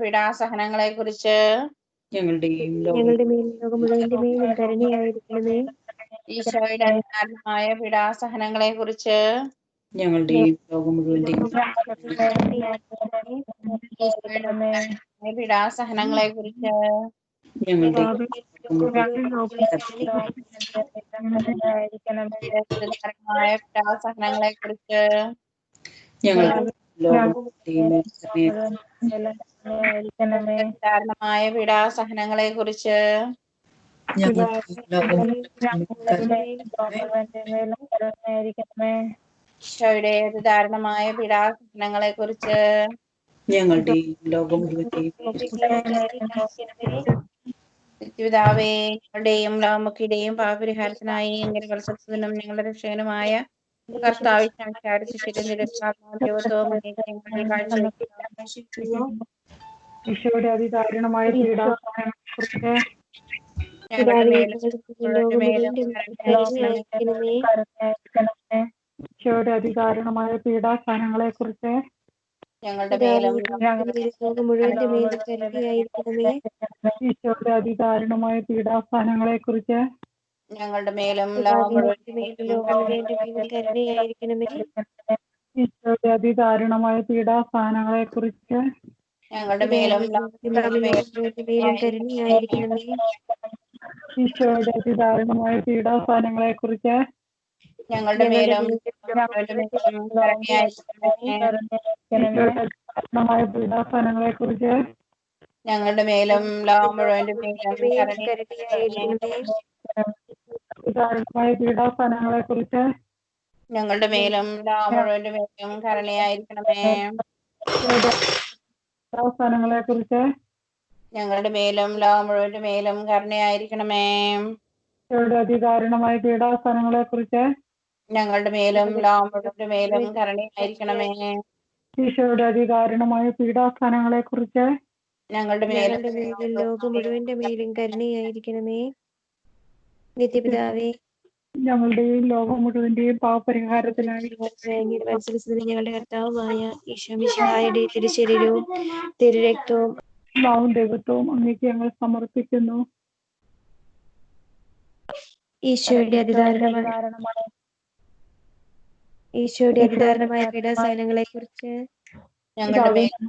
പീഡാസഹനങ്ങളെ കുറിച്ച് ഞങ്ങളുടെയും ഞങ്ങളുടെ മേൽ ലോകം മുഴുവന്റെ മേലും കരുണയായിരിക്കണമേ. ഈശോയുടെ അതിദാരുണമായ പീഡാസഹനങ്ങളെ കുറിച്ച് ഞങ്ങളുടെയും ലോകം മുഴുവന്റെയും ഈശോയുടെ അതിദാരുണമായ പീഡാസഹനങ്ങളെ കുറിച്ച് ഞങ്ങളുടെയും അതിദാരുണമായ പീഡാസഹനങ്ങളെ കുറിച്ച് ഞങ്ങളുടെയും ലോകം മുഴുവന്റെയും അതിദാരുണമായ പീഡാസഹനങ്ങളെ കുറിച്ച് ഞങ്ങളുടെയും ലോകം ഈശോയുടെ അതിദാരുണമായ പീഡാസഹനങ്ങളെ കുറിച്ച് ഞങ്ങളുടെയും ലോകം മുഴുവന്റെയും പിതാവേ, ഞങ്ങളുടെയും ലോകമൊക്കെയുടെയും പാപപരിഹാരത്തിനായി എങ്ങനെ വത്സരത്തിനും ഞങ്ങളുടെ രക്ഷകനുമായ കർത്താവിന്റെ ശിഷ്യരും ദൈവത്വവും ഞങ്ങൾ കാഴ്ചവെക്കുന്നു. ഈശോയുടെ അതിദാരുണമായ പീഡാസഹനങ്ങളെക്കുറിച്ച് ഞങ്ങളുടെ മേലും ലോകം മുഴുവന്റെ മേലും കരുണയായിരിക്കണമേ. ഈശോയുടെ അതിദാരുണമായ പീഡാസഹനങ്ങളെക്കുറിച്ച് ഞങ്ങളുടെ മേലും ലോകം മുഴുവന്റെ മേലും കരുണയായിരിക്കണമേ. ഈശോയുടെ അതിദാരുണമായ പീഡാസഹനങ്ങളെക്കുറിച്ച് ഞങ്ങളുടെ മേലും ലോകം മുഴുവന്റെ മേലും കരുണയായിരിക്കണമേ. ഈശോയുടെ അതിദാരുണമായ പീഡാസഹനങ്ങളെക്കുറിച്ച് ഞങ്ങളുടെ മേലും മേലും കരുണയായിരിക്കണമേ. ഈശോയുടെ അതിദാരുണമായ പീഡാസഹനങ്ങളെക്കുറിച്ച് ഞങ്ങളുടെ മേലും കരുണയായിരിക്കണമേ. അതിദാരുണമായ പീഡാസഹനങ്ങളെക്കുറിച്ച് ഞങ്ങളുടെ മേലും ലോകം മുഴുവന്റെ മേലും കരുണയായിരിക്കണമേ. അതിദാരുണമായ പീഡാസഹനങ്ങളെക്കുറിച്ച് ഞങ്ങളുടെ മേലും ലോകം മുഴുവന്റെ മേലും കരുണയായിരിക്കണമേ. പീഡാസഹനങ്ങളെക്കുറിച്ച് ഞങ്ങളുടെ മേലും ലോകം മുഴുവന്റെ മേലും കരുണയായിരിക്കണമേ. ഈശോയുടെ അതിദാരുണമായ പീഡാസഹനങ്ങളെക്കുറിച്ച് ഞങ്ങളുടെ മേലും ലോകം മുഴുവന്റെ മേലും കരുണയായിരിക്കണമേ. ഈശോയുടെ അതിദാരുണമായ പീഡാസഹനങ്ങളെക്കുറിച്ച് ഞങ്ങളുടെ മേലും ലോകം മുഴുവന്റെ മേലും കരുണയായിരിക്കണമേ. നിത്യപിതാവേ, ഞങ്ങളുടെയും ലോകം മുഴുവന്റെയും പാപപരിഹാരത്തിനായി ഞങ്ങളുടെ കർത്താവുമായ ഈശോമിശിഹായുടെ തിരുശരീരവും തിരുരക്തവും നാവും ദൈവത്വവും അങ്ങേക്ക് ഞങ്ങൾ സമർപ്പിക്കുന്നു. ഈശോയുടെ അതിദാരുണമായ പീഡാസഹനങ്ങളെ കുറിച്ച് ഞങ്ങളുടെ മേലും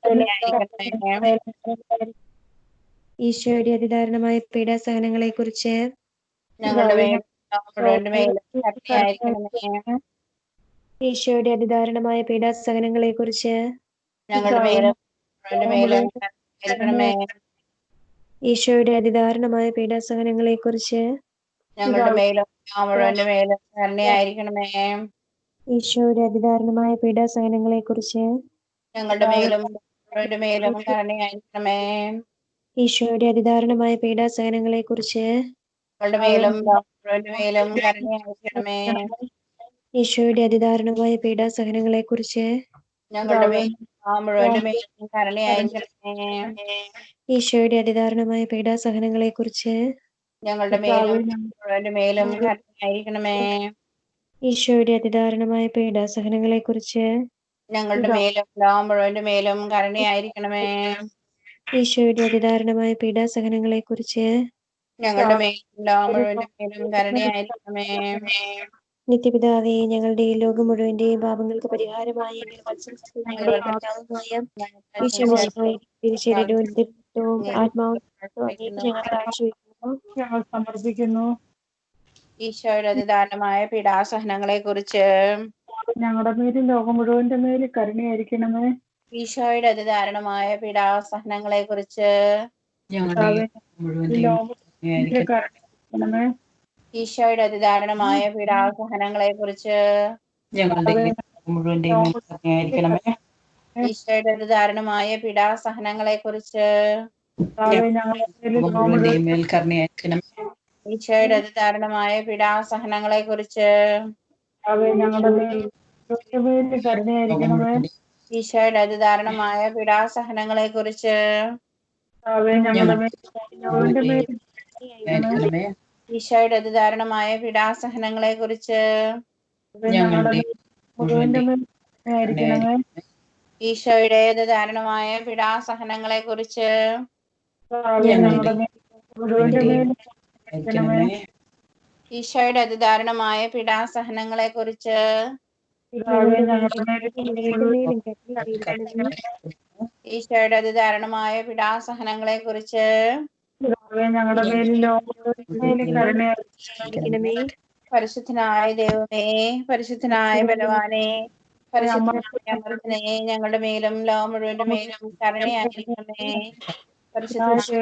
കരുണയായിരിക്കണമേ. ഈശോയുടെ അതിദാരുണമായ പീഡാസഹനങ്ങളെ കുറിച്ച് ഞങ്ങളുടെ മേലും ലോകം മുഴുവന്റെ മേലും കരുണയായിരിക്കണമേ. ഈശോയുടെ അതിദാരുണമായ പീഡാസഹനങ്ങളെ കുറിച്ച് ഞങ്ങളുടെ മേലും മുഴുവന്റെ മേലും കരുണയായിരിക്കണമേ. ഈശോയുടെ അതിദാരുണമായ പീഡാസഹനങ്ങളെ കുറിച്ച് ഞങ്ങളുടെ മേലും ലോകം മുഴുവന്റെ മേലും കരുണയായിരിക്കണമേ. ഈശോയുടെ അതിദാരുണമായ പീഡാസഹനങ്ങളെ കുറിച്ച് ഞങ്ങളുടെ മേലും മുഴുവന്റെ മേലും കരുണയായിരിക്കണമേ. ഈശോയുടെ അതിദാരുണമായ പീഡാസഹനങ്ങളെ കുറിച്ച് ഞങ്ങളുടെ മേലും ലോകം മുഴുവന്റെ മേലും കരുണയായിരിക്കണമേ. ഈശോയുടെ അതിദാരുണമായ പീഡാസഹനങ്ങളെ കുറിച്ച് ഞങ്ങളുടെ മേലും ലോകം മുഴുവന്റെ മേലും കരുണയായിരിക്കണമേ. ഈശോയുടെ അതിദാരുണമായ പീഡാസഹനങ്ങളെ കുറിച്ച് ഞങ്ങളുടെ മേലും മുഴുവന്റെ മേലും കരുണയായിരിക്കണമേ. ഈശോയുടെ അതിദാരുണമായ പീഡാസഹനങ്ങളെ കുറിച്ച് ഞങ്ങളുടെ മേലും ലോകം മുഴുവന്റെ മേലും കരുണയായിരിക്കണമേ. ഈശോയുടെ അതിദാരുണമായ പീഡാസഹനങ്ങളെ കുറിച്ച് ഞങ്ങളുടെ മേലും ലോകം മുഴുവന്റെ മേലും കരുണയായിരിക്കണമേ. നിത്യപിതാവേ, ഞങ്ങളുടെ ഈ ലോകം മുഴുവന്റെയും പാപങ്ങൾക്ക് പരിഹാരമായി ഞങ്ങളുടെ കർത്താവുമായ ഈശോമിശിഹായുടെ തിരുശരീരവും തിരുരക്തവും ആത്മാവും ഞങ്ങൾ കാഴ്ചവെക്കുന്നു. ഞങ്ങൾ സമർപ്പിക്കുന്നു. ഈശോയുടെ അതിദാരുണമായ പീഡാസഹനങ്ങളെ കുറിച്ച് ഞങ്ങളുടെ മേലും ലോകം മുഴുവന്റെ മേലും കരുണയായിരിക്കണമേ. ഈശോയുടെ അതിദാരുണമായ പീഡാസഹനങ്ങളെ കുറിച്ച് ഞങ്ങളുടെയും മുഴുവന്റെയും കരുണയായിരിക്കണമേ. ഈശോയുടെ അതിദാരുണമായ പീഡാസഹനങ്ങളെ കുറിച്ച് ഞങ്ങളുടെയും മുഴുവന്റെയും കരുണയായിരിക്കണമേ. ഈശോയുടെ അതിദാരുണമായ പീഡാസഹനങ്ങളെ കുറിച്ച് മുഴുവന്റെയും മേൽ കരുണയായിരിക്കണമേ. ഈശോയുടെ അതിദാരുണമായ പീഡാസഹനങ്ങളെ കുറിച്ച് ഞങ്ങളുടെ മേലും കരുണയായിരിക്കണമേ. ഈശോയുടെ അതിദാരുണമായ പീഡാസഹനങ്ങളെ കുറിച്ച് ഞങ്ങളുടെ മേലും കരുണയായിരിക്കണമേ. ഈശോയുടെ അതിദാരുണമായ പീഡാസഹനങ്ങളെ കുറിച്ച് ഞങ്ങളുടെ മുഴുവന്റെ മേലും കരുണയായിരിക്കണമേ. ഈശോയുടെ ദാരുണമായ പീഡാസഹനങ്ങളെ കുറിച്ച് ഞങ്ങളുടെ മുഴുവന്റെ മേലും ആയിരിക്കണമേ. ഈശോയുടെ അതിദാരുണമായ പീഡാസഹനങ്ങളെ കുറിച്ച് ഞങ്ങളുടെ മേലും കരുണയായിരിക്കണമേ. ഈശോയുടെ അതിദാരുണമായ പീഡാസഹനങ്ങളെ കുറിച്ച് ഞങ്ങളുടെ മേലും ലോകമേലും കരുണയായിരിക്കണമേ. പരിശുദ്ധനായ ദൈവമേ, പരിശുദ്ധനായ ബലവാനെ, പരിശുദ്ധനായ അമൃതനെ, ഞങ്ങളുടെ മേലും ലോകം മുഴുവന്റെ മേലും കരുണയായിരിക്കണമേ. പരിശുദ്ധനായ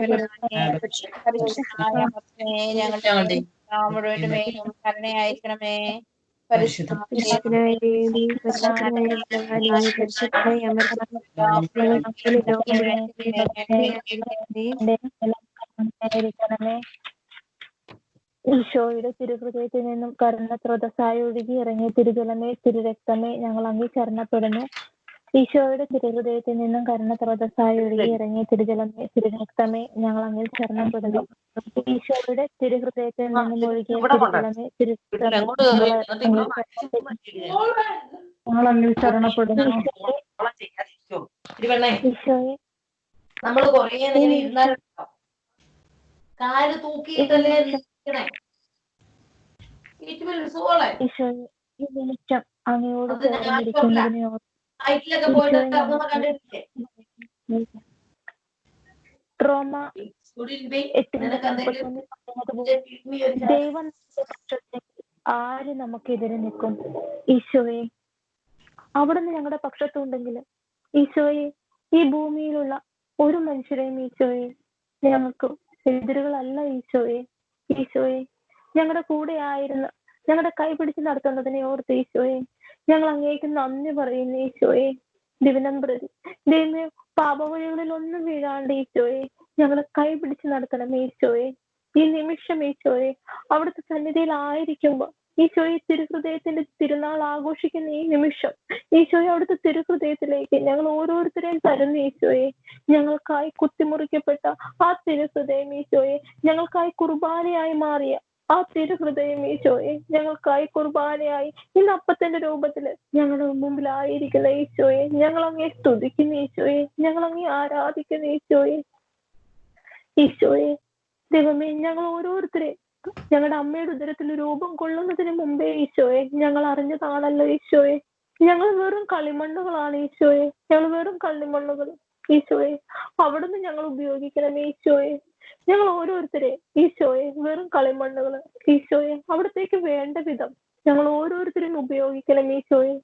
ബലവാനെ, പരിശുദ്ധനായ അമൃതനെ, ഞങ്ങളുടെ മേലും ലോകം മുഴുവന്റെ മേലും കരുണയായിരിക്കണമേ. പരിശുദ്ധനായ ദേവി, പരിശുദ്ധനായ ബലവാനേ, പരിശുദ്ധനായ അമർത്തനേ, ണമേ. ഈശോയുടെ തിരുഹൃദയത്തിൽ നിന്നും കരുണ സ്രോതസ്സായി ഒഴുകി ഇറങ്ങിയ തിരുജലമേ, തിരുരക്തമേ, ഞങ്ങൾ അങ്ങേ ശരണപ്പെടുന്നു. ഈശോയുടെ തിരുഹൃദയത്തിൽ നിന്നും കരുണ സ്രോതസ്സായി ഒഴുകി ഇറങ്ങിയ തിരുജലമേ, തിരുരക്തമേ, ഞങ്ങൾ അങ്ങേ ശരണപ്പെടുന്നു. ഈശോയുടെ തിരുഹൃദയത്തിൽ നിന്നും ഒഴുകിയ തിരുജലമേ, തിരുരക്തമേ, ഞങ്ങൾ അങ്ങേ ശരണപ്പെടുന്നു. ഈശോയെ നമ്മള് കൊറേ നേരം ഇരുന്നാലുണ്ടോ കാല് തൂക്കിയിട്ടല്ലേ ഈശോയെ ഈ നിമിഷം അങ്ങയോട് ഹൈറ്റിലൊക്കെ പോയിട്ട് കണ്ടിട്ടില്ലേ ട്രോമ ദൈവം ആര് നമുക്കെതിരെ നിൽക്കും? ഈശോയെ അവിടുന്ന് ഞങ്ങളുടെ പക്ഷത്തുണ്ടെങ്കിൽ ഈശോയെ ഈ ഭൂമിയിലുള്ള ഒരു മനുഷ്യരെയും ഈശോയെ ഞങ്ങൾക്ക് എതിരുകളല്ല. ഈശോയെ ഈശോയെ ഞങ്ങളുടെ കൂടെ ആയിരുന്ന് ഞങ്ങളുടെ കൈ പിടിച്ച് നടത്തുന്നതിനെ ഓർത്ത് ഈശോയെ ഞങ്ങൾ അങ്ങേക്ക് നന്ദി പറയുന്നു. ഈശോയെ ദിവനം പ്രതി ദൈവമേ, പാപവഴികളിൽ ഒന്നും വീഴാണ്ട് ഈശോയെ ഞങ്ങളെ കൈ പിടിച്ച് നടത്തണം. ഈശോയെ ഈ നിമിഷം ഈശോയെ അവിടുത്തെ സന്നിധിയിലായിരിക്കുമ്പോ ഈശോയെ തിരുഹൃദയത്തിന്റെ തിരുനാൾ ആഘോഷിക്കുന്ന ഈ നിമിഷം ഈശോയെ അവിടുത്തെ തിരുഹൃദയത്തിലേക്ക് ഞങ്ങൾ ഓരോരുത്തരെയും തരുന്നു. ഈശോയെ ഞങ്ങൾക്കായി കുത്തിമുറിക്കപ്പെട്ട ആ തിരുഹൃദയം ഈശോയെ ഞങ്ങൾക്കായി കുർബാനയായി മാറിയ ആ തിരുഹൃദയം ഈശോയെ ഞങ്ങൾക്കായി കുർബാനയായി ഇന്ന് അപ്പത്തിന്റെ രൂപത്തില് ഞങ്ങളുടെ മുമ്പിലായിരിക്കുന്ന ഈശോയെ ഞങ്ങൾ അങ്ങേ സ്തുതിക്കുന്ന ഈശോയെ ഞങ്ങൾ അങ്ങേ ആരാധിക്കുന്ന ഈശോയെ ഈശോയെ ദൈവമേ, ഞങ്ങൾ ഓരോരുത്തരെ ഞങ്ങളുടെ അമ്മയുടെ ഉദരത്തിൽ രൂപം കൊള്ളുന്നതിന് മുമ്പേ ഈശോയെ ഞങ്ങൾ അറിഞ്ഞതാണല്ലോ ഈശോയെ ഞങ്ങൾ വെറും കളിമണ്ണുകളാണ് ഈശോയെ, ഞങ്ങൾ വെറും കളിമണ്ണുകൾ ഈശോയെ അവിടുന്ന് ഞങ്ങൾ ഉപയോഗിക്കണം. ഈശോയെ ഞങ്ങൾ ഓരോരുത്തരെ ഈശോയെ വെറും കളിമണ്ണുകള് ഈശോയെ അവിടത്തേക്ക് വേണ്ട വിധം ഞങ്ങൾ ഓരോരുത്തരും ഉപയോഗിക്കണം. ഈശോയെ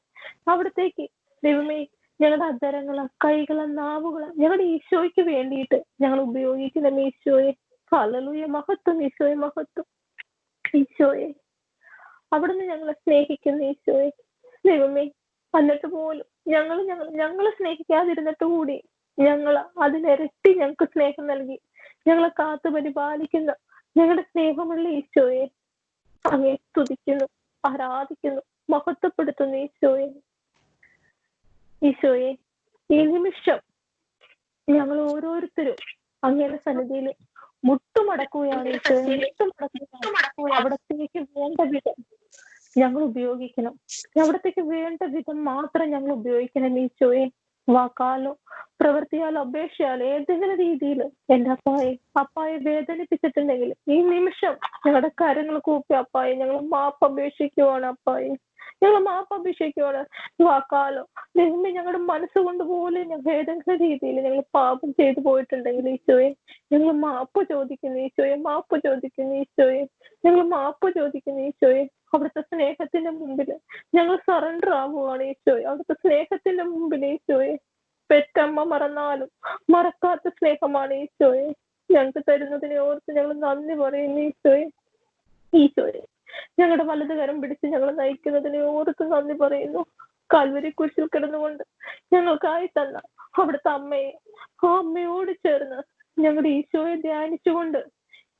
അവിടത്തേക്ക് ദൈവമേ ഞങ്ങളുടെ അധരങ്ങള്, കൈകള്, നാവുകള് ഞങ്ങളുടെ ഈശോയ്ക്ക് വേണ്ടിയിട്ട് ഞങ്ങൾ ഉപയോഗിക്കണം. ഈശോയെ ഹല്ലേലൂയ, മഹത്വം ഈശോയെ, മഹത്വം ഈശോയെ അവിടുന്ന് ഞങ്ങളെ സ്നേഹിക്കുന്ന ഈശോയെ ദൈവമേ, എന്നിട്ട് പോലും ഞങ്ങളെ സ്നേഹിക്കാതിരുന്നിട്ട് കൂടി ഞങ്ങൾ അതിനിരട്ടി ഞങ്ങൾക്ക് സ്നേഹം നൽകി ഞങ്ങളെ കാത്തു പരിപാലിക്കുന്ന ഞങ്ങളുടെ സ്നേഹമുള്ള ഈശോയെ അങ്ങേ സ്തുതിക്കുന്നു, ആരാധിക്കുന്നു, മഹത്വപ്പെടുത്തുന്നു. ഈശോയെ ഈശോയെ ഈ നിമിഷം ഞങ്ങൾ ഓരോരുത്തരും അങ്ങയുടെ സന്നിധിയിൽ മുട്ടുമടക്കുകയാണ്. ഈശോയെ മുട്ടുമടക്കുകയാണ്. അവിടത്തേക്ക് വേണ്ട വിധം ഞങ്ങൾ ഉപയോഗിക്കണം. അവിടത്തേക്ക് വേണ്ട വിധം മാത്രം ഞങ്ങൾ ഉപയോഗിക്കണം. ഈശോയെ വാക്കാലോ പ്രവൃത്തിയാലോ അപേക്ഷയാലോ ഏതെങ്കിലും രീതിയിൽ എന്റെ അപ്പായെ വേദനിപ്പിച്ചിട്ടുണ്ടെങ്കിൽ ഈ നിമിഷം ഞങ്ങളുടെ കരങ്ങൾ കൂപ്പി അപ്പായെ ഞങ്ങൾ മാപ്പ് അപേക്ഷിക്കുവാണ്. അപ്പായെ ഞങ്ങൾ മാപ്പ് അപേക്ഷിക്കുവാണ്. വാക്കാലോ ദൈവമേ ഞങ്ങളുടെ മനസ്സുകൊണ്ട് പോലെ ഞങ്ങൾ ഏതെങ്കിലും രീതിയിൽ ഞങ്ങൾ പാപം ചെയ്തു പോയിട്ടുണ്ടെങ്കിൽ ഈശോയെ ഞങ്ങൾ മാപ്പ് ചോദിക്കുന്നു. ഈശോയെ മാപ്പ് ചോദിക്കുന്നു. ഈശോയെ ഞങ്ങൾ മാപ്പ് ചോദിക്കുന്നു. ഈശോയെ അവിടുത്തെ സ്നേഹത്തിന്റെ മുമ്പിൽ ഞങ്ങൾ സറണ്ടർ ആവുകയാണ്. ഈശോയെ അവിടുത്തെ സ്നേഹത്തിന്റെ മുമ്പിൽ ഈശോയെ പെറ്റമ്മ മറന്നാലും മറക്കാത്ത സ്നേഹമാണ് ഈശോയെ ഞങ്ങൾക്ക് തരുന്നതിനെ ഓർത്ത് ഞങ്ങൾ നന്ദി പറയുന്നു. ഈശോയെ ഈശോയെ ഞങ്ങളുടെ വലതുകരം പിടിച്ച് ഞങ്ങൾ നയിക്കുന്നതിനെ ഓർത്ത് നന്ദി പറയുന്നു. കാൽവരി കുരിശിൽ കിടന്നുകൊണ്ട് ഞങ്ങൾക്കായി തന്ന അവിടുത്തെ അമ്മയെ ആ അമ്മയോട് ചേർന്ന് ഞങ്ങളുടെ ഈശോയെ ധ്യാനിച്ചുകൊണ്ട്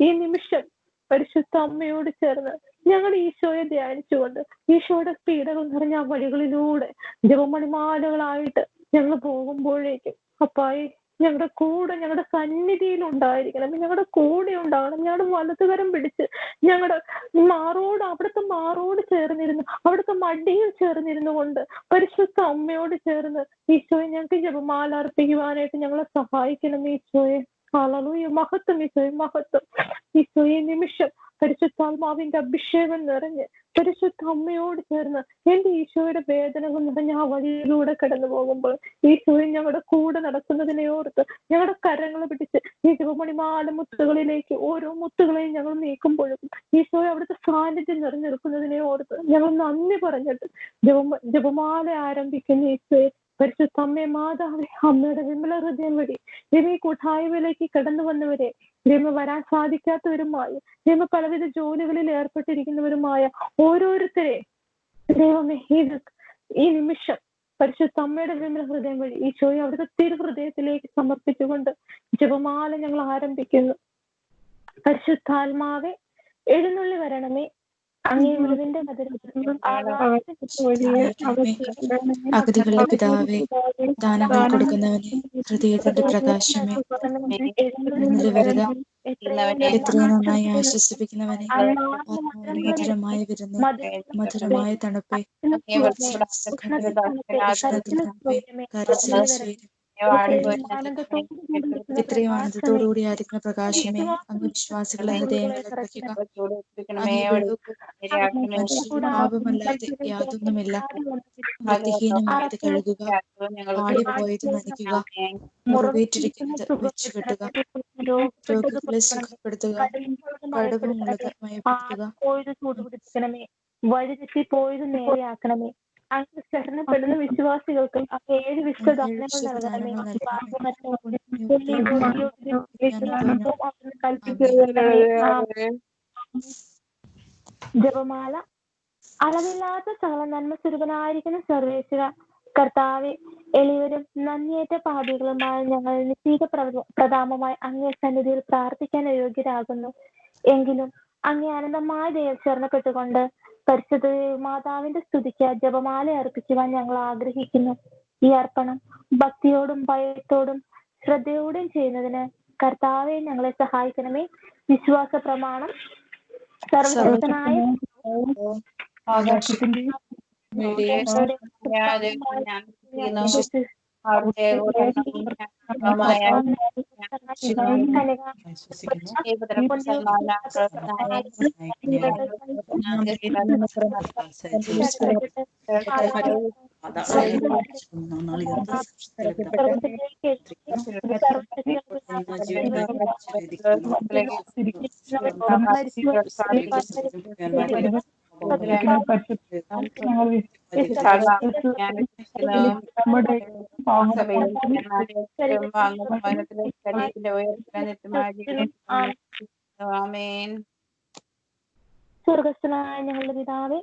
ഈ നിമിഷം പരിശുദ്ധ അമ്മയോട് ചേർന്ന് ഞങ്ങളുടെ ഈശോയെ ധ്യാനിച്ചുകൊണ്ട് ഈശോയുടെ പീഡകൾ നിറഞ്ഞ ആ വഴികളിലൂടെ ജപമണിമാലകളായിട്ട് ഞങ്ങൾ പോകുമ്പോഴേക്കും അപ്പായി ഞങ്ങളുടെ കൂടെ ഞങ്ങളുടെ സന്നിധിയിൽ ഉണ്ടായിരിക്കണം, ഞങ്ങളുടെ കൂടെ ഉണ്ടാകണം. ഞങ്ങളുടെ വലതുകരം പിടിച്ച് ഞങ്ങളുടെ അവിടുത്തെ മാറോട് ചേർന്നിരുന്നു, അവിടുത്തെ മടിയിൽ ചേർന്നിരുന്നു കൊണ്ട് പരിശുദ്ധ അമ്മയോട് ചേർന്ന് ഈശോയെ ഞങ്ങൾക്ക് ജപമാല അർപ്പിക്കുവാനായിട്ട് ഞങ്ങളെ സഹായിക്കണം ഈശോയെ. ഹല്ലേലൂയ. മഹത്വം ഈശോയെ, മഹത്വം ഈശോയെ. നിമിഷം പരിശുദ്ധാത്മാവിന്റെ അഭിഷേകം നിറഞ്ഞ് പരിശുദ്ധ അമ്മയോട് ചേർന്ന് എന്റെ ഈശോയുടെ വേദനകൾ നിറഞ്ഞ ആ വഴിയിലൂടെ കടന്നു പോകുമ്പോൾ ഈശോയെ ഞങ്ങളുടെ കൂടെ നടക്കുന്നതിനെ ഓർത്ത് ഞങ്ങളുടെ കരങ്ങൾ പിടിച്ച് ഈ ജപമണിമാല മുത്തുകളിലേക്ക് ഓരോ മുത്തുകളെയും ഞങ്ങൾ നീക്കുമ്പോഴും ഈശോയെ അവിടുത്തെ സാന്നിധ്യം നിറഞ്ഞെടുക്കുന്നതിനെ ഓർത്ത് ഞങ്ങൾ നന്ദി പറഞ്ഞിട്ട് ജപമാല ആരംഭിക്കുന്ന ഈശോയെ പരിശുദ്ധ അമ്മേ, മാതാവേ, അമ്മയുടെ വിമല ഹൃദയം വഴി ഈ കൂട്ടായ്മയിലേക്ക് കടന്നു വന്നവരെ, ദൈവം വരാൻ സാധിക്കാത്തവരുമായി, ദൈവം പലവിധ ജോലികളിൽ ഏർപ്പെട്ടിരിക്കുന്നവരുമായ ഓരോരുത്തരെ ദൈവമേ ഈ നിമിഷം പരിശുദ്ധ അമ്മയുടെ വിമല ഹൃദയം വഴി ഈശോയെ അവിടുത്തെ തിരുഹൃദയത്തിലേക്ക് സമർപ്പിച്ചുകൊണ്ട് ജപമാല ഞങ്ങൾ ആരംഭിക്കുന്നു. പരിശുദ്ധാത്മാവെ എഴുന്നള്ളി വരണമേ, അങ്ങേ ഉരുവിന്റെ അഗതികളെ പിതാവേ, ദാനമായി കൊടുക്കുന്നവനെ, ഹൃദയത്തിന്റെ പ്രകാശമേ, എത്രയോ നന്നായി ആശ്വസിപ്പിക്കുന്നവനെ, മധുരമായ വിരുന്ന്, മധുരമായ തണുപ്പേ, എത്രയോ ആനന്ദത്തോടുകൂടി ആയിരിക്കുന്ന പ്രകാശമേ, അങ്ങ് വിശ്വാസികളെ ഹൃദയങ്ങളെ പാപമല്ലാതെ യാതൊന്നുമില്ല. വൃത്തിഹീനമായത് കഴുകുക, ആടിപ്പോയത് നനയ്ക്കുക, മുറിവേറ്റിരിക്കുന്നത് വെച്ചു കെട്ടുക, രോഗികളെ സുഖപ്പെടുത്തുക, കടവുമുള്ളത് മയപ്പെടുത്തുക, വഴിതെറ്റിപ്പോയത് നേരെയാക്കണമേ. അങ്ങ് ശരണപ്പെടുന്ന വിശ്വാസികൾക്ക് 7 വിശുദ്ധദാനങ്ങൾ നൽകണമേ. ജപമാല. അളവില്ലാത്ത സകല നന്മ സ്വരൂപനായിരിക്കുന്ന സർവേശ്വര കർത്താവെ, എളിയവരും നന്ദിയേറ്റ പാപികളുമായ ഞങ്ങൾ നിശ്ചിത പ്രധാനമായി അങ്ങേ സന്നിധിയിൽ പ്രാർത്ഥിക്കാൻ അയോഗ്യരാകുന്നു. എങ്കിലും അങ്ങേ അനന്തമായ ദൈവശരണപ്പെട്ടുകൊണ്ട് പരിശുദ്ധ മാതാവിന്റെ സ്തുതിക്ക് ജപമാല അർപ്പിക്കുവാൻ ഞങ്ങൾ ആഗ്രഹിക്കുന്നു. ഈ അർപ്പണം ഭക്തിയോടും ഭയത്തോടും ശ്രദ്ധയോടും ചെയ്യുന്നതിന് കർത്താവെ ഞങ്ങളെ സഹായിക്കണമേ. വിശ്വാസ പ്രമാണം. സർവശക്തനായ സ്വർഗസ്ഥനായ ഞങ്ങളുടെ പിതാവേ,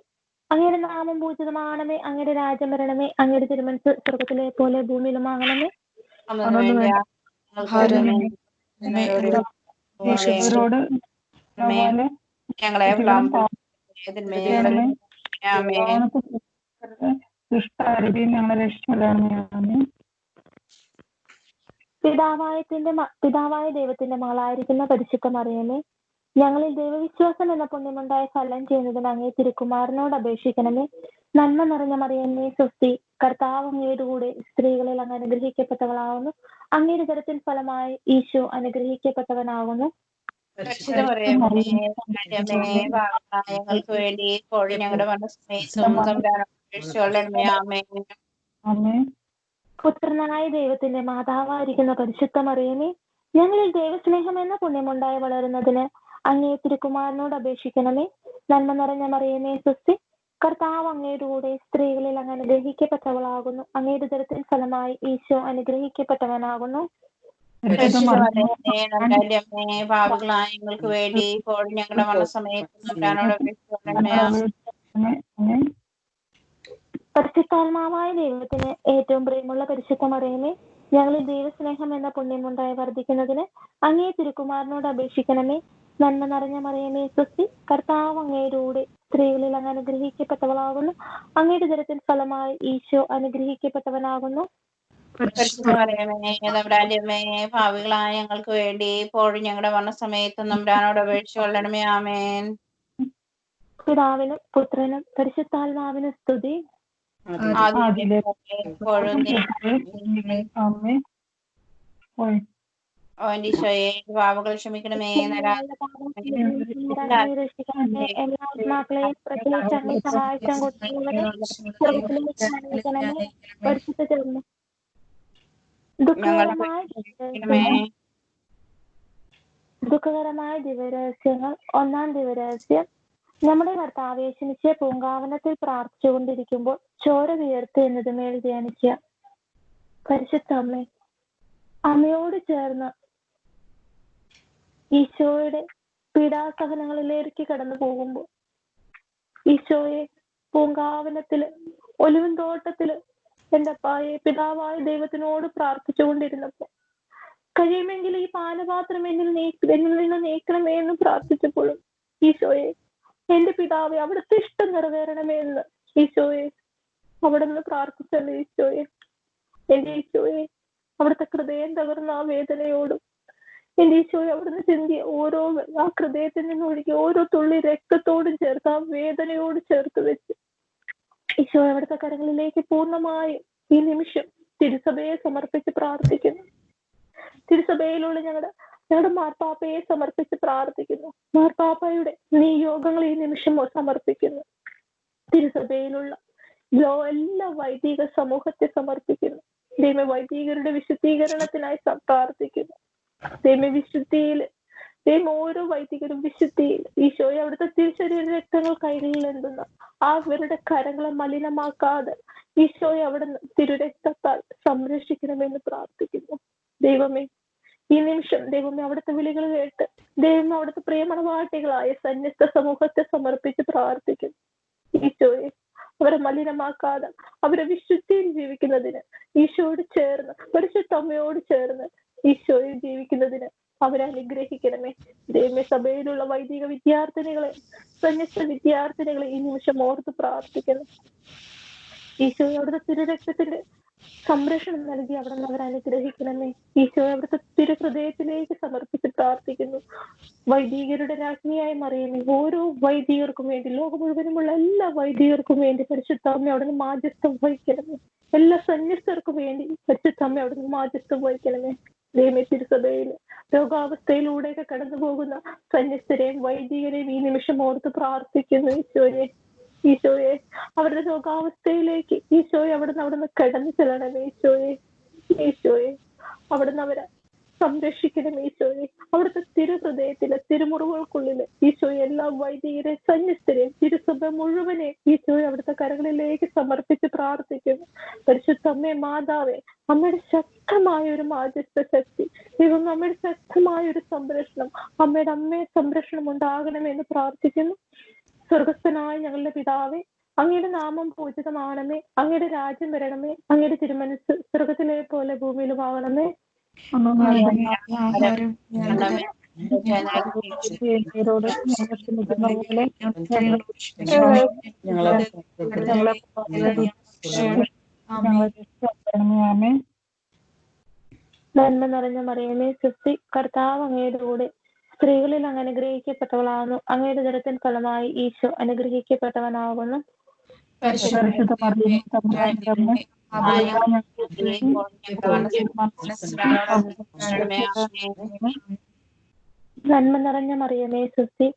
അങ്ങയുടെ നാമം പൂജിതമാണമേ, അങ്ങയുടെ രാജ്യം വരണമേ, അങ്ങയുടെ തിരുമനസ്സ് സ്വർഗത്തിലെ പോലെ ഭൂമിയിലുമാകണമേ. ഞങ്ങളെ പിതാവായ ദൈവത്തിന്റെ മകളായിരിക്കുന്ന പരിശുദ്ധ മറിയമേ, ഞങ്ങളിൽ ദൈവവിശ്വാസം എന്ന പുണ്യമുണ്ടായ ഫലം ചെയ്യുന്നതിന് അങ്ങേ തിരുക്കുമാരനോട് അപേക്ഷിക്കണമേ. നന്മ നിറഞ്ഞ മറിയമേ, സ്വസ്തി, കർത്താവ് അങ്ങയുടെ കൂടെ സ്ത്രീകളിൽ അങ്ങ് അനുഗ്രഹിക്കപ്പെട്ടവളാവുന്നു. അങ്ങയുടെ തരത്തിൽ ഫലമായി ഈശോ അനുഗ്രഹിക്കപ്പെട്ടവനാകുന്നു. ഞങ്ങൾക്ക് വേണ്ടി ഇപ്പോഴും ഞങ്ങളുടെ മനസ്സമയത്തും പുത്രനായ ദൈവത്തിന്റെ മാതാവായിരിക്കുന്ന പരിശുദ്ധ മറിയമേ, ഞങ്ങളിൽ ദൈവസ്നേഹം എന്ന പുണ്യമുണ്ടായി വളരുന്നതിന് അങ്ങേ തിരുക്കുമാരനോട് അപേക്ഷിക്കണമേ. നന്മ നിറഞ്ഞ മറിയമേ, സ്വസ്തി, കർത്താവ് അങ്ങയുടെ കൂടെ സ്ത്രീകളിൽ അങ്ങ് അനുഗ്രഹിക്കപ്പെട്ടവളാകുന്നു. അങ്ങയുടെ ദരത്തിൽ ഫലമായി ഈശോ അനുഗ്രഹിക്കപ്പെട്ടവനാകുന്നു. ഭാവികളായ ഞങ്ങൾക്ക് വേണ്ടി ഇപ്പോൾ ഞങ്ങളുടെ മനസ്സമയത്തും പരിശുദ്ധാത്മാവായ ദൈവത്തിന് ഏറ്റവും പ്രിയമുള്ള പരിശുദ്ധ മറിയമേ, ഞങ്ങളിൽ ദൈവസ്നേഹം എന്ന പുണ്യമുണ്ടായി വർദ്ധിക്കുന്നതിന് അങ്ങേ തിരുക്കുമാരനോട് അപേക്ഷിക്കണമേ. നന്മ നിറഞ്ഞ മറിയമേ, സ്വസ്തി, കർത്താവ് അങ്ങയുടെ കൂടെ സ്ത്രീകളിൽ അങ്ങ് അനുഗ്രഹിക്കപ്പെട്ടവളാകുന്നു. അങ്ങയുടെ ദരത്തിൽ ഫലമായി ഈശോ അനുഗ്രഹിക്കപ്പെട്ടവനാകുന്നു. പരിശുദ്ധമറിയമേ തമ്പുരാന്റെ അമ്മേ ഭാവികളായ ഞങ്ങൾക്ക് വേണ്ടി ഇപ്പോഴും ഞങ്ങളുടെ മരണസമയത്തും തമ്പുരാനോട് അപേക്ഷിച്ച് കൊള്ളണമേ. ആമേൻ. പിതാവിനും പുത്രനും പരിശുദ്ധാത്മാവിനും സ്തുതി. ആദിയിലെ പോലെ ഇപ്പോഴും ഈശോയെ പാപങ്ങൾ ക്ഷമിക്കണമേ. രക്ഷിക്കണമേ. എല്ലാ ആത്മാക്കളെയും പ്രത്യേകിച്ച് അങ്ങേ സഹായിക്കാൻ കൊടുക്കുന്നവരെ പരിശുദ്ധ ചേർന്ന് ദുഃഖകരമായ ദിവരഹസ്യങ്ങൾ. ഒന്നാം ദിവരഹസ്യം. നമ്മുടെ കർത്താവ് യേശുമിശിഹായെ പൂങ്കാവനത്തിൽ പ്രാർത്ഥിച്ചുകൊണ്ടിരിക്കുമ്പോൾ ചോര വിയർത്ത് എന്നത് മേൽ ധ്യാനിക്കുക. പരിശുദ്ധ അമ്മേ, അമ്മയോട് ചേർന്ന് ഈശോയുടെ പീഡാസഹനങ്ങളിലേക്ക് കടന്നു പോകുമ്പോൾ ഈശോയെ പൂങ്കാവനത്തില് ഒലിവിൻ തോട്ടത്തില് എന്റെ പിതാവായ ദൈവത്തിനോട് പ്രാർത്ഥിച്ചുകൊണ്ടിരുന്നപ്പോ കഴിയുമെങ്കിൽ ഈ പാനപാത്രം എന്നിൽ നിന്ന് നീക്കണമേ എന്ന് പ്രാർത്ഥിച്ചപ്പോഴും ഈശോയെ എന്റെ പിതാവെ അവിടുത്തെ ഇഷ്ടം നിറവേറണമേ എന്ന് ഈശോയെ അവിടെ നിന്ന് പ്രാർത്ഥിച്ചല്ലേ ഈശോയെ. എന്റെ ഈശോയെ അവിടുത്തെ ഹൃദയം തകർന്ന ആ വേദനയോടും എന്റെ ഈശോയെ അവിടുന്ന് ചിന്തിയ ഓരോ ആ ഹൃദയത്തിൽ നിന്ന് ഒഴുകി ഓരോ തുള്ളി രക്തത്തോടും ചേർത്ത് ആ വേദനയോട് ചേർത്ത് വെച്ച് ഈശോ അവിടുത്തെ കരങ്ങളിലേക്ക് പൂർണ്ണമായും ഈ നിമിഷം തിരുസഭയെ സമർപ്പിച്ച് പ്രാർത്ഥിക്കുന്നു. തിരുസഭയിലുള്ള ഞങ്ങളുടെ മാർപ്പാപ്പയെ സമർപ്പിച്ച് പ്രാർത്ഥിക്കുന്നു. മാർപ്പാപ്പയുടെ നിയോഗങ്ങൾ ഈ നിമിഷം സമർപ്പിക്കുന്നു. തിരുസഭയിലുള്ള എല്ലാ വൈദിക സമൂഹത്തെ സമർപ്പിക്കുന്നു. ദൈവ വൈദികരുടെ വിശുദ്ധീകരണത്തിനായി പ്രാർത്ഥിക്കുന്നു. ഓരോ വൈദികരും വിശുദ്ധിയിൽ ഈശോയെ അവിടുത്തെ തിരുശരീര രക്തങ്ങൾ കൈകളിൽ എന്തുന്ന അവരുടെ കരങ്ങളെ മലിനമാക്കാതെ ഈശോയെ അവിടുന്ന് തിരുരക്തത്താൽ സംരക്ഷിക്കണമെന്ന് പ്രാർത്ഥിക്കുന്നു. ദൈവമേ ഈ നിമിഷം ദൈവമേ അവിടുത്തെ വിളികൾ കേട്ട് ദൈവം അവിടുത്തെ പ്രിയമണവാട്ടികളായ സന്യസ്ത സമൂഹത്തെ സമർപ്പിച്ച് പ്രാർത്ഥിക്കുന്നു. ഈശോയെ അവരെ മലിനമാക്കാതെ അവരെ വിശുദ്ധിയിൽ ജീവിക്കുന്നതിന് ഈശോയോട് ചേർന്ന് പരിശുദ്ധ അമ്മയോട് ചേർന്ന് ഈശോയിൽ ജീവിക്കുന്നതിന് അവരെ അനുഗ്രഹിക്കണമേ. ദൈവമേ സഭയിലുള്ള വൈദിക വിദ്യാർത്ഥിനികളെ സന്യസ്ത വിദ്യാർത്ഥിനികളെ ഈ നിമിഷം ഓർത്ത് പ്രാർത്ഥിക്കണം. ഈശോയെ അവിടുത്തെ തിരുരക്തത്തിന്റെ സംരക്ഷണം നൽകി അവിടെ നിന്ന് അവരെ അനുഗ്രഹിക്കണമേ. ഈശോയെ അവിടുത്തെ തിരുഹൃദയത്തിലേക്ക് സമർപ്പിച്ച് പ്രാർത്ഥിക്കുന്നു. വൈദികരുടെ രാജ്ഞിയായി മറിയമേ ഓരോ വൈദികർക്കും വേണ്ടി ലോകം മുഴുവനുമുള്ള എല്ലാ വൈദികർക്കും വേണ്ടി പരിശുദ്ധ അമ്മ അവിടെ നിന്ന് മാധ്യസ്ഥം വഹിക്കണമേ. എല്ലാ സന്യസ്തർക്കും വേണ്ടി പരിശുദ്ധ അമ്മ അവിടെ നിന്ന് മാധ്യസ്ഥം വഹിക്കണമേ. ദൈവമേ തിരുസഭയിൽ രോഗാവസ്ഥയിലൂടെയൊക്കെ കടന്നു പോകുന്ന സന്യസ്തരെയും വൈദികരെയും ഈ നിമിഷം ഓർത്ത് പ്രാർത്ഥിക്കുന്നു. ഈശോയെ അവരുടെ രോഗാവസ്ഥയിലേക്ക് ഈശോയെ അവിടുന്ന് കടന്നു ചെല്ലണമേ. ഈശോയെ അവിടുന്ന് അവരെ സംരക്ഷിക്കണം. ഈശോയെ അവിടുത്തെ തിരുഹൃദയത്തിലെ തിരുമുറിവുകൾക്കുള്ളില് ഈശോയെ എല്ലാ വൈദികരെ സന്യസ്തരെയും തിരുസഭ മുഴുവനെ ഈശോയെ അവിടുത്തെ കരങ്ങളിലേക്ക് സമർപ്പിച്ച് പ്രാർത്ഥിക്കുന്നു. പരിശുദ്ധ അമ്മേ മാതാവേ അമ്മയുടെ ശക്തമായ ഒരു മാധ്യസ്ഥ ശക്തി ദൈവം അമ്മയുടെ ശക്തമായ ഒരു സംരക്ഷണം അമ്മയെ സംരക്ഷണം ഉണ്ടാകണമെന്ന് പ്രാർത്ഥിക്കുന്നു. സ്വർഗസ്ഥനായ ഞങ്ങളുടെ പിതാവേ, അങ്ങയുടെ നാമം പൂജിതമാണമേ, അങ്ങയുടെ രാജ്യം വരണമേ, അങ്ങയുടെ തിരുമനസ് സ്വർഗത്തിലെ പോലെ ഭൂമിയിലുമാകണമേ. നന്മ നിറഞ്ഞ മറിയമേ സ്വസ്തി, കർത്താവ് അങ്ങയുടെ കൂടെ സ്ത്രീകളിൽ അങ്ങ് അനുഗ്രഹിക്കപ്പെട്ടവളാകുന്നു. അങ്ങയുടെ ഉദരത്തിൻ ഫലമായി ഈശോ അനുഗ്രഹിക്കപ്പെട്ടവനാകുന്നു. നന്മ നിറഞ്ഞ മറിയമേ സ്വസ്തി,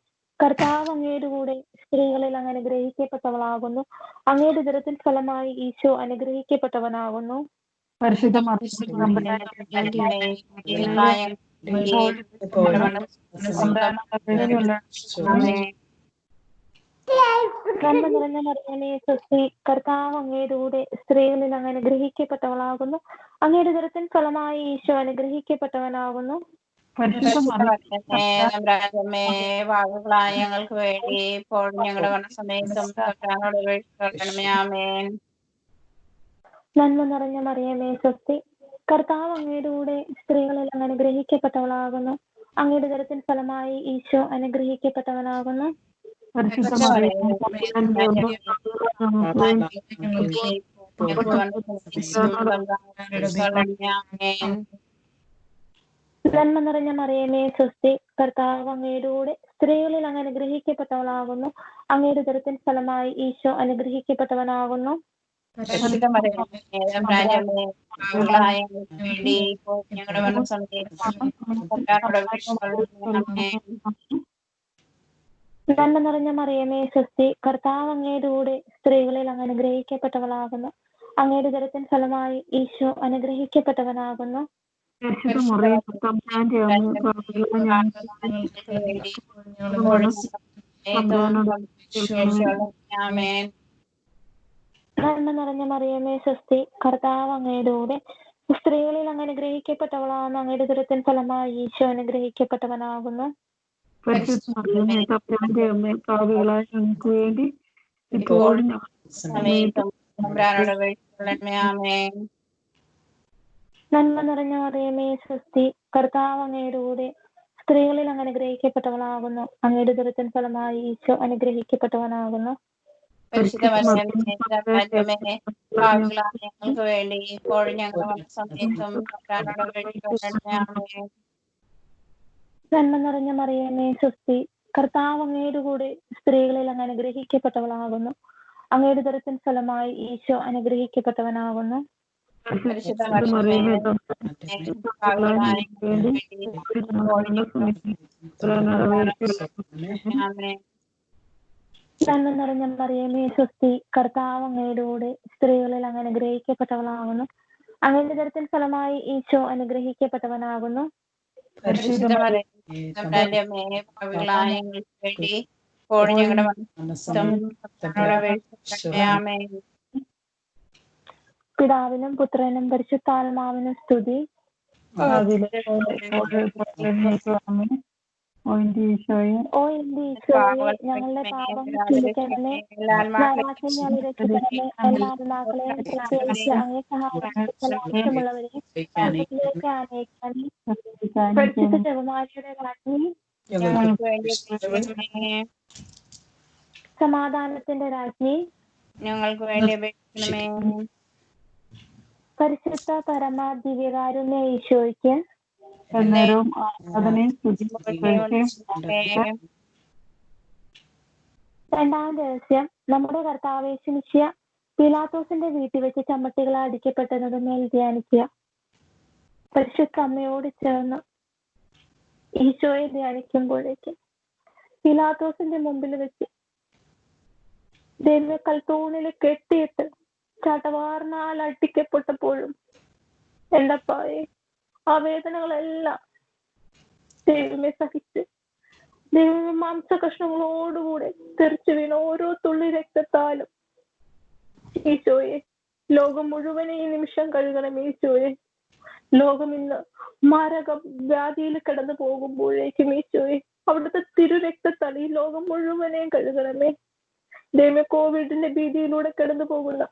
കർത്താവ് അങ്ങയുടെ കൂടെ സ്ത്രീകളിൽ അങ്ങ് അനുഗ്രഹിക്കപ്പെട്ടവളാകുന്നു. അങ്ങയുടെ ഉദരത്തിൻ ഫലമായി ഈശോ അനുഗ്രഹിക്കപ്പെട്ടവനാകുന്നു. നന്മ നിറഞ്ഞ മറിയമേ സ്വസ്തി, കർത്താവ് അങ്ങയുടെ കൂടെ സ്ത്രീകളിൽ അങ്ങ് അനുഗ്രഹിക്കപ്പെട്ടവളാകുന്നു. അങ്ങയുടെ ഉദരത്തിൻ ഫലമായി ഈശോ അനുഗ്രഹിക്കപ്പെട്ടവനാകുന്നു. ഞങ്ങൾക്ക് വേണ്ടി ഇപ്പോൾ ഞങ്ങളുടെ മരണസമയത്തും ആമേൻ. നന്മ നിറഞ്ഞ മറിയമേ സ്വസ്തി, കർത്താവ് അങ്ങയുടെ കൂടെ സ്ത്രീകളിൽ അങ്ങ് അനുഗ്രഹിക്കപ്പെട്ടവളാകുന്നു. അങ്ങയുടെ ഉദരത്തിൻ ഫലമായി ഈശോ അനുഗ്രഹിക്കപ്പെട്ടവനാകുന്നു. നന്മ നിറഞ്ഞ മറിയമേ സ്വസ്തി, കർത്താവ് അങ്ങയുടെ കൂടെ സ്ത്രീകളിൽ അങ്ങ് അനുഗ്രഹിക്കപ്പെട്ടവളാകുന്നു. അങ്ങയുടെ ഉദരത്തിൻ ഫലമായി ഈശോ അനുഗ്രഹിക്കപ്പെട്ടവനാകുന്നു. നന്മ നിറഞ്ഞ മറിയമേ സ്വസ്തി, കർത്താവ് അങ്ങയുടെ കൂടെ സ്ത്രീകളിൽ അങ്ങ് അനുഗ്രഹിക്കപ്പെട്ടവളാകുന്നു. അങ്ങയുടെ ഉദരത്തിൻ ഫലമായി ഈശോ അനുഗ്രഹിക്കപ്പെട്ടവനാകുന്നു. നന്മ നിറഞ്ഞ മറിയമേ സ്വസ്തി, കർത്താവ് അങ്ങയുടെ കൂടെ സ്ത്രീകളിൽ അങ്ങ് അനുഗ്രഹിക്കപ്പെട്ടവളാകുന്നു. അങ്ങയുടെ ഉദരത്തിൻ ഫലമായി ഈശോ അനുഗ്രഹിക്കപ്പെട്ടവനാകുന്നു. നന്മ നിറഞ്ഞ മറിയമേ സ്വസ്തി, കർത്താവ് അങ്ങയുടെ കൂടെ സ്ത്രീകളിൽ അങ്ങ് അനുഗ്രഹിക്കപ്പെട്ടവളാകുന്നു. അങ്ങയുടെ ഉദരത്തിൻ ഫലമായി ഈശോ അനുഗ്രഹിക്കപ്പെട്ടവനാകുന്നു. ഞങ്ങൾക്ക് വേണ്ടി ഇപ്പോഴും ഞങ്ങളുടെ സമയത്തും നന്മ നിറഞ്ഞ മറിയമേ സ്വസ്തി, കർത്താവ് അങ്ങയുടെ കൂടെ സ്ത്രീകളിൽ അങ്ങ് അനുഗ്രഹിക്കപ്പെട്ടവളാകുന്നു. അങ്ങയുടെ ഉദരത്തിൻ ഫലമായി ഈശോ അനുഗ്രഹിക്കപ്പെട്ടവനാകുന്നു. നന്മ നിറഞ്ഞ മറിയമേ സ്വസ്തി, കർത്താവ് അങ്ങയുടെ കൂടെ സ്ത്രീകളിൽ അങ്ങ് അനുഗ്രഹിക്കപ്പെട്ടവളാകുന്നു. അങ്ങയുടെ ഉദരത്തിൻ ഫലമായി ഈശോ അനുഗ്രഹിക്കപ്പെട്ടവനാകുന്നു. പിതാവിനും പുത്രനും പരിശുദ്ധാത്മാവിനും സ്തുതി. ഓ എന്റെ ഈശോയെ, ഞങ്ങളുടെ പാപം ക്ഷമിക്കണമേ. നരകാഗ്നിയാൽ രക്ഷിക്കണമേ. എല്ലാ ആത്മാക്കളെയും പ്രത്യേകിച്ച് അങ്ങേ സഹായമുള്ളവരെയും സ്വർഗ്ഗത്തിലേക്ക് ആനയിക്കണമേ. പരിശുദ്ധ ജപമാലയുടെ രാജ്ഞി, സമാധാനത്തിന്റെ രാജ്ഞി, ഞങ്ങൾക്ക് വേണ്ടി അപേക്ഷിക്കണമേ. പരിശുദ്ധ പരമ ദിവ്യകാരുണ്യ ഈശോയ്ക്ക് രണ്ടാം രഹസ്യം, നമ്മുടെ കർത്താവ് യേശു മിശിഹ പീലാത്തോസിന്റെ വീട്ടിൽ വെച്ച് ചമ്മട്ടികളാൽ അടിക്കപ്പെട്ടത് മേൽ ധ്യാനിക്കുക. പരിശുദ്ധ അമ്മയോട് ചേർന്ന് ഈശോയെ ധ്യാനിക്കുമ്പോഴേക്ക് പീലാത്തോസിന്റെ മുമ്പിൽ വെച്ച് ദൈവ കൽത്തൂണിൽ കെട്ടിയിട്ട് ചാട്ടവാറിനാൽ അടിക്കപ്പെട്ടപ്പോഴും എന്റെ അപ്പായെ ആ വേദനകളെല്ലാം ദൈവമേ സഹിച്ച് ദൈവമേ മാംസ കഷ്ണങ്ങളോടുകൂടെ തെറിച്ചു വീണ ഓരോ തുള്ളി രക്തത്താലും ഈശോയെ ലോകം മുഴുവനെ ഈ നിമിഷം കഴുകണം. ഈശോയെ, ലോകം ഇന്ന് മാരക വ്യാധിയിൽ കിടന്നു പോകുമ്പോഴേക്കും ഈശോയെ അവിടുത്തെ തിരുരക്തത്താൽ ഈ ലോകം മുഴുവനെയും കഴുകണമേ. ദൈവമേ, കോവിഡിന്റെ ഭീതിയിലൂടെ കിടന്നു പോകുന്ന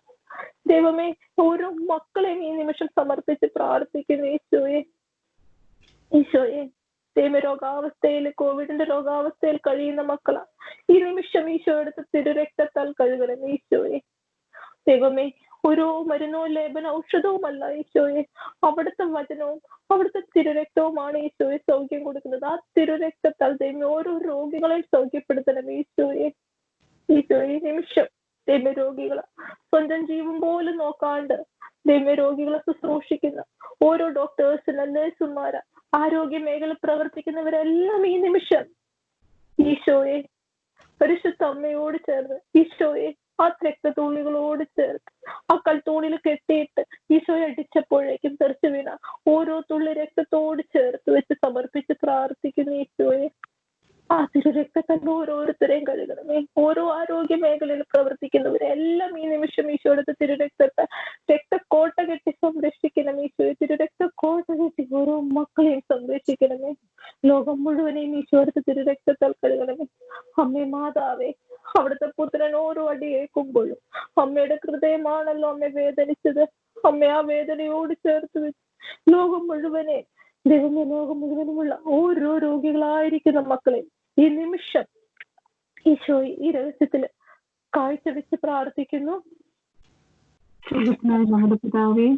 ദൈവമേ ഓരോ മക്കളെയും ഈ നിമിഷം സമർപ്പിച്ച് പ്രാർത്ഥിക്കുന്നു. ഈശോയെ ദൈവ രോഗാവസ്ഥയിൽ, കോവിഡിന്റെ രോഗാവസ്ഥയിൽ കഴിയുന്ന മക്കളാ ഈ നിമിഷം ഈശോ എടുത്ത് തിരുരക്തത്താൽ കഴുകണം. ഈശോയെ ദൈവമേ, ഓരോ മരുന്നോ ലേപന ഔഷധവുമല്ല ഈശോയെ, അവിടുത്തെ വചനവും അവിടുത്തെ തിരുരക്തവുമാണ് ഈശോയെ സൗഖ്യം കൊടുക്കുന്നത്. ആ തിരുരക്തത്താൽ ദൈവം ഓരോ രോഗികളെ സൗഖ്യപ്പെടുത്തണം. ഈശോയെ നിമിഷം ദൈവ രോഗികളെ സ്വന്തം ജീവൻ പോലും നോക്കാണ്ട് ദൈവ രോഗികളെ ശുശ്രൂഷിക്കുന്ന ഓരോ ഡോക്ടേഴ്സിന്, നഴ്സുമാര്, ആരോഗ്യ മേഖല പ്രവർത്തിക്കുന്നവരെല്ലാം ഈ നിമിഷം ഈശോയെ പരിശുദ്ധ അമ്മയോട് ചേർന്ന് ഈശോയെ ആ രക്തത്തൂണികളോട് ചേർത്ത് ആ കൽത്തൂണിൽ കെട്ടിയിട്ട് ഈശോയെ അടിച്ചപ്പോഴേക്കും തെറിച്ചു വീണ ഓരോ തുള്ളി രക്തത്തോട് ചേർത്ത് വെച്ച് സമർപ്പിച്ച് പ്രാർത്ഥിക്കുന്ന ഈശോയെ ആ തിരുരക്തത്താൽ ഓരോരുത്തരെയും കഴുകണമേ. ഓരോ ആരോഗ്യ മേഖലയിൽ പ്രവർത്തിക്കുന്നവരെ എല്ലാം ഈ നിമിഷം ഈശോയുടെ തിരുരക്തത്തെ രക്തക്കോട്ട കെട്ടി സംരക്ഷിക്കണം. ഈശോയെ തിരുരക്തക്കോട്ട കെട്ടി ഓരോ മക്കളെയും സംരക്ഷിക്കണമേ. ലോകം മുഴുവനെയും ഈശോയുടെ തിരുരക്തത്താൽ കഴുകണമേ. അമ്മേ മാതാവേ, അവിടുത്തെ പുത്രൻ ഓരോ അടി ഏൽക്കുമ്പോഴും അമ്മയുടെ ഹൃദയമാണല്ലോ അമ്മ വേദനിച്ചത്. അമ്മ ആ വേദനയോട് ചേർത്ത് വെച്ച് ലോകം മുഴുവനെ ദൈവമേ, ലോകം മുഴുവനുമുള്ള ഓരോ രോഗികളായിരിക്കുന്ന മക്കളെ ഈ നിമിഷം ഈശോ ഈ രഹസ്യത്തില് കാഴ്ചവെച്ച് പ്രാർത്ഥിക്കുന്നു. സ്വർഗസ്നായ ഞങ്ങളുടെ പിതാവേ,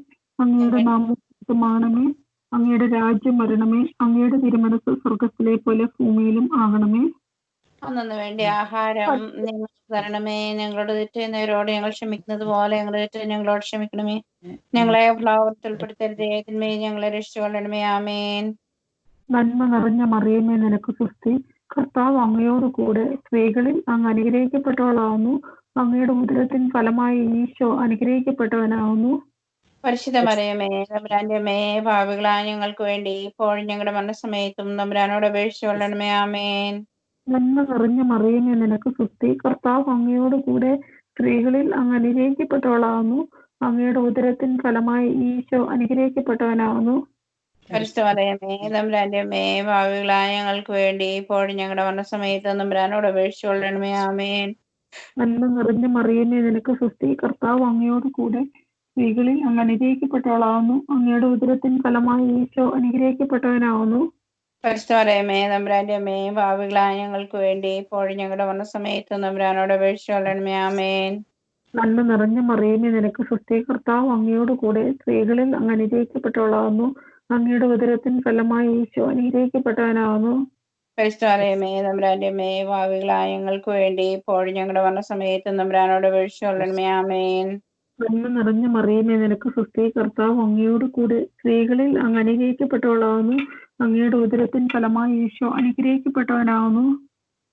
അങ്ങയുടെ നാമമാണമേ, അങ്ങയുടെ രാജ്യം വരണമേ, അങ്ങയുടെ തിരുമനസ് സ്വർഗത്തിലെ പോലെ ഭൂമിയിലും ആകണമേ. അന്നു വേണ്ടി ആഹാരം നിങ്ങൾക്ക് തരണമേ. ഞങ്ങളുടെ തെറ്റുന്നവരോട് ഞങ്ങൾ ക്ഷമിക്കുന്നത് പോലെ ഞങ്ങളുടെ തെറ്റ് ഞങ്ങളോട് ക്ഷമിക്കണമേ. ഞങ്ങളെ ഫ്ലവത്തിൽ ഉൾപ്പെടുത്തരുതേ, തിന്മയിൽ ഞങ്ങളെ രക്ഷിച്ചുകൊള്ളണമേ. ആമേൻ. നന്മ നിറഞ്ഞ മറിയമേ, നിനക്ക് സ്വസ്തി, കർത്താവ് അങ്ങയോട് കൂടെ സ്ത്രീകളിൽ അങ്ങ് അനുഗ്രഹിക്കപ്പെട്ടവളാവുന്നു. അങ്ങയുടെ ഉദരത്തിൻ ഫലമായി ഈശോ അനുഗ്രഹിക്കപ്പെട്ടവനാവുന്നു. പരിശുദ്ധ മറിയമേ, തമ്പുരാന്റെ അമ്മേ, പാപികളായ ഞങ്ങൾക്ക് വേണ്ടി ഇപ്പോഴും ഞങ്ങളുടെ മരണസമയത്തും തമ്പുരാനോട് അപേക്ഷിച്ചുകൊള്ളണമേ. ആമേൻ. നന്മ നിറഞ്ഞ മറിയമേ, നിനക്ക് സ്വസ്തി, കർത്താവ് അങ്ങയോട് കൂടെ സ്ത്രീകളിൽ അങ്ങ് അനുഗ്രഹിക്കപ്പെട്ടവളാവുന്നു. അങ്ങയുടെ ഉദരത്തിൻ ഫലമായി ഈശോ അനുഗ്രഹിക്കപ്പെട്ടവനാവുന്നു. പരിശുദ്ധ മറിയമേ, തമ്പുരാന്റെ അമ്മേ, പാപികളായ ഞങ്ങൾക്ക് വേണ്ടി ഇപ്പോഴും ഞങ്ങളുടെ മരണസമയത്തും തമ്പുരാനോട് അപേക്ഷിച്ചുകൊള്ളണമേ. ആമേൻ. നന്മ നിറഞ്ഞ മറിയമേ, നിനക്ക് സ്വസ്തി, കർത്താവ് അങ്ങയോട് കൂടെ സ്ത്രീകളിൽ അങ്ങ് അനുഗ്രഹിക്കപ്പെട്ടവളാവുന്നു. അങ്ങയുടെ ഉദരത്തിൻ ഫലമായി ഈശോ അനുഗ്രഹിക്കപ്പെട്ടവനാവുന്നു. പരിശുദ്ധ മറിയമേ, തമ്പുരാന്റെ അമ്മേ, പാപികളായ ഞങ്ങൾക്ക് വേണ്ടി ഇപ്പോഴും ഞങ്ങളുടെ മരണസമയത്തും തമ്പുരാനോട് അപേക്ഷിച്ചുകൊള്ളണമേ. ആമേൻ. നന്മ നിറഞ്ഞ മറിയമേ, നിനക്ക് സ്വസ്തി, കർത്താവ് അങ്ങയോട് കൂടെ സ്ത്രീകളിൽ അങ്ങ് അനുഗ്രഹിക്കപ്പെട്ടവളാവുന്നു. അങ്ങയുടെ ഉദരത്തിൻ ഫലമായി ഈശോ അനുഗ്രഹിക്കപ്പെട്ടവനാവുന്നു. പരിശുദ്ധ മറിയമേ, തമ്പുരാന്റെ അമ്മേ, പാപികളായ ഞങ്ങൾക്ക് വേണ്ടി ഇപ്പോഴും ഞങ്ങളുടെ മരണസമയത്തും തമ്പുരാനോട് അപേക്ഷിച്ചുകൊള്ളണമേ. ആമേൻ. നന്മ നിറഞ്ഞ മറിയമേ, നിനക്ക് സ്വസ്തി, കർത്താവ് അങ്ങയോട് കൂടെ സ്ത്രീകളിൽ അങ്ങ് അനുഗ്രഹിക്കപ്പെട്ടവളാവുന്നു. അങ്ങയുടെ ഉദരത്തിൻ ഫലമായി ഈശോ അനുഗ്രഹിക്കപ്പെട്ടവനാവുന്നു.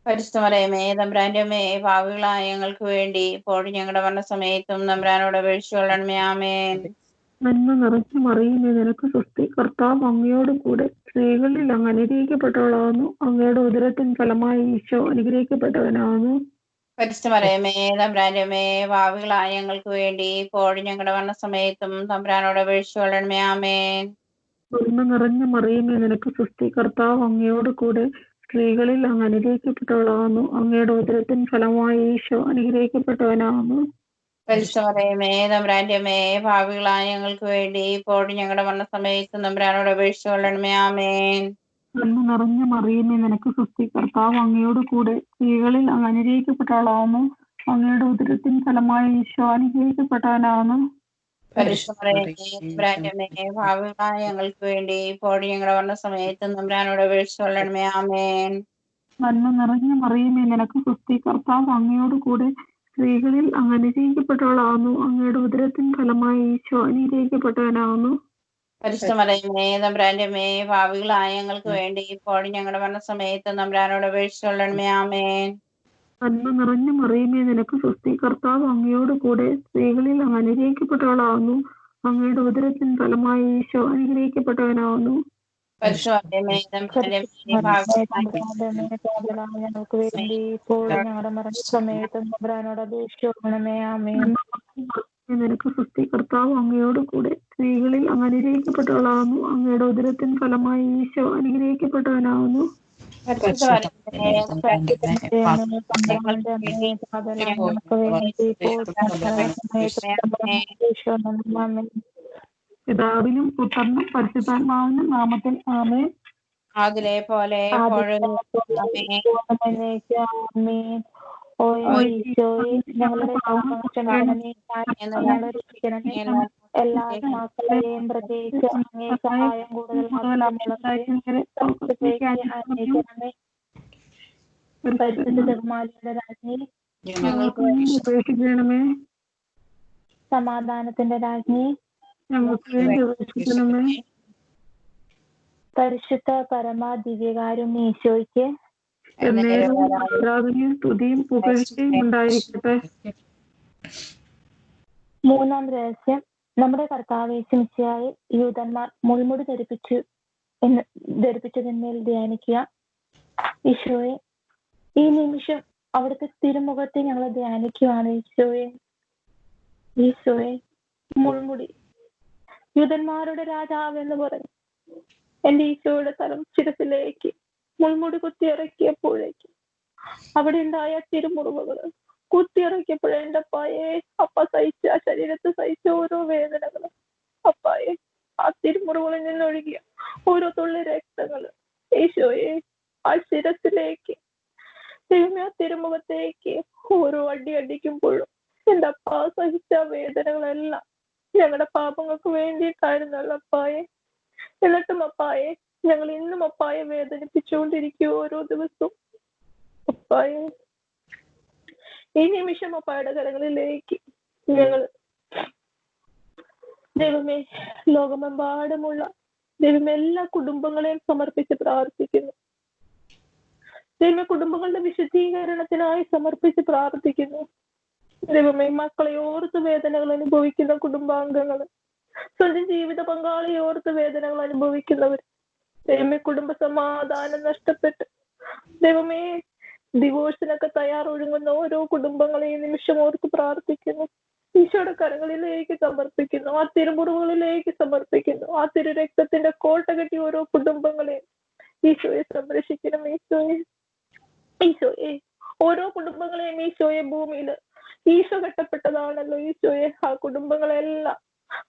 പരിശുദ്ധ മറിയമേ, തമ്പുരാന്റെ അമ്മേ, പാപികളായ ഞങ്ങൾക്ക് വേണ്ടി ഇപ്പോഴും ഞങ്ങളുടെ മരണസമയത്തും തമ്പുരാനോട് അപേക്ഷിച്ചുകൊള്ളണമേ. ആമേൻ. നന്മ നിറഞ്ഞ മറിയമേ, നിനക്ക് സ്വസ്തി, കർത്താവ് അങ്ങയോട് കൂടെ സ്ത്രീകളിൽ അങ്ങ് അനുഗ്രഹിക്കപ്പെട്ടവളാവുന്നു. അങ്ങയുടെ ഉദരത്തിൻ ഫലമായി ഈശോ അനുഗ്രഹിക്കപ്പെട്ടവനാവുന്നു. പരിശുദ്ധ മറിയമേ, തമ്പുരാന്റെ അമ്മേ, പാപികളായ ഞങ്ങൾക്ക് വേണ്ടി ഇപ്പോഴും ഞങ്ങളുടെ മരണസമയത്തും തമ്പുരാനോട് അപേക്ഷിച്ചുകൊള്ളണമേ. ആമേൻ. നന്മ നിറഞ്ഞ മറിയമേ, നിനക്ക് സ്വസ്തി, കർത്താവ് അങ്ങയോട് കൂടെ സ്ത്രീകളിൽ അങ്ങ് അനുഗ്രഹിക്കപ്പെട്ടവളാവുന്നു. അങ്ങയുടെ ഉദരത്തിൻ ഫലമായി ഈശോ അനുഗ്രഹിക്കപ്പെട്ടവനാവുന്നു. പരിശുദ്ധ മറിയമേ, തമ്പുരാന്റെ അമ്മേ, പാപികളായ ഞങ്ങൾക്ക് വേണ്ടി ഇപ്പോഴും ഞങ്ങളുടെ മരണസമയത്തും തമ്പുരാനോട് അപേക്ഷിച്ചുകൊള്ളണമേ. ആമേൻ. നന്മ നിറഞ്ഞ മറിയമേ, നിനക്ക് സ്വസ്തി, കർത്താവ് അങ്ങയോട് കൂടെ സ്ത്രീകളിൽ അങ്ങ് അനുഗ്രഹിക്കപ്പെട്ടവളാവുന്നു. അങ്ങയുടെ ഉദരത്തിൻ ഫലമായി ഈശോ അനുഗ്രഹിക്കപ്പെട്ടവനാവുന്നു. പരിശുദ്ധ മറിയമേ, തമ്പുരാന്റെ അമ്മേ, പാപികളായ ഞങ്ങൾക്ക് വേണ്ടി ഇപ്പോഴും ഞങ്ങളുടെ മരണസമയത്തും തമ്പുരാനോട് അപേക്ഷിച്ചുകൊള്ളണമേ. ആമേൻ. നന്മ നിറഞ്ഞ മറിയമേ, നിനക്ക് സ്വസ്തി, കർത്താവ് അങ്ങയോട് കൂടെ സ്ത്രീകളിൽ അങ്ങ് അനുഗ്രഹിക്കപ്പെട്ടവളാവുന്നു. അങ്ങയുടെ ഉദരത്തിൻ ഫലമായി ഈശോ അനുഗ്രഹിക്കപ്പെട്ടവനാവുന്നു. പരിശുദ്ധ മറിയമേ, തമ്പുരാന്റെ അമ്മേ, പാപികളായ ഞങ്ങൾക്ക് വേണ്ടി ഇപ്പോഴും ഞങ്ങളുടെ മരണസമയത്തും തമ്പുരാനോട് അപേക്ഷിച്ചുകൊള്ളണമേ. ആമേൻ. നന്മ നിറഞ്ഞ മറിയമേ, നിനക്ക് സ്വസ്തി, കർത്താവ് അങ്ങയോട് കൂടെ സ്ത്രീകളിൽ അങ്ങ് അനുഗ്രഹിക്കപ്പെട്ടവളാവുന്നു. അങ്ങയുടെ ഉദരത്തിൻ ഫലമായി ഈശോ അനുഗ്രഹിക്കപ്പെട്ടവനാവുന്നു. പരിശുദ്ധ മറിയമേ, തമ്പുരാന്റെ അമ്മേ, ഞങ്ങൾക്ക് വേണ്ടി ഇപ്പോഴും ഞങ്ങളുടെ മരണസമയത്തും തമ്പുരാനോട് അപേക്ഷിച്ചുകൊള്ളണമേ. ആമേൻ. നിനക്ക് സ്വസ്തി, കർത്താവ് അങ്ങയോട് കൂടെ സ്ത്രീകളിൽ അങ്ങ് അനുഗ്രഹിക്കപ്പെട്ടവളാവുന്നു. അങ്ങയുടെ ഉദരത്തിൻ ഫലമായി ഈശോ അനുഗ്രഹിക്കപ്പെട്ടവനാവുന്നു. പരിശുദ്ധ മറിയമേ, പിതാവിനും പുത്രനും പരിശുദ്ധാത്മാവിനും നാമത്തിൽ ആമേൻ. അതിലെ പോലെ എപ്പോഴും ഓ ഈശോയെ, ഞങ്ങളുടെ എല്ലാ ആത്മാക്കളെയും പ്രത്യേകിച്ച് അങ്ങേ സഹായം കൂടുതൽ പരിശുദ്ധ ജപമാലയുടെ രാജ്ഞി, ഞങ്ങൾക്ക് ഉപേക്ഷിക്കണമേ. സമാധാനത്തിന്റെ രാജ്ഞി, ഞങ്ങൾക്ക് വേണ്ടി ഉപേക്ഷിക്കണമേ. പരിശുദ്ധ പരമ ദിവ്യകാരുണ്യ ഈശോയ്ക്ക് എന്നേരവും ആരാധനയും സ്തുതിയും പുകഴ്ചയും ഉണ്ടായിരിക്കട്ടെ. മൂന്നാം രഹസ്യം, നമ്മുടെ കർത്താവ് യേശുമിശിഹായെ യൂദന്മാർ മുൾമുടി ധരിപ്പിച്ചതിന്മേൽ ധ്യാനിക്കുക. ഈശോയെ, ഈ നിമിഷം അവിടുത്തെ തിരുമുഖത്തെ ഞങ്ങൾ ധ്യാനിക്കുകയാണ്. ഈശോയെ, മുൾമുടി, യൂദന്മാരുടെ രാജാവ് എന്ന് പറഞ്ഞു എന്റെ ഈശോയുടെ തലം ശിരസിലേക്ക് മുൾമുടി കുത്തിയിറക്കിയപ്പോഴേക്ക് അവിടെ ഉണ്ടായ തിരുമുറിവുകള് കുത്തിയിറക്കിയപ്പോഴേ എന്റെ അപ്പായെ, അപ്പ സഹിച്ച ആ ശരീരത്ത് സഹിച്ച ഓരോ വേദനകളും, അപ്പായെ, ആ തിരുമുറിവുകളിൽ നിന്നൊഴുകിയ ഓരോ തുള്ളി രക്തങ്ങള് ഈശോയെ ആ ശിരസിലേക്ക്, ദൈവമേ, ആ തിരുമുഖത്തേക്ക് ഓരോ അടി അടിക്കുമ്പോഴും എന്റെ അപ്പ സഹിച്ച വേദനകളെല്ലാം വേണ്ടിയിട്ടായിരുന്നല്ലോ അപ്പായെ. എന്നിട്ടും അപ്പായെ ഞങ്ങൾ ഇന്നും അപ്പായെ വേദനിപ്പിച്ചുകൊണ്ടിരിക്കും ഓരോ ദിവസവും. അപ്പായെ ഈ നിമിഷം അപ്പായുടെ കരങ്ങളിലേക്ക് ഞങ്ങൾ ദൈവമേ ലോകമെമ്പാടുമുള്ള ദൈവമേ എല്ലാ കുടുംബങ്ങളെയും സമർപ്പിച്ച് പ്രാർത്ഥിക്കുന്നു. ദൈവമേ കുടുംബങ്ങളുടെ വിശുദ്ധീകരണത്തിനായി സമർപ്പിച്ച് പ്രാർത്ഥിക്കുന്നു. ദൈവമേ മക്കളെ ഓർത്ത് വേദനകൾ അനുഭവിക്കുന്ന കുടുംബാംഗങ്ങൾ, സ്വന്തം ജീവിത പങ്കാളിയെ ഓർത്ത് വേദനകൾ അനുഭവിക്കുന്നവർ, ദൈവമേ കുടുംബ സമാധാനം നഷ്ടപ്പെട്ട് ദൈവമേ ഡിവോഴ്സിനൊക്കെ തയ്യാറൊരുങ്ങുന്ന ഓരോ കുടുംബങ്ങളെയും നിമിഷം ഓർത്ത് പ്രാർത്ഥിക്കുന്നു. ഈശോയുടെ കരങ്ങളിലേക്ക് സമർപ്പിക്കുന്നു. ആ തിരുമുറിവുകളിലേക്ക് സമർപ്പിക്കുന്നു. ആ തിരു രക്തത്തിന്റെ കോട്ട കെട്ടി ഓരോ കുടുംബങ്ങളെയും ഈശോയെ സംരക്ഷിക്കണം. ഈശോയെ ഓരോ കുടുംബങ്ങളെയും ഈശോയെ ഭൂമിയില് ഈശോ കെട്ടപ്പെട്ടതാണല്ലോ ഈശോയെ. ആ കുടുംബങ്ങളെല്ലാം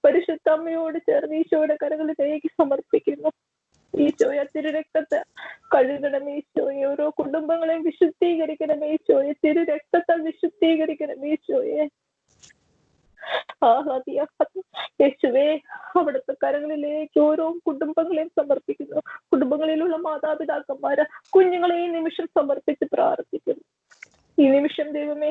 പരിശുദ്ധ അമ്മയോട് ചേർന്ന് ഈശോയുടെ കരങ്ങളിലേക്ക് സമർപ്പിക്കുന്നു. ഈശോയെ തിരു രക്തത്തെ കഴുകണം ഈശോയെ. ഓരോ കുടുംബങ്ങളെയും വിശുദ്ധീകരിക്കണം ഈശോയെ. തിരു രക്തത്തെ വിശുദ്ധീകരിക്കണം ഈശോയെ. യേശുവേ അവിടുത്തെ കരങ്ങളിലേക്ക് ഓരോ കുടുംബങ്ങളെയും സമർപ്പിക്കുന്നു. കുടുംബങ്ങളിലുള്ള മാതാപിതാക്കന്മാര് കുഞ്ഞുങ്ങളെ ഈ നിമിഷം സമർപ്പിച്ച് പ്രാർത്ഥിക്കുന്നു. ഈ നിമിഷം ദൈവമേ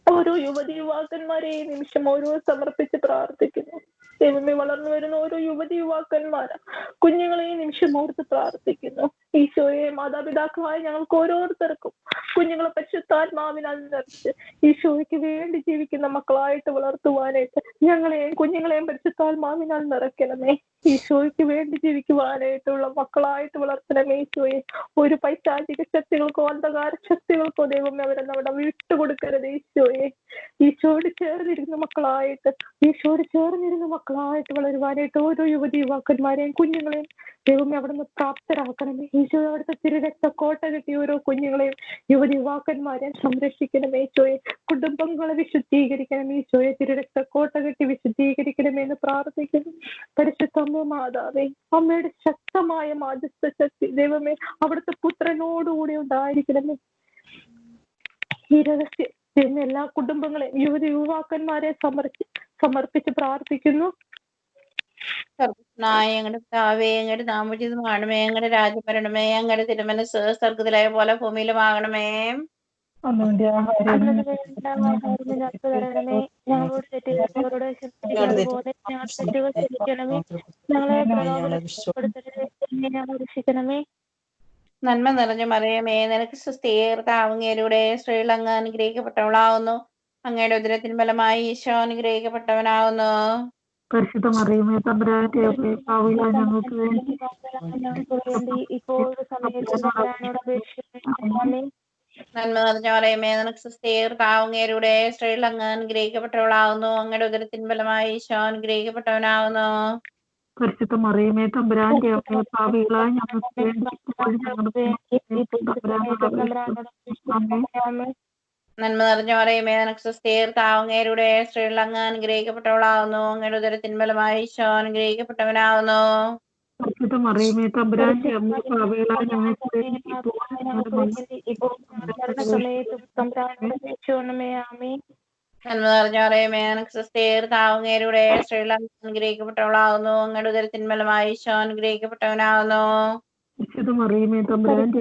ഓരോ യുവതി യുവാക്കന്മാരെ ഈ നിമിഷം ഓരോ സമർപ്പിച്ച് പ്രാർത്ഥിക്കുന്നു. ദൈവമേ വളർന്നു വരുന്ന ഓരോ യുവതി യുവാക്കന്മാര് കുഞ്ഞുങ്ങളെ ഈ നിമിഷം ഓർത്ത് പ്രാർത്ഥിക്കുന്നു. ഈശോയെ മാതാപിതാക്കളായ ഞങ്ങൾക്ക് ഓരോരുത്തർക്കും കുഞ്ഞുങ്ങളെ പരിശുദ്ധാത്മാവിനാൽ നിറച്ച് ഈശോയ്ക്ക് വേണ്ടി ജീവിക്കുന്ന മക്കളായിട്ട് വളർത്തുവാനായിട്ട് ഞങ്ങളെയും കുഞ്ഞുങ്ങളെയും പരിശുദ്ധാത്മാവിനാൽ നിറയ്ക്കണമേ. ഈശോയ്ക്ക് വേണ്ടി ജീവിക്കുവാനായിട്ടുള്ള മക്കളായിട്ട് വളർത്തണമേ ഈശോയെ. ഒരു പൈശാചിക ശക്തികൾക്കോ അന്ധകാര ശക്തികൾക്കോ ദൈവമേ അവരെ നമ്മുടെ വിട്ടുകൊടുക്കരുത് ഈശോയെ. ഈശോയോട് ചേർന്നിരുന്ന മക്കളായിട്ട് വളരുവാനായിട്ട് ഓരോ യുവതി യുവാക്കന്മാരെയും കുഞ്ഞുങ്ങളെയും ദൈവമേ അവിടുന്ന് പ്രാപ്തരാക്കണമേ ഈശോയെ. അവിടുത്തെ തിരുരക്ത കോട്ട കെട്ടി ഓരോ കുഞ്ഞുങ്ങളെയും യുവതി യുവാക്കന്മാരെയും സംരക്ഷിക്കണമേ ഈശോയെ. കുടുംബങ്ങളെ വിശുദ്ധീകരിക്കണം ഈശോയെ. തിരുരക്ത കോട്ട കെട്ടി വിശുദ്ധീകരിക്കണമെന്ന് പ്രാർത്ഥിക്കുന്നു. പരിശുദ്ധ അമ്മ മാതാവേ, അമ്മയുടെ ശക്തമായ മാധ്യസ്ഥ ശക്തി ദൈവമേ അവിടുത്തെ പുത്രനോടുകൂടി ഉണ്ടായിരിക്കണമേ. ഈ രഹസ്യം എല്ലാ കുടുംബങ്ങളെയും യുവതി യുവാക്കന്മാരെ സമർപ്പിച്ച് പ്രാർത്ഥിക്കുന്നു. ഞങ്ങളുടെ പിതാവേ, ഞങ്ങളുടെ നാമോചിതമാണമേ, ഞങ്ങളുടെ രാജ്യഭരണമേ, ഞങ്ങളുടെ തിരുമനസ് സ്വർഗ്ഗത്തിലായ പോലെ ഭൂമിയിലുമാകണമേ. ഞങ്ങളോട് തെറ്റുകാരോട് ക്ഷമിക്കുന്നത് പോലെ ഞങ്ങൾ തെറ്റുകൾ ക്ഷമിക്കണമേ. ഞങ്ങളെ പ്രലോഭനത്തിൽ രക്ഷിക്കണമേ. നന്മ നിറഞ്ഞ മറിയമേ, നിനക്ക് സുസ്ഥീർത്താവുങ്ങേരുടെ സ്ത്രീകൾ അങ്ങ് അനുഗ്രഹിക്കപ്പെട്ടവളാവുന്നു. അങ്ങയുടെ ഉദരത്തിന് ഫലമായി ഈശോ അനുഗ്രഹിക്കപ്പെട്ടവനാവുന്നു. പരിശുദ്ധ മറിയമേ തമ്പുരാന്റെ ഞങ്ങൾക്ക് വേണ്ടി ഇപ്പോൾ സമയത്ത് നന്മ നിറഞ്ഞ മറിയമേ, നിനക്ക് സുസ്ഥീർത്താവുങ്ങേരുടെ സ്ത്രീകൾ അങ്ങ് അനുഗ്രഹിക്കപ്പെട്ടവളാവുന്നു. അങ്ങയുടെ ഉദരത്തിന് ഫലമായി ഈശോ അനുഗ്രഹിക്കപ്പെട്ടവനാവുന്നു. പരിശുദ്ധ മറിയമേ തമ്പുരാന്റെ പാപികളായ ഞങ്ങൾക്ക് വേണ്ടി നന്മ നിറഞ്ഞ മറിയമേ, നിനക്ക് സുസ്ഥീർത്താവുങ്ങേരുടെ സ്ത്രീകൾ അങ്ങ് അനുഗ്രഹിക്കപ്പെട്ടവളാവുന്നു. അങ്ങയുടെ ഉദരത്തിന് ഫലമായി ഈശോ അനുഗ്രഹിക്കപ്പെട്ടവനാവുന്നു. പരിശുദ്ധ മറിയമേ തമ്പുരാന്റെ പാപികളായ ഞങ്ങൾക്ക് വേണ്ടി നന്മ നിറഞ്ഞ മറിയമേ, നിനക്ക് സുസ്ഥീർത്താവുങ്ങേരുടെ സ്ത്രീകൾ അങ്ങ് അനുഗ്രഹിക്കപ്പെട്ടവളാവുന്നു. അങ്ങയുടെ ഉദരത്തിന് ഫലമായി ഈശോ അനുഗ്രഹിക്കപ്പെട്ടവനാവുന്നു. പരിശുദ്ധ മറിയമേ തമ്പുരാന്റെ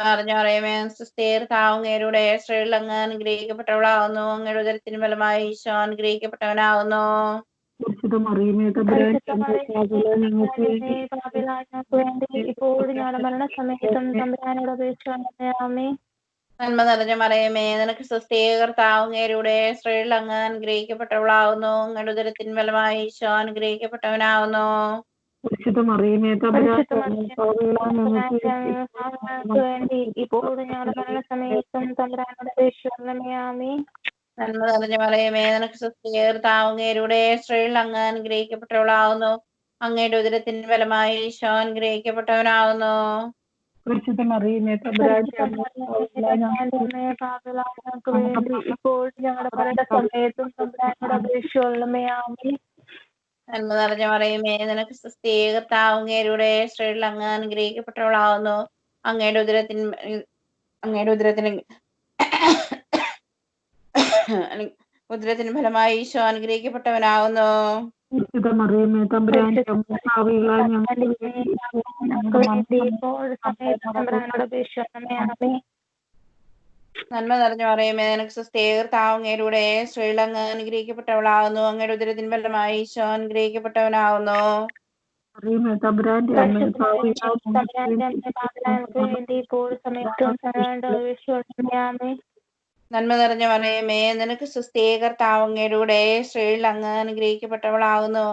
നിറഞ്ഞ മറിയമേ, സുസ്ഥീർത്താവുങ്ങേരുടെ സ്ത്രീകൾ അങ്ങ് അനുഗ്രഹിക്കപ്പെട്ടവളാവുന്നു. അങ്ങയുടെ ഉദരത്തിന് ഫലമായി ഈശോ അനുഗ്രഹിക്കപ്പെട്ടവനാവുന്നു. പരിശുദ്ധ മറിയമേ തമ്പുരാന്റെ ഇപ്പോൾ ഞങ്ങളുടെ മരണസമയത്തും തമ്പുരാനോട് അപേക്ഷിക്കണമേ. നന്മ നിറഞ്ഞ മറിയമേ, നിനക്ക് സുസ്ഥീർത്താവുങ്ങേരുടെ സ്ത്രീകൾ അങ്ങ് അനുഗ്രഹിക്കപ്പെട്ടവളാവുന്നു. അങ്ങയുടെ ഉദരത്തിന് ഫലമായി ഈശോ അനുഗ്രഹിക്കപ്പെട്ടവനാവുന്നു. പരിശുദ്ധ മറിയമേ തമ്പുരാന്റെ വേണ്ടി ഇപ്പോൾ ഞങ്ങളുടെ മരണസമയത്തും തമ്പുരാനോട് അപേക്ഷിക്കണമേ. നന്മ നിറഞ്ഞ മറിയമേ, നിനക്ക് സുസ്ഥീർത്താവുങ്ങേരുടെ സ്ത്രീകൾ അങ്ങ് അനുഗ്രഹിക്കപ്പെട്ടവളാവുന്നു. അങ്ങയുടെ ഉദരത്തിന് ഫലമായി ഈശോ അനുഗ്രഹിക്കപ്പെട്ടവനാവുന്നു. പരിശുദ്ധ മറിയമേ വേണ്ടി ഇപ്പോൾ ഞങ്ങളുടെ മരണസമയത്തും തമ്പുരാനോട് അപേക്ഷിക്കണമേ. നന്മ നിറഞ്ഞ മറിയമേ, നിനക്ക് സുസ്ഥീർത്താവുങ്ങേരുടെ സ്ത്രീകൾ അങ്ങ് അനുഗ്രഹിക്കപ്പെട്ടവളാവുന്നു. അങ്ങയുടെ ഉദരത്തിന് ഉദരത്തിന് ഫലമായി ഈശോ അനുഗ്രഹിക്കപ്പെട്ടവനാകുന്നു. പരിശുദ്ധ മറിയമേ തമ്പുരാന്റെ അമ്മേ, പാപികളായ ഞങ്ങൾക്ക് വേണ്ടി ഞങ്ങൾക്ക് വേണ്ടി ഇപ്പോൾ സമയത്ത് തമ്പുരാനോട് അപേക്ഷിക്കണമേ. ആമേൻ. നന്മ നിറഞ്ഞു പറയുമേ നിനക്ക് സുസ്ഥീകർത്താവ് അങ്ങയുടെ സ്ത്രീകൾ അങ്ങ് അനുഗ്രഹിക്കപ്പെട്ടവളാകുന്നു. അങ്ങയുടെ ഉദരത്തിന് ഫലമായി ഈശോ അനുഗ്രഹിക്കപ്പെട്ടവനാകുന്നു. മറിയമേ തമ്പുരാന്റെ അമ്മേ, പാപികളായ തമ്പുരാന്റെ അമ്മേ, പാപികളായവർക്ക് വേണ്ടി ഇപ്പോൾ സമയത്തും തമ്പുരാനോട് അപേക്ഷിക്കണമേ. ആമേൻ. നന്മ നിറഞ്ഞ പറയുമേ നിനക്ക് സുസ്ഥീകർത്താവ് അങ്ങയുടെ സ്ത്രീകൾ അങ്ങ് അനുഗ്രഹിക്കപ്പെട്ടവളാകുന്നു.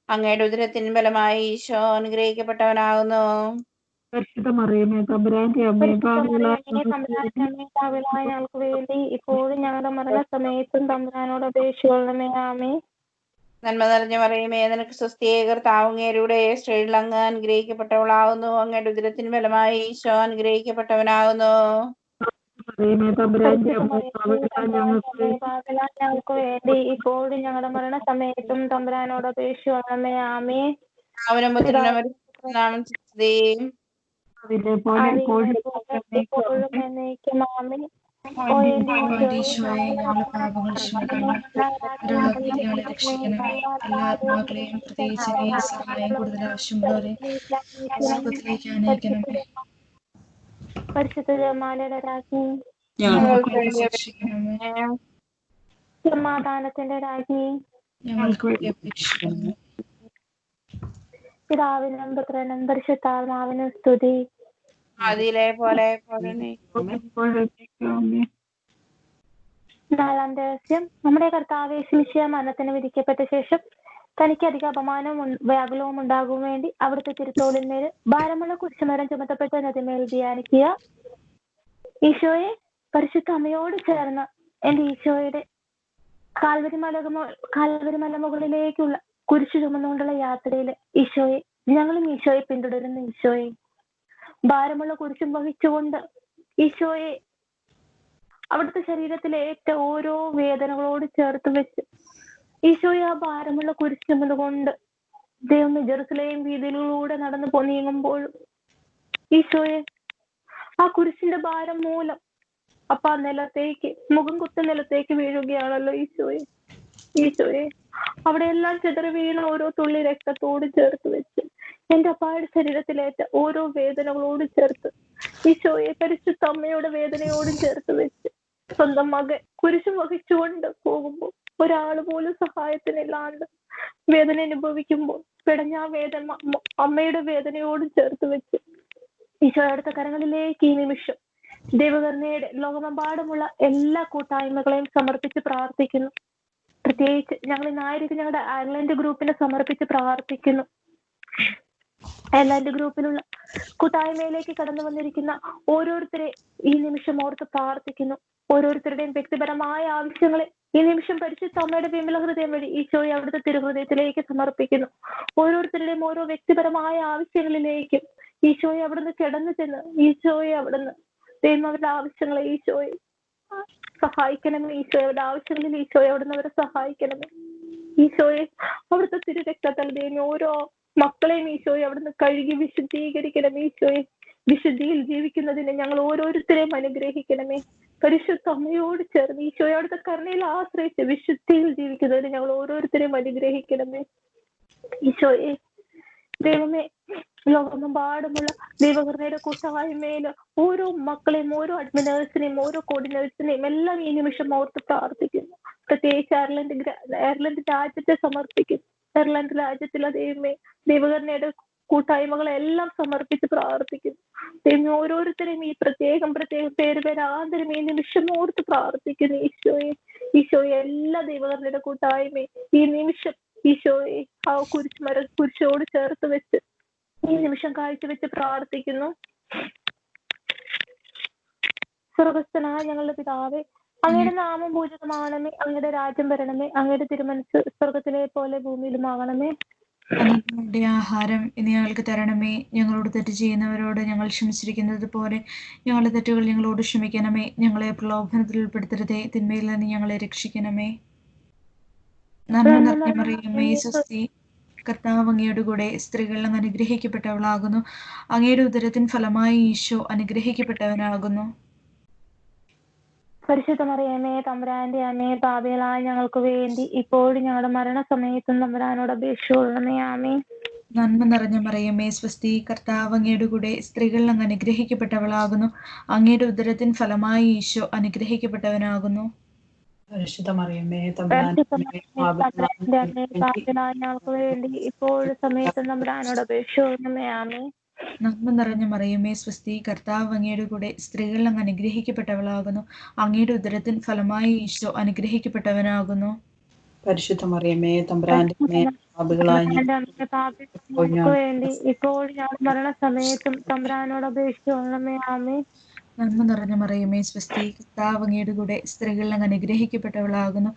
അങ്ങയുടെ ഉദരത്തിന് ഫലമായി ഈശോ അനുഗ്രഹിക്കപ്പെട്ടവനാകുന്നു. പരിശുദ്ധ മറിയമേ തമ്പുരാന്റെ അമ്മേ, പാപികളായ തമ്പുരാന്റെ അമ്മേ, പാപികളായ ഞങ്ങൾക്ക് വേണ്ടി ഇപ്പോഴും ഞങ്ങളുടെ മരണസമയത്തും തമ്പുരാനോട് അപേക്ഷിക്കണമേ. ആമേൻ. നന്മ നിറഞ്ഞ പറയുമേ നിനക്ക് സുസ്ഥീകർത്താവ് അങ്ങയുടെ സ്ത്രീകൾ അങ്ങ് അനുഗ്രഹിക്കപ്പെട്ടവളാകുന്നു. അങ്ങയുടെ ഉദരത്തിന് ഫലമായി ഈശോ അനുഗ്രഹിക്കപ്പെട്ടവനാകുന്നു. മറിയമേ തമ്പുരാന്റെ അമ്മേ, പാപികളായ ഞങ്ങൾക്ക് വേണ്ടി ഇപ്പോഴും ഞങ്ങളുടെ മരണസമയത്തും തമ്പുരാനോട് അപേക്ഷിക്കണമേ. ആമേൻ. അവനും പുത്രനും നാമം സ്തുതിയും. ഇപ്പോഴും എന്നേക്കും. ആമേൻ. ഈശോയെ ഞങ്ങളുടെ പാപങ്ങൾ ക്ഷമിക്കണം, ഞങ്ങളെ രക്ഷിക്കണമേ. എല്ലാ ആത്മാക്കളെയും പ്രത്യേകിച്ച് നീ സഹായം കൂടുതൽ ആവശ്യമുള്ളവരെ സ്വർഗ്ഗത്തിലേക്ക് അനയിക്കണമേ. പരിശുദ്ധ ജപമാലയുടെ രാജ്ഞി, ഞങ്ങൾക്ക് വേണ്ടി അപേക്ഷിക്കണമേ. സമാധാനത്തിന്റെ രാജ്ഞി, ഞങ്ങൾക്ക് വേണ്ടി അപേക്ഷിക്കണമേ. പിതാവിനും പുത്രനും പരിശുദ്ധാത്മാവിനും സ്തുതി. അതിലെ പോലെ നാലാം രഹസ്യം, നമ്മുടെ കർത്താവ് യേശുമിശിഹാ മരണത്തിന് വിധിക്കപ്പെട്ട ശേഷം തനിക്ക് അധിക അപമാനവും വ്യാകുലവും ഉണ്ടാകും വേണ്ടി അവിടുത്തെ തിരുത്തോളിന്മേൽ ഭാരമുള്ള കുരിശുമരം ചുമത്തപ്പെട്ട നദിമേൽ ധ്യാനിക്കുക. ഈശോയെ, പരിശുദ്ധ അമ്മയോട് ചേർന്ന് എന്റെ ഈശോയുടെ കാൽവരി മല മുകളിലേക്കുള്ള കുരിശു ചുമന്നുകൊണ്ടുള്ള യാത്രയില് ഈശോയെ, ഞങ്ങളും ഈശോയെ പിന്തുടരുന്നു. ഈശോയെ, ഭാരമുള്ള കുരിശും വഹിച്ചുകൊണ്ട് ഈശോയെ അവിടുത്തെ ശരീരത്തിലെ ഓരോ വേദനകളോട് ചേർത്ത് വെച്ച് ഈശോയെ ആ ഭാരമുള്ള കുരിശ് ചുമന്നുകൊണ്ട് ദൈവം ജെറുസലേം വീതിയിലൂടെ നടന്നു നീങ്ങുമ്പോഴും ഈശോയെ ആ കുരിശിന്റെ ഭാരം മൂലം അപ്പ നിലത്തേക്ക് മുഖം കുത്ത നിലത്തേക്ക് വീഴുകയാണല്ലോ. ഈശോയെ അവിടെ എല്ലാം ചിതറി വീണ ഓരോ തുള്ളി രക്തത്തോട് ചേർത്ത് വെച്ച് എന്റെ അപ്പായുടെ ശരീരത്തിലേറ്റ ഓരോ വേദനകളോട് ചേർത്ത് ഈശോയെ പരിശുദ്ധ അമ്മയുടെ വേദനയോടും ചേർത്ത് വെച്ച് സ്വന്തം മകൻ കുരിശും വഹിച്ചുകൊണ്ട് പോകുമ്പോൾ ഒരാള് പോലും സഹായത്തിനില്ലാണ്ട് വേദന അനുഭവിക്കുമ്പോൾ പിടഞ്ഞ വേദന അമ്മയുടെ വേദനയോടും ചേർത്ത് വെച്ച് ഈശോ അടുത്ത കരങ്ങളിലേക്ക് ഈ നിമിഷം ദൈവകരുണയുടെ ലോകമെമ്പാടുമുള്ള എല്ലാ കൂട്ടായ്മകളെയും സമർപ്പിച്ച് പ്രാർത്ഥിക്കുന്നു. പ്രത്യേകിച്ച് ഞങ്ങൾ ഇന്നായിരിക്കും ഞങ്ങളുടെ അയർലൻഡ് ഗ്രൂപ്പിനെ സമർപ്പിച്ച് പ്രാർത്ഥിക്കുന്നു. അയർലൻഡ് ഗ്രൂപ്പിലുള്ള കൂട്ടായ്മയിലേക്ക് കടന്നു വന്നിരിക്കുന്ന ഓരോരുത്തരെ ഈ നിമിഷം ഓർത്ത് പ്രാർത്ഥിക്കുന്നു. ഓരോരുത്തരുടെയും വ്യക്തിപരമായ ആവശ്യങ്ങളെ ഈ നിമിഷം പരിശുദ്ധ അമ്മയുടെ വിമല ഹൃദയം വഴി ഈശോയെ അവിടുത്തെ തിരുഹൃദയത്തിലേക്ക് സമർപ്പിക്കുന്നു. ഓരോരുത്തരുടെയും ഓരോ വ്യക്തിപരമായ ആവശ്യങ്ങളിലേക്കും ഈശോയെ അവിടുന്ന് കിടന്നു ചെന്ന് ഈശോയെ അവിടുന്ന് ദൈവം അവരുടെ ആവശ്യങ്ങളെ ഈശോയെ സഹായിക്കണമേ. ഈശോയെ അവരുടെ ആവശ്യങ്ങളിൽ ഈശോയെ അവിടുന്ന് അവരെ സഹായിക്കണമേ. ഈശോയെ അവിടുത്തെ തിരുരക്തത്താൽ ദൈവം ഓരോ മക്കളെയും ഈശോയെ അവിടുന്ന് കഴുകി വിശുദ്ധീകരിക്കണമേ. ഈശോയെ വിശുദ്ധിയിൽ ജീവിക്കുന്നതിന് ഞങ്ങൾ ഓരോരുത്തരെയും അനുഗ്രഹിക്കണമേ. പരിശുദ്ധ അമ്മയോട് ചേർന്ന് ഈശോയെ അവിടുത്തെ കരുണയിൽ ആശ്രയിച്ച് വിശുദ്ധിയിൽ ജീവിക്കുന്നതിന് ഞങ്ങൾ ഓരോരുത്തരെയും അനുഗ്രഹിക്കണമേ. ഈശോയെ ദൈവമേ, ലോകമെമ്പാടുമുള്ള ദൈവകരുണയുടെ കൂട്ടായ്മയില് ഓരോ മക്കളെയും ഓരോ അഡ്മിനേഴ്സിനെയും ഓരോ കോർഡിനേഴ്സിനെയും എല്ലാം ഈ നിമിഷം ഓർത്ത് പ്രാർത്ഥിക്കുന്നു. പ്രത്യേകിച്ച് അയർലൻഡ് രാജ്യത്തെ സമർപ്പിക്കുന്നു. അയർലൻഡ് രാജ്യത്തിലെ ദൈവമേ, ദൈവകരുണയുടെ കൂട്ടായ്മകളെല്ലാം സമർപ്പിച്ച് പ്രാർത്ഥിക്കുന്നു. ദൈവം ഓരോരുത്തരെയും ഈ പ്രത്യേകം പേരാന്തരം ഈ നിമിഷം ഓർത്ത് പ്രാർത്ഥിക്കുന്നു. ഈശോയെ എല്ലാ ദൈവകരുണയുടെ കൂട്ടായ്മയും ഈ നിമിഷം ഈശോയെ ആ കുരിശോട് ചേർത്ത് വെച്ച് ഈ നിമിഷം കാഴ്ചവെച്ച് പ്രാർത്ഥിക്കുന്നു. സ്വർഗസ്ഥനായ ഞങ്ങളുടെ പിതാവേ, അങ്ങയുടെ നാമം പൂജിതമാകണമേ, അങ്ങയുടെ രാജ്യം വരണമേ, അങ്ങയുടെ തിരുമനസ് സ്വർഗത്തിലെ പോലെ ഭൂമിയിലുമാകണമേ. അനുദിനമുള്ള ആഹാരം ഇന്ന് ഞങ്ങൾക്ക് തരണമേ. ഞങ്ങളോട് തെറ്റ് ചെയ്യുന്നവരോട് ഞങ്ങൾ ക്ഷമിച്ചിരിക്കുന്നത് പോലെ ഞങ്ങളുടെ തെറ്റുകൾ ഞങ്ങളോട് ക്ഷമിക്കണമേ. ഞങ്ങളെ പ്രലോഭനത്തിൽ ഉൾപ്പെടുത്തരുതേ, തിന്മയിൽ നിന്ന് ഞങ്ങളെ രക്ഷിക്കണമേ. നന്മ നിറഞ്ഞ മറിയമേ, സ്വസ്തി, കർത്താവ് അങ്ങയുടെ കൂടെ സ്ത്രീകൾ അങ്ങ് അനുഗ്രഹിക്കപ്പെട്ടവളാകുന്നു. അങ്ങയുടെ ഉദരത്തിൻ ഫലമായി ഈശോ അനുഗ്രഹിക്കപ്പെട്ടവനാകുന്നു. പരിശുദ്ധ മറിയമേ തമ്പുരാന്റെ അമ്മേ, പാപികളായ ഞങ്ങൾക്ക് വേണ്ടി ഇപ്പോഴും ഞങ്ങളുടെ മരണസമയത്തും തമ്പുരാനോട് അപേക്ഷിച്ചുകൊള്ളണമേ. ആമേൻ. നന്മ നിറഞ്ഞ മറിയമേ സ്വസ്തി, കർത്താവ് അങ്ങയുടെ കൂടെ സ്ത്രീകൾ അങ്ങ് അനുഗ്രഹിക്കപ്പെട്ടവളാകുന്നു. അങ്ങയുടെ ഉദരത്തിൻ ഫലമായി ഈശോ അനുഗ്രഹിക്കപ്പെട്ടവനാകുന്നു. പരിശുദ്ധ മറിയമേ തമ്പുരാന്റെ അമ്മേ, തമ്പുരാന്റെ അമ്മേ, പാപികളായ ഞങ്ങൾക്ക് വേണ്ടി ഇപ്പോഴും സമയത്തും തമ്പുരാനോട് അപേക്ഷിച്ചുകൊള്ളണമേ. ആമേൻ. നന്മ നിറഞ്ഞ മറിയമേ സ്വസ്തി, കർത്താവ് അങ്ങയുടെ കൂടെ സ്ത്രീകൾ അങ്ങ് അനുഗ്രഹിക്കപ്പെട്ടവളാകുന്നു. അങ്ങയുടെ ഉദരത്തിൻ ഫലമായി ഈശോ അനുഗ്രഹിക്കപ്പെട്ടവനാകുന്നു. പരിശുദ്ധ മറിയമേ തമ്പുരാന്റെ അമ്മേ, പാപികളായ ഞങ്ങൾക്ക് വേണ്ടി ഇപ്പോഴും ഞങ്ങളുടെ മരണസമയത്തും തമ്പുരാനോട് അപേക്ഷിച്ചുകൊള്ളണമേ. ആമേൻ. നന്മ നിറഞ്ഞ മറിയമേ സ്വസ്തി, കർത്താവ് അങ്ങയുടെ കൂടെ സ്ത്രീകൾ അങ്ങ് അനുഗ്രഹിക്കപ്പെട്ടവളാകുന്നു.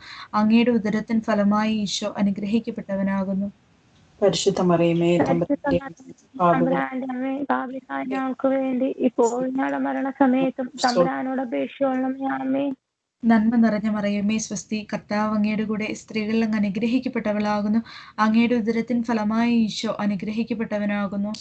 അങ്ങയുടെ ഉദരത്തിൻ ഫലമായി ഈശോ അനുഗ്രഹിക്കപ്പെട്ടവനാകുന്നു. പരിശുദ്ധ മറിയമേ തമ്പുരാന്റെ തമ്പുരാന്റെ അമ്മേ, പാപികളായ ഞങ്ങൾക്ക് വേണ്ടി ഇപ്പോഴും ഞങ്ങളുടെ മരണസമയത്തും തമ്പുരാനോട് അപേക്ഷിച്ചുകൊള്ളണമേ. ആമേൻ. നന്മ നിറഞ്ഞ മറിയമേ സ്വസ്തി, കർത്താവ് അങ്ങയുടെ കൂടെ സ്ത്രീകൾ അങ്ങ് അനുഗ്രഹിക്കപ്പെട്ടവളാകുന്നു. അങ്ങയുടെ ഉദരത്തിൻ ഫലമായി ഈശോ അനുഗ്രഹിക്കപ്പെട്ടവനാകുന്നു.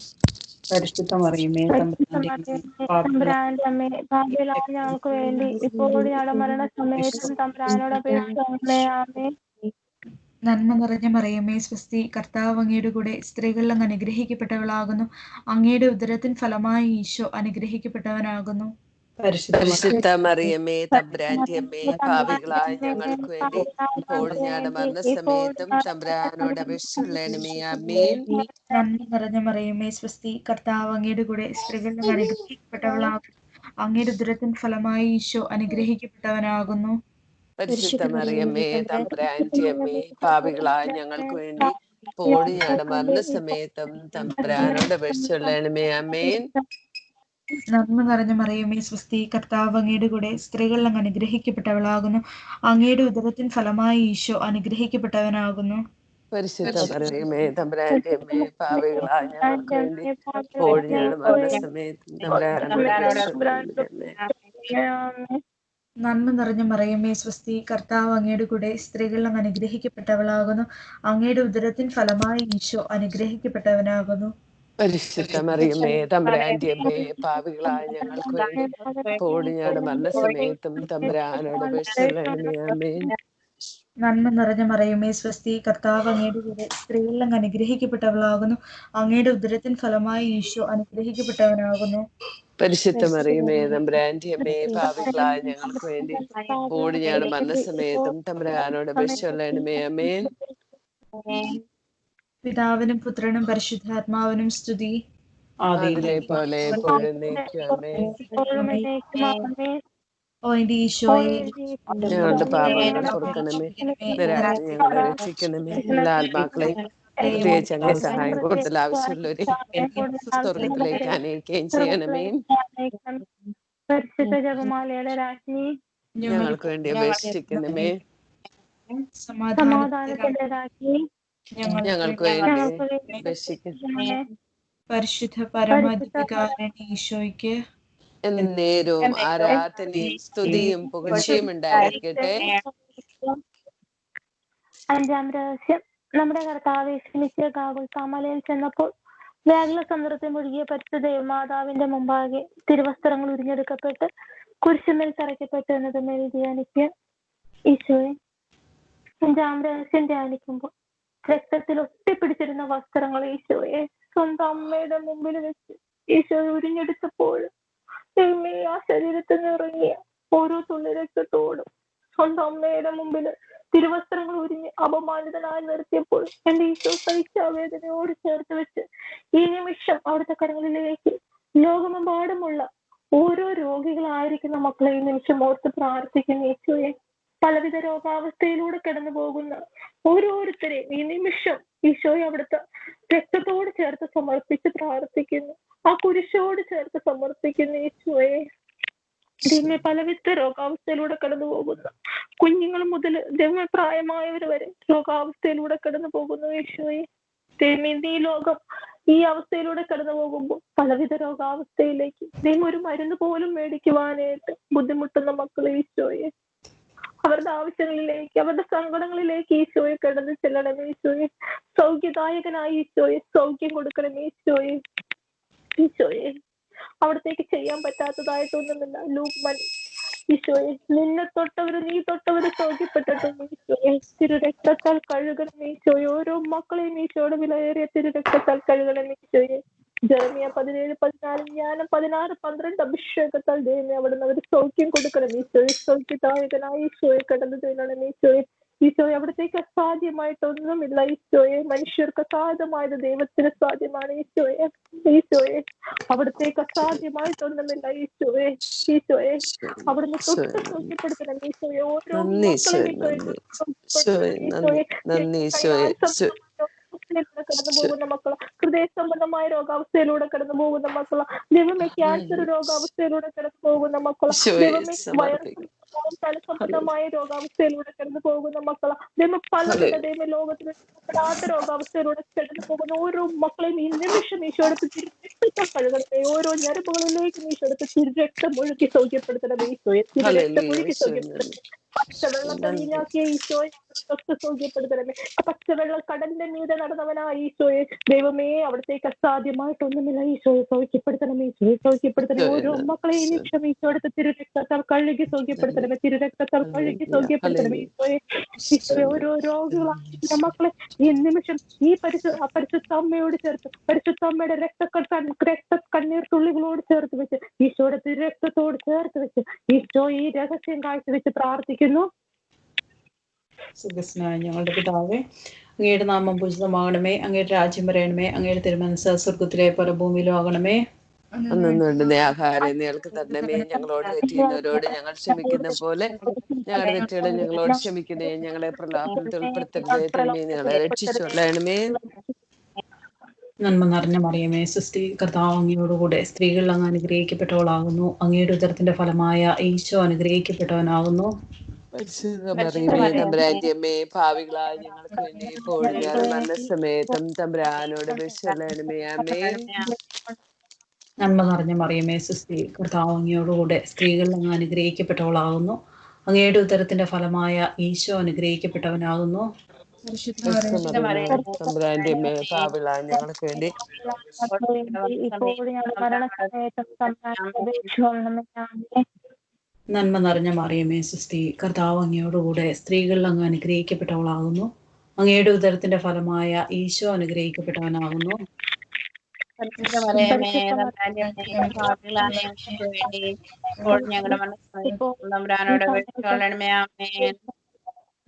പരിശുദ്ധ മറിയമേ തമ്പുരാന്റെ അമ്മേ, പാപികളായ ഞങ്ങൾക്ക് വേണ്ടി ഇപ്പോഴും ഞങ്ങളുടെ മരണസമയത്തും തമ്പുരാനോട് അപേക്ഷിച്ചുകൊള്ളണമേ. ആമേൻ. നന്മ നിറഞ്ഞ മറിയമേ സ്വസ്തി, കർത്താവ് അങ്ങയുടെ കൂടെ സ്ത്രീകൾ അങ്ങ് അനുഗ്രഹിക്കപ്പെട്ടവളാകുന്നു. അങ്ങയുടെ ഉദരത്തിൻ ഫലമായി ഈശോ അനുഗ്രഹിക്കപ്പെട്ടവനാകുന്നു. പരിശുദ്ധ മറിയമേ തമ്പുരാന്റെ അമ്മേ, പാപികളായ ഞങ്ങൾക്ക് വേണ്ടി ഇപ്പോഴും ഞങ്ങളുടെ മരണസമയത്തും തമ്പുരാനോട് അപേക്ഷിച്ചുകൊള്ളണമേ. ആമേൻ. നന്മ നിറഞ്ഞ മറിയമേ സ്വസ്തി, കർത്താവ് അങ്ങയുടെ കൂടെ സ്ത്രീകൾ അങ്ങ് അനുഗ്രഹിക്കപ്പെട്ടവളാകുന്നു. അങ്ങയുടെ ഉദരത്തിൻ ഫലമായി ഈശോ അനുഗ്രഹിക്കപ്പെട്ടവനാകുന്നു. പരിശുദ്ധ മറിയമേ തമ്പുരാന്റെ അമ്മേ, പാപികളായ ഞങ്ങൾക്ക് വേണ്ടി ഇപ്പോഴും ഞങ്ങളുടെ മരണസമയത്തും തമ്പുരാനോട് അപേക്ഷിച്ചുകൊള്ളണമേ. ആമേൻ. നന്മ നിറഞ്ഞ മറിയമേ സ്വസ്തി, കർത്താവ് അങ്ങയുടെ കൂടെ സ്ത്രീകൾ അങ്ങ് അനുഗ്രഹിക്കപ്പെട്ടവളാകുന്നു. അങ്ങയുടെ ഉദരത്തിൻ ഫലമായി ഈശോ അനുഗ്രഹിക്കപ്പെട്ടവനാകുന്നു. പരിശുദ്ധ മറിയമേ തമ്പുരാന്റെ അമ്മേ, പാപികളായ ഞങ്ങൾക്ക് വേണ്ടി ഇപ്പോഴും ഞങ്ങളുടെ മരണസമയത്തും തമ്പുരാനോട് അപേക്ഷിച്ചുകൊള്ളണമേ. നന്മ നിറഞ്ഞ മറിയമേ സ്വസ്തി, കർത്താവ് അങ്ങയുടെ കൂടെ സ്ത്രീകൾ അങ്ങ് അനുഗ്രഹിക്കപ്പെട്ടവളാകുന്നു. അങ്ങയുടെ ഉദരത്തിൻ ഫലമായി ഈശോ അനുഗ്രഹിക്കപ്പെട്ടവനാകുന്നു. പരിശുദ്ധ മറിയമേ തമ്പുരാന്റെ അമ്മേ, പാപികളായ ഞങ്ങൾക്ക് വേണ്ടി ഇപ്പോഴും ഞങ്ങളുടെ മരണസമയത്തും തമ്പുരാനോട് അപേക്ഷിച്ചുകൊള്ളണമേ. ആമേൻ. നന്മ നിറഞ്ഞ മറിയമേ സ്വസ്തി, കർത്താവ് അങ്ങയുടെ കൂടെ സ്ത്രീകൾ അങ്ങ് അനുഗ്രഹിക്കപ്പെട്ടവളാകുന്നു. അങ്ങയുടെ ഉദരത്തിൻ ഫലമായി ഈശോ അനുഗ്രഹിക്കപ്പെട്ടവനാകുന്നു. പരിശുദ്ധ മറിയമേ തമ്പുരാന്റെ അമ്മേ, പാപികളായ ഞങ്ങൾക്ക് വേണ്ടി ഇപ്പോഴും ഞങ്ങളുടെ മരണസമയത്തും തമ്പുരാനോട് അപേക്ഷിച്ചുകൊള്ളണമേ. ആമേൻ. പിതാവിനും പുത്രനും പരിശുദ്ധാത്മാവിനും സ്തുതി. അതിലെ പോലെ എപ്പോഴും എന്നേക്കും. ആമേൻ. ഓ എന്റെ ഈശോയെ, ഞങ്ങളുടെ പാപങ്ങൾ പൊറുക്കണമേ, നിരാശ ഞങ്ങളെ രക്ഷിക്കണമേ. എല്ലാ ആത്മാക്കളെയും പ്രത്യേകിച്ച് അങ്ങനെ സഹായം കൂടുതൽ ആവശ്യമുള്ളവരെ സ്വർഗത്തിലേക്ക് അനയിക്കുകയും ചെയ്യണമേ. പരിശുദ്ധ ജപമാലയുടെ രാജ്ഞി ഞങ്ങൾക്ക് വേണ്ടി അപേക്ഷിക്കണമേ. സമാധാനത്തിന്റെ രാജ്ഞി ഞങ്ങൾക്ക് വേണ്ടി അപേക്ഷിക്കണമേ. പരിശുദ്ധ പരമാധികാരണി ഈശോയ്ക്ക് എന്നേരവും ആരാധനയും സ്തുതിയും പുകഴ്ചയും ഉണ്ടായിരിക്കട്ടെ. അഞ്ചാം രഹസ്യം. നമ്മുടെ കർത്താവ് യേശുമിശിഹാ ഗാഗുൽത്താമലയിൽ ചെന്നപ്പോൾ വ്യാകുല സമുദ്രത്തെ മുഴുകിയ പരിശുദ്ധ ദൈവമാതാവിന്റെ മുമ്പാകെ തിരുവസ്ത്രങ്ങൾ ഉരിഞ്ഞെടുക്കപ്പെട്ട് കുരിശുമേൽ തറയ്ക്കപ്പെട്ടു എന്നതിന്മേൽ ധ്യാനിക്കുക. ഈശോയെ, അഞ്ചാം രഹസ്യം ധ്യാനിക്കുമ്പോൾ രക്തത്തിൽ ഒട്ടിപ്പിടിച്ചിരുന്ന വസ്ത്രങ്ങൾ ഈശോയെ സ്വന്തം അമ്മയുടെ മുമ്പിൽ വെച്ച് ഈശോയെ ഉരിഞ്ഞെടുത്തപ്പോൾ ആ ശരീരത്തിൽ നിറങ്ങിയ ഓരോ തുള്ളി രക്തത്തോടും സ്വന്തം അമ്മയുടെ മുമ്പിൽ തിരുവസ്ത്രങ്ങൾ ഉരിഞ്ഞ് അപമാനിതനായി നിർത്തിയപ്പോൾ എന്റെ ഈശോ സഹിച്ച വേദനയോട് ചേർത്ത് വെച്ച് ഈ നിമിഷം അവിടുത്തെ കരങ്ങളിലേക്ക് ലോകമെമ്പാടുമുള്ള ഓരോ രോഗികളായിരിക്കുന്ന മക്കളെ ഈ നിമിഷം ഓർത്ത് പ്രാർത്ഥിക്കുന്ന ഈശോയെ, പലവിധ രോഗാവസ്ഥയിലൂടെ കടന്നു പോകുന്ന ഓരോരുത്തരെയും ഈ നിമിഷം ഈശോയെ അവിടുത്തെ രക്തത്തോട് ചേർത്ത് സമർപ്പിച്ച് പ്രാർത്ഥിക്കുന്നു. ആ കുരിശോട് ചേർത്ത് സമർപ്പിക്കുന്ന ഈശോയെ, ദൈവമേ, പലവിധ രോഗാവസ്ഥയിലൂടെ കടന്നു പോകുന്ന കുഞ്ഞുങ്ങൾ മുതൽ ദൈവമേ പ്രായമായവർ വരെ രോഗാവസ്ഥയിലൂടെ കടന്നു പോകുന്നു ഈശോയെ. ദൈവമേ, ഈ ലോകം ഈ അവസ്ഥയിലൂടെ കടന്നു പോകുമ്പോൾ പലവിധ രോഗാവസ്ഥയിലേക്ക് ദൈവം ഒരു മരുന്ന് പോലും മേടിക്കുവാനായിട്ട് ബുദ്ധിമുട്ടുന്ന മക്കളെ ഈശോയെ, അവരുടെ ആവശ്യങ്ങളിലേക്ക് അവരുടെ സങ്കടങ്ങളിലേക്ക് ഈശോയെ കടന്നു ചെല്ലണം ഈശോയെ. സൗഖ്യദായകനായ ഈശോയെ സൗഖ്യം കൊടുക്കണം ഈശോയെ. ഈശോയെ, അവിടത്തേക്ക് ചെയ്യാൻ പറ്റാത്തതായിട്ടൊന്നുമില്ല. ഈശോയെ നിന്നെ തൊട്ടവര് നീ തൊട്ടവര് സൗഖ്യപ്പെട്ടിട്ടുണ്ട് ഈശോയെ. തിരു രക്തത്താൽ കഴുകണം ഈശോയെ. ഓരോ മക്കളെയും ഈശോയുടെ വിലയേറിയ തിരു രക്തത്താൽ കഴുകണം ഈശോയെ. ജെറമിയ 17:14 ജ്ഞാനം 16:12 അഭിഷേകത്താൽ ദൈവമേ അവിടുന്ന് അവർ സൗഖ്യം കൊടുക്കണം ഈശോയെ. സൗഖ്യദായകനായ ഈശോയെ കടന്നു ചെല്ലണം ഈശോയെ. ഈശോയെ അവിടത്തേക്ക് അസാധ്യമായിട്ടൊന്നുമില്ല ഈശോയെ. മനുഷ്യർക്ക് അസാധ്യമായത് ദൈവത്തിന് സാധ്യമാണ് ഈശോയെ. ഈശോയെ അവിടത്തേക്ക് അസാധ്യമായിട്ടൊന്നുമില്ല ഈശോയെ. ഈശോയെ അവിടുന്ന് തൊട്ട് സൗഖ്യപ്പെടുത്തണം ഈശോയെ. ഓരോ മക്കളെയും കടന്നു പോകുന്ന മക്കള്, ഹൃദയ സംബന്ധമായ രോഗാവസ്ഥയിലൂടെ കടന്നു പോകുന്ന മക്കള്, ദൈവമേ ക്യാൻസർ രോഗാവസ്ഥയിലൂടെ കടന്നു പോകുന്ന മക്കള്, ദൈവമേ വൈറസ് തലസംബന്ധമായ രോഗാവസ്ഥയിലൂടെ കടന്നു പോകുന്ന മക്കള്, ദൈവം പലതരം ദൈവം ലോകത്തിൽ പെടാത്ത രോഗാവസ്ഥയിലൂടെ കടന്നു പോകുന്ന ഓരോ മക്കളെയും ഈ നിമിഷം ഈശോടുത്ത് തിരുരക്തം കഴുകണമേ. ഓരോ ഞരമ്പുകളിലേക്കും ഈശോടുത്ത് തിരുരക്തം ഒഴുക്കി സൗഖ്യപ്പെടുത്തണമേ ഈശോയെ. തിരുരക്തം ഒഴുക്കി സൗഖ്യപ്പെടുത്തണമേ. പച്ചവെള്ളം വീഞ്ഞാക്കിയ ഈശോയെ സൗഖ്യപ്പെടുത്തണമേ. പച്ചവെള്ളം കടലിന്റെ മീതെ നടന്നവനായ ഈശോയെ ദൈവമേ അവിടത്തേക്ക് അസാധ്യമായിട്ടൊന്നുമില്ല ഈശോയെ. സൗഖ്യപ്പെടുത്തണമേ ഈശോയെ. സൗഖ്യപ്പെടുത്തണമേ. ഓരോ മക്കളെ ഈ നിമിഷം ഈശോയുടെ തിരുരക്തത്താൽ കഴുകി സൗഖ്യപ്പെടുത്തണമേ. തിരുരക്തത്താൽ കഴുകി സൗഖ്യപ്പെടുത്തണമേ ഈശോയെ. ഈശോയെ ഓരോ രോഗികളായ മക്കളെ ഈ നിമിഷം ഈ പരിശുദ്ധ അമ്മയോട് ചേർത്ത്, പരിശുദ്ധ അമ്മയുടെ രക്ത കണ്ണീർ തുള്ളികളോട് ചേർത്ത് വെച്ച്, ഈശോയുടെ തിരുരക്തത്തോട് ചേർത്ത് വെച്ച് ഈശോ ഈ രഹസ്യം കാഴ്ചവെച്ച് പ്രാർത്ഥിക്കുന്നു. സുഖസ്നായ ഞങ്ങളുടെ പിതാവേ, അങ്ങയുടെ നാമം പൂജിതമാകണമേ. അങ്ങയുടെ രാജ്യം വരണമേ. അങ്ങയുടെ തിരുമനസ്സ് സ്വർഗത്തിലെ പോലെ ഭൂമിയിലും ആകണമേ. അന്നു ആഹാരം ഞങ്ങൾക്ക് തരണമേ. ഞങ്ങളോട് തെറ്റുന്നവരോട് ഞങ്ങൾ ക്ഷമിക്കുന്ന പോലെ ഞങ്ങളുടെ തെറ്റുകളെ ഞങ്ങളോട് ക്ഷമിക്കണേ. ഞങ്ങളെ പ്രലോഭനത്തിൽ ഉൾപ്പെടുത്തരുതേ. തിന്മേ ഞങ്ങളെ രക്ഷിച്ചുകൊള്ളണമേ. നന്മ നിറഞ്ഞ മറിയമേ സുസ്തി, കർത്താവ് അങ്ങയോടുകൂടെ സ്ത്രീകൾ അങ്ങ് അനുഗ്രഹിക്കപ്പെട്ടവളാകുന്നു. അങ്ങയുടെ ഉദരത്തിന്റെ ഫലമായ ഈശോ അനുഗ്രഹിക്കപ്പെട്ടവനാകുന്നു. തമ്പുരാന്റിയമ്മേ ഭാവികളായ ഞങ്ങൾക്ക് വേണ്ടി ഇപ്പോഴും ഞാൻ മരണസമയത്തും തമ്പുരാനോട് അപേക്ഷിച്ചുകൊള്ളണമേ. ആമേൻ. നന്മ നിറഞ്ഞ മറിയമേ സുസ്തി, കർത്താവ് അങ്ങയോടുകൂടെ സ്ത്രീകൾ അങ്ങ് അനുഗ്രഹിക്കപ്പെട്ടവളാകുന്നു. അങ്ങയുടെ ഉദരത്തിന്റെ ഫലമായ ഈശോ അനുഗ്രഹിക്കപ്പെട്ടവനാകുന്നു. തമ്പുരാന്റിയമ്മേ ഭാവികളായ ഞങ്ങൾക്ക് വേണ്ടി നന്മ നിറഞ്ഞ മറിയമേ സുസ്തി, കർത്താവ് അങ്ങയോടുകൂടെ സ്ത്രീകൾ അങ്ങ് അനുഗ്രഹിക്കപ്പെട്ടവളാകുന്നു. അങ്ങയുടെ ഉദരത്തിന്റെ ഫലമായ ഈശോ അനുഗ്രഹിക്കപ്പെട്ടവനാകുന്നു.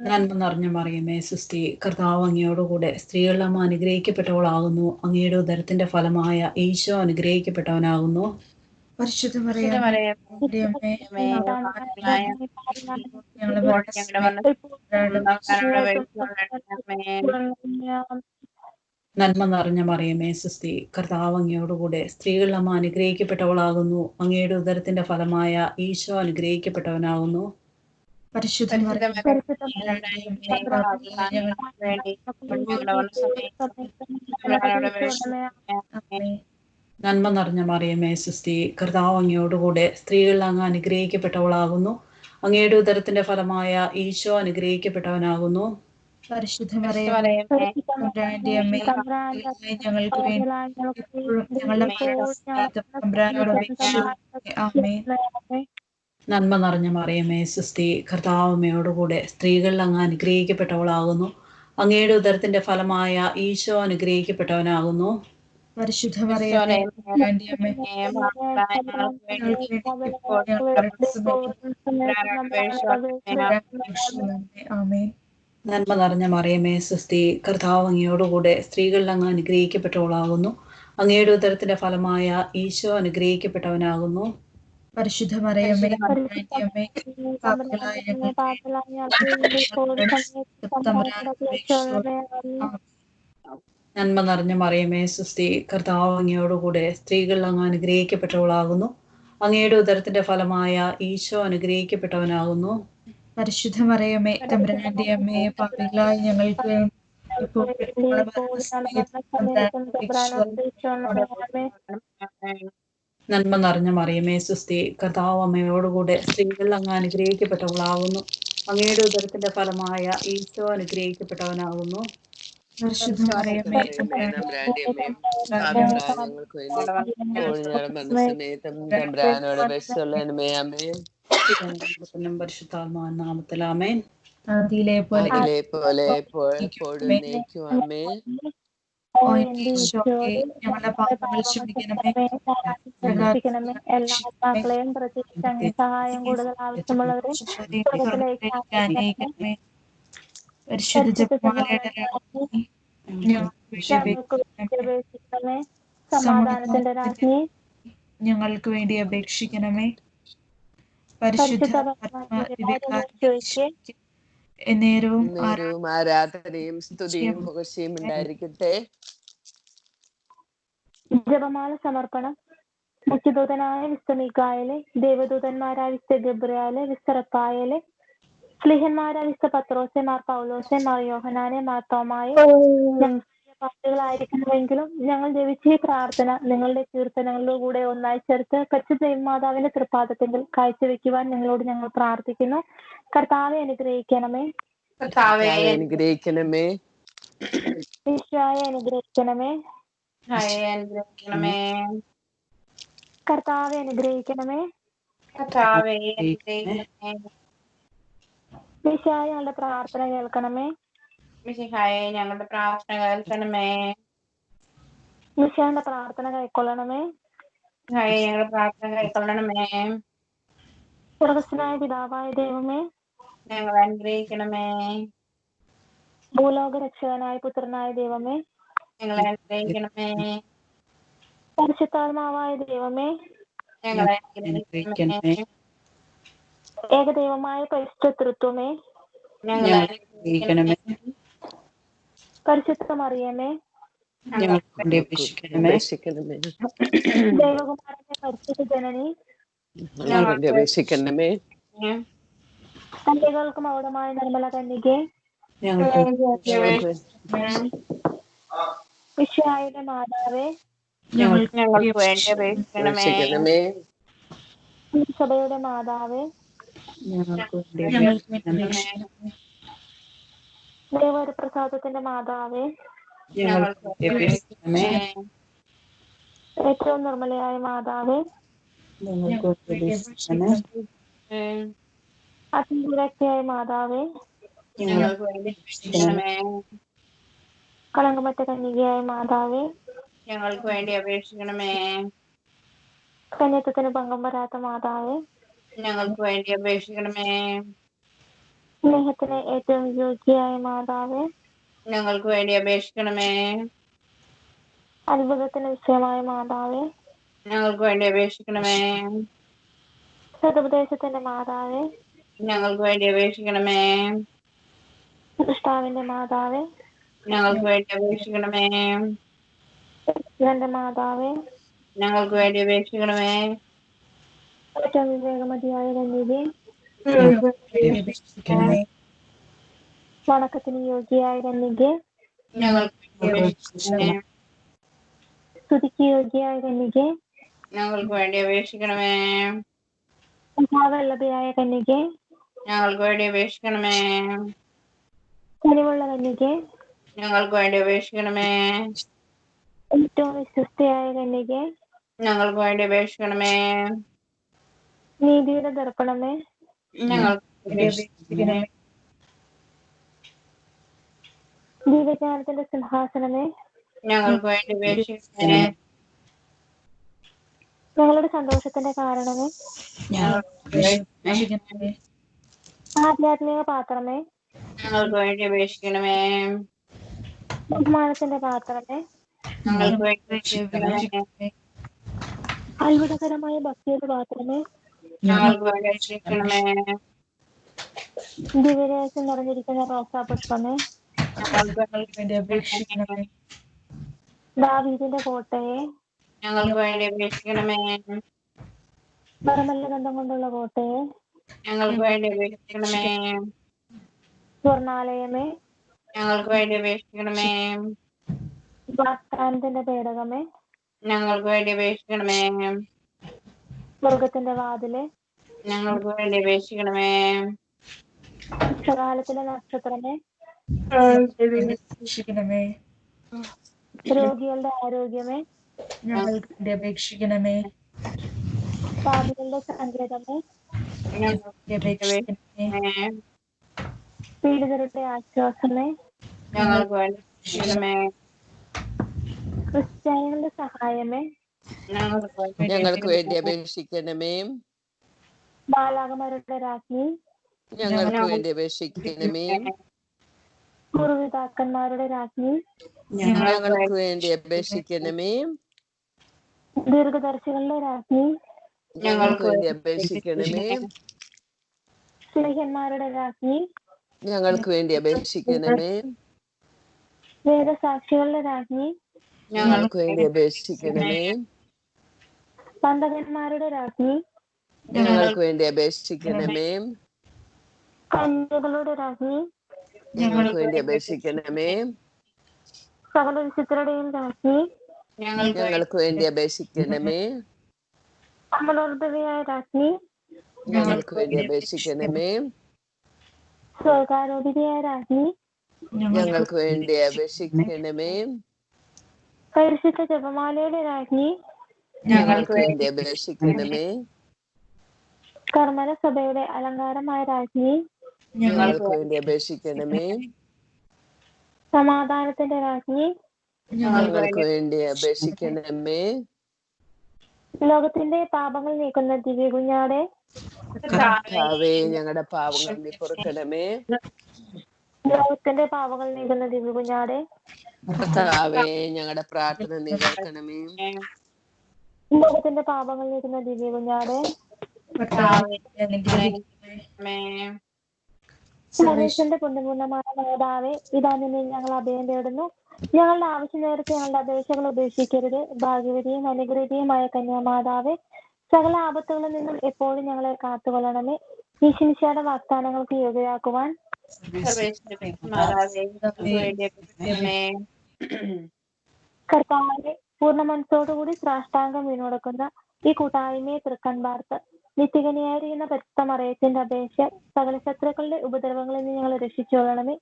നന്മ നിറഞ്ഞ മറിയമേ സുസ്തി, കർത്താവ് അങ്ങയോടുകൂടെ സ്ത്രീകൾ അങ്ങ് അനുഗ്രഹിക്കപ്പെട്ടവളാകുന്നു. അങ്ങയുടെ ഉദരത്തിന്റെ ഫലമായ ഈശോ അനുഗ്രഹിക്കപ്പെട്ടവനാകുന്നു. പരിശുദ്ധ മറിയമേ നന്മ നിറഞ്ഞ മറിയമേ സുസ്തി, കർത്താവ് അങ്ങയോടുകൂടെ സ്ത്രീകൾ അങ്ങ് അനുഗ്രഹിക്കപ്പെട്ടവളാകുന്നു. അങ്ങയുടെ ഉദരത്തിന്റെ ഫലമായ ഈശോ അനുഗ്രഹിക്കപ്പെട്ടവനാകുന്നു. പരിശുദ്ധ നന്മ നിറഞ്ഞ മറിയമേ സുസ്തി, കർത്താവ് അങ്ങയോടുകൂടെ സ്ത്രീകൾ അങ്ങ് അനുഗ്രഹിക്കപ്പെട്ടവളാകുന്നു. അങ്ങയുടെ ഉദരത്തിന്റെ ഫലമായ ഈശോ അനുഗ്രഹിക്കപ്പെട്ടവനാകുന്നു. പരിശുദ്ധ മറിയമേ ഞങ്ങൾക്ക് വേണ്ടി ഞങ്ങളുടെ ആമേൻ. നന്മ നിറഞ്ഞ മറിയമേ സുസ്തി, കർത്താവ് അങ്ങയോടുകൂടെ സ്ത്രീകൾ അങ്ങ് അനുഗ്രഹിക്കപ്പെട്ടവളാകുന്നു. അങ്ങയുടെ ഉദരത്തിന്റെ ഫലമായ ഈശോ അനുഗ്രഹിക്കപ്പെട്ടവനാകുന്നു. പരിശുദ്ധ മറിയമേ ആമേൻ. നന്മ നിറഞ്ഞ മറിയമേ സുസ്തി, കർത്താവ് അങ്ങയോടുകൂടെ സ്ത്രീകൾ അങ്ങ് അനുഗ്രഹിക്കപ്പെട്ടവളാകുന്നു. അങ്ങയുടെ ഉദരത്തിന്റെ ഫലമായ ഈശോ അനുഗ്രഹിക്കപ്പെട്ടവനാകുന്നു. പരിശുദ്ധ മറിയമേ നന്മ നിറഞ്ഞ മറിയമേ സുസ്തി, കർത്താവ് അങ്ങയോടുകൂടെ സ്ത്രീകൾ അങ്ങ് അനുഗ്രഹിക്കപ്പെട്ടവളാകുന്നു. അങ്ങയുടെ ഉദരത്തിന്റെ ഫലമായ ഈശോ അനുഗ്രഹിക്കപ്പെട്ടവനാകുന്നു. പരിശുദ്ധ മറിയമേ തമ്പുരാന്റെ അമ്മയെ പാപികളായ ഞങ്ങൾക്ക് വേണ്ടി ഇപ്പോൾ നന്മ നിറഞ്ഞ മറിയമേ സുസ്തി, കർത്താവ് അങ്ങയോടുകൂടെ സ്ത്രീകൾ അങ്ങ് അനുഗ്രഹിക്കപ്പെട്ടവളാകുന്നു. അങ്ങയുടെ ഉദരത്തിന്റെ ഫലമായ ഈശോ അനുഗ്രഹിക്കപ്പെട്ടവനാകുന്നു. പരിശുദ്ധ മറിയമേ തമ്പുരാന്റിയമ്മേ ഭാവികളായ ഞങ്ങൾക്ക് വേണ്ടി ഇപ്പോഴും ഞാൻ മരണസമയത്തും തമ്പുരാനോട് അപേക്ഷിച്ചുകൊള്ളണമേ. ആമേൻ. പരിശുദ്ധാത്മാ നാമത്തിൽ ആമേൻ. അതിലെ പോലെ അതിലെ പോലെ എപ്പോഴും നയിക്കുവാമേ. ഓ എന്റെ ഈശോയെ ഞങ്ങളുടെ പാപങ്ങൾ ക്ഷമിക്കണമേ. രക്ഷിക്കണമേ. എല്ലാ ആത്മാക്കളെയും പ്രത്യേകിച്ച് അങ്ങ് സഹായം കൂടുതൽ ആവശ്യമുള്ളവരെ സ്വർഗ്ഗത്തിലേക്ക് അനയിക്കണമേ. പരിശുദ്ധ ജപമാലയുടെ രാജ്ഞി ഞങ്ങൾക്ക് അപേക്ഷിക്കണമേ. സമാധാനത്തിന്റെ രാജ്ഞി ഞങ്ങൾക്ക് വേണ്ടി അപേക്ഷിക്കണമേ. പരിശുദ്ധ എന്നേരവും ആരാധനയും സ്തുതിയും പുകഴ്ചയും ഉണ്ടായിരിക്കട്ടെ. ജപമാല സമർപ്പണം. മുഖ്യദൂതനായ വിശുദ്ധ മീഖായേലെ, ദേവദൂതന്മാരായ വിശുദ്ധ ഗബ്രിയേലെ, വിശുദ്ധ റഫായേലെ, സ്ലിഹന്മാരായ വിശുദ്ധ പത്രോസെ, മാർ പൗലോസെ, മാർ യോഹന്നാനെ, മാർ തോമായെ, പാട്ടുകളായിരിക്കണമെങ്കിലും ഞങ്ങൾ ജപിച്ച ഈ പ്രാർത്ഥന നിങ്ങളുടെ കീർത്തനങ്ങളുടെ കൂടെ ഒന്നായി ചേർത്ത് പരിശുദ്ധ ദൈവമാതാവിന്റെ തൃപ്പാദത്തിൽ കാഴ്ചവെക്കുവാൻ നിങ്ങളോട് ഞങ്ങൾ പ്രാർത്ഥിക്കുന്നു. കർത്താവെ അനുഗ്രഹിക്കണമേ. അനുഗ്രഹിക്കണമേ. ഈശോയെ അനുഗ്രഹിക്കണമേ. കർത്താവെ അനുഗ്രഹിക്കണമേ. ഈശോയെ ഞങ്ങളുടെ പ്രാർത്ഥന കേൾക്കണമേ. ഞങ്ങളുടെ പ്രാർത്ഥന കേൾക്കണമേ. ഈശോയുടെ പ്രാർത്ഥന കൈക്കൊള്ളണമേ. ഞങ്ങളുടെ പ്രാർത്ഥന കൈക്കൊള്ളണമേ. സ്വർഗസ്ഥനായ പിതാവായ ദൈവമേ, ഞങ്ങളെ അനുഗ്രഹിക്കണമേ. ഭൂലോക രക്ഷകനായ പുത്രനായ ദൈവമേ, ഞങ്ങളെ അനുഗ്രഹിക്കണമേ. പരിശുദ്ധാത്മാവായ ദൈവമേ, ഞങ്ങളെ അനുഗ്രഹിക്കണമേ. ഏകദൈവമായ പരിശുദ്ധ തൃത്വമേ, ഞങ്ങളെ അനുഗ്രഹിക്കണമേ. പരിശുദ്ധ മറിയമേ, അപേക്ഷിക്കണമേ. ദൈവകുമാരന്റെ പരിശുദ്ധ ജനനി, അപേക്ഷിക്കണമേ. കന്യകൾക്ക് മൗഢമായ നിർമ്മല കന്യകെ, വിശ്വായുടെ മാതാവേ, ഞങ്ങൾക്ക് വേണ്ടി അപേക്ഷിക്കണമേ. സഭയുടെ മാതാവേ, ദേവപ്രസാദത്തിന്റെ മാതാവേ, ഏറ്റവും നിർമ്മലയായ മാതാവേ, അതിവിരക്തിയായ മാതാവേ, കളങ്കമറ്റ കന്യകയായ മാതാവേ, ഞങ്ങൾക്ക് വേണ്ടി അപേക്ഷിക്കണമേ. കന്യത്വത്തിന് ഭംഗം വരാത്ത മാതാവേ, ഞങ്ങൾക്ക് വേണ്ടി അപേക്ഷിക്കണമേ. സ്നേഹത്തിന് ഏറ്റവും യോഗ്യയായ മാതാവേ, ഞങ്ങൾക്ക് വേണ്ടി അപേക്ഷിക്കണമേ. അത്ഭുതത്തിന് വിഷയമായ മാതാവേ, ഞങ്ങൾക്ക് വേണ്ടി അപേക്ഷിക്കണമേ. സതുപദേശത്തിന്റെ മാതാവേ, ഞങ്ങൾക്ക് വേണ്ടി അപേക്ഷിക്കണമേ. കൃഷ്ണാവിന്റെ മാതാവേ, ഞങ്ങൾക്ക് വേണ്ടി അപേക്ഷിക്കണമേ. ശിവന്റെ മാതാവേ, ഞങ്ങൾക്ക് വേണ്ടി അപേക്ഷിക്കണമേ. ഏറ്റവും വിവേകമതിയായ കന്യകേ, വണക്കത്തിന് യോഗ്യയായ കന്യകേ, ഞങ്ങൾക്ക് വേണ്ടി അപേക്ഷിക്കണമേ. സ്തുതിക്ക് യോഗ്യയായ കന്യകേ, ഞങ്ങൾക്ക് വേണ്ടി അപേക്ഷിക്കണമേ. ഭാവവല്ലഭയായ കന്യകേ, ഞങ്ങൾക്ക് വേണ്ടി അപേക്ഷിക്കണമേ. കനിവുള്ള കന്യകേ, ഞങ്ങൾക്ക് വേണ്ടി അപേക്ഷിക്കണമേ. ഏറ്റവും വിശ്വസ്തയായ കന്യകേ, ഞങ്ങൾക്ക് വേണ്ടി അപേക്ഷിക്കണമേ. നീതിയുടെ ദർപ്പണമേ, ഞങ്ങൾക്ക് വേണ്ടി അപേക്ഷിക്കണമേ. ദീപജ്ഞാനത്തിന്റെ സിംഹാസനമേ, ഞങ്ങൾക്ക് വേണ്ടി അപേക്ഷിക്കണമേ. ഞങ്ങളുടെ സന്തോഷത്തിന്റെ കാരണമേ, ആധ്യാത്മിക പാത്രമേ, ഞങ്ങൾക്ക് വേണ്ടി അപേക്ഷിക്കണമേ. ബഹുമാനത്തിന്റെ പാത്രമേ, ഞങ്ങൾക്ക് വേണ്ടി അപേക്ഷിക്കണമേ. അത്ഭുതകരമായ ഭക്തിയുടെ പാത്രമേ, ഞങ്ങൾക്ക് വേണ്ടി അപേക്ഷിക്കണമേ. ദിവ്യരഹസ്യം നിറഞ്ഞിരിക്കുന്ന റോസാപുഷ്പമേ, ഞങ്ങൾക്ക് വേണ്ടി അപേക്ഷിക്കണമേ. ദാവീദിന്റെ കോട്ടയെ, ഞങ്ങൾക്ക് വേണ്ടി അപേക്ഷിക്കണമേ. പരമല്ല ഗന്ധം കൊണ്ടുള്ള കോട്ടയെ, ഞങ്ങൾക്ക് വേണ്ടി അപേക്ഷിക്കണമേ. സ്വർണാലയമേ, ഞങ്ങൾക്ക് വേണ്ടി അപേക്ഷിക്കണമേ. വാഗ്ദാനത്തിന്റെ പേടകമേ, ഞങ്ങൾക്ക് വേണ്ടി അപേക്ഷിക്കണമേ. സ്വർഗത്തിന്റെ വാതിലെ, ഞങ്ങൾക്ക് വേണ്ടി അപേക്ഷിക്കണമേ. ഉച്ചകാലത്തിലെ നക്ഷത്രമേ, അപേക്ഷിക്കണമേ. രോഗികളുടെ ആരോഗ്യമേ, ഞങ്ങൾക്ക് വേണ്ടി അപേക്ഷിക്കണമേ. പാപികളുടെ സങ്കേതമേ, ഞങ്ങൾക്ക് വേണ്ടി പീഡിതരുടെ ആശ്വാസമേ, ഞങ്ങൾക്ക് വേണ്ടി അപേക്ഷിക്കണമേ. ക്രിസ്ത്യാനികളുടെ സഹായമേ, ഞങ്ങൾക്ക് വേണ്ടി അപേക്ഷിക്കണമേ. ബാലാകന്മാരുടെ രാജ്ഞി, ഞങ്ങൾക്ക് വേണ്ടി അപേക്ഷിക്കണമേ. പൂർവ്വപിതാക്കന്മാരുടെ രാജ്ഞി, ഞങ്ങൾക്ക് വേണ്ടി അപേക്ഷിക്കണമേ. ദീർഘദർശികളുടെ രാജ്ഞി, ഞങ്ങൾക്ക് വേണ്ടി അപേക്ഷിക്കണമേ. സ്നേഹന്മാരുടെ രാജ്ഞി, ഞങ്ങൾക്ക് വേണ്ടി അപേക്ഷിക്കണമേ. വേദസാക്ഷികളുടെ രാജ്ഞി, ഞങ്ങൾക്ക് വേണ്ടി അപേക്ഷിക്കണമേ. പന്തകന്മാരുടെ രാജ്ഞി, ഞങ്ങൾക്ക് വേണ്ടി അപേക്ഷിക്കണമേ. കന്യകളുടെ രാജ്ഞി, ഞങ്ങൾക്ക് വേണ്ടി അപേക്ഷിക്കണമേ. സകല വിശുദ്ധരുടെയും രാജ്ഞി, ഞങ്ങൾക്ക് വേണ്ടി അപേക്ഷിക്കണമേ. അമലോത്ഭവയായ രാജ്ഞി, ഞങ്ങൾക്ക് വേണ്ടി അപേക്ഷിക്കണമേ. സ്വർഗാരോപിതയായ രാജ്ഞി, ഞങ്ങൾക്ക് വേണ്ടി അപേക്ഷിക്കണമേ. പരിശുദ്ധ ജപമാലയുടെ രാജ്ഞി, ഞങ്ങൾക്ക് വേണ്ടി അപേക്ഷിക്കണമേ. കർമ്മല സഭയുടെ അലങ്കാരമായ രാജ്ഞി, ഞങ്ങൾക്ക് വേണ്ടി അപേക്ഷിക്കണമേ. സമാധാനത്തിന്റെ രാജ്ഞി, ഞങ്ങൾക്ക് വേണ്ടി അപേക്ഷിക്കണമേ. ലോകത്തിന്റെ പാപങ്ങൾ നീക്കുന്ന ദിവ്യ കുഞ്ഞാടെ, കർത്താവേ, ഞങ്ങളുടെ പാപങ്ങൾ നീ പൊറുക്കണമേ. ലോകത്തിന്റെ പാപങ്ങൾ നീക്കുന്ന ദിവ്യ കുഞ്ഞാടെ, കർത്താവേ, ഞങ്ങളുടെ പ്രാർത്ഥന നീ കേൾക്കണമേ. ലോകത്തിന്റെ പാപങ്ങൾ നീക്കുന്ന ദിവ്യ കുഞ്ഞാടെ, സർവേശ്വരന്റെ പുണ്യപൂർണ്ണമായ മാതാവേ, ഇതാ നിന്നെ ഞങ്ങൾ അഭയം തേടുന്നു. ഞങ്ങളുടെ ആവശ്യ നേരത്തെ ഞങ്ങളുടെ അപേക്ഷകൾ ഉപേക്ഷിക്കരുത്. ഭാഗ്യവതിയും അനുഗ്രഹീതയുമായ കന്യാമാതാവേ, സകല ആപത്തുകളിൽ നിന്നും എപ്പോഴും ഞങ്ങളെ കാത്തുകൊള്ളണമേ. ഈശ്വരയുടെ വാഗ്ദാനങ്ങൾക്ക് യോഗ്യരാക്കുവാൻ കർത്താവിനെ പൂർണ്ണ മനസ്സോടുകൂടി സാഷ്ടാംഗം വീണുകൊടുക്കുന്ന ഈ കൂട്ടായ്മയെ തൃക്കൺ പാർത്ത് നിത്യകനിയായിരിക്കുന്ന പരിശുദ്ധ മറിയത്തിന്റെ അപേക്ഷ സകല ശത്രുക്കളുടെ ഉപദ്രവങ്ങളിൽ നിന്ന് ഞങ്ങൾ രക്ഷിച്ചുകൊള്ളണമേ.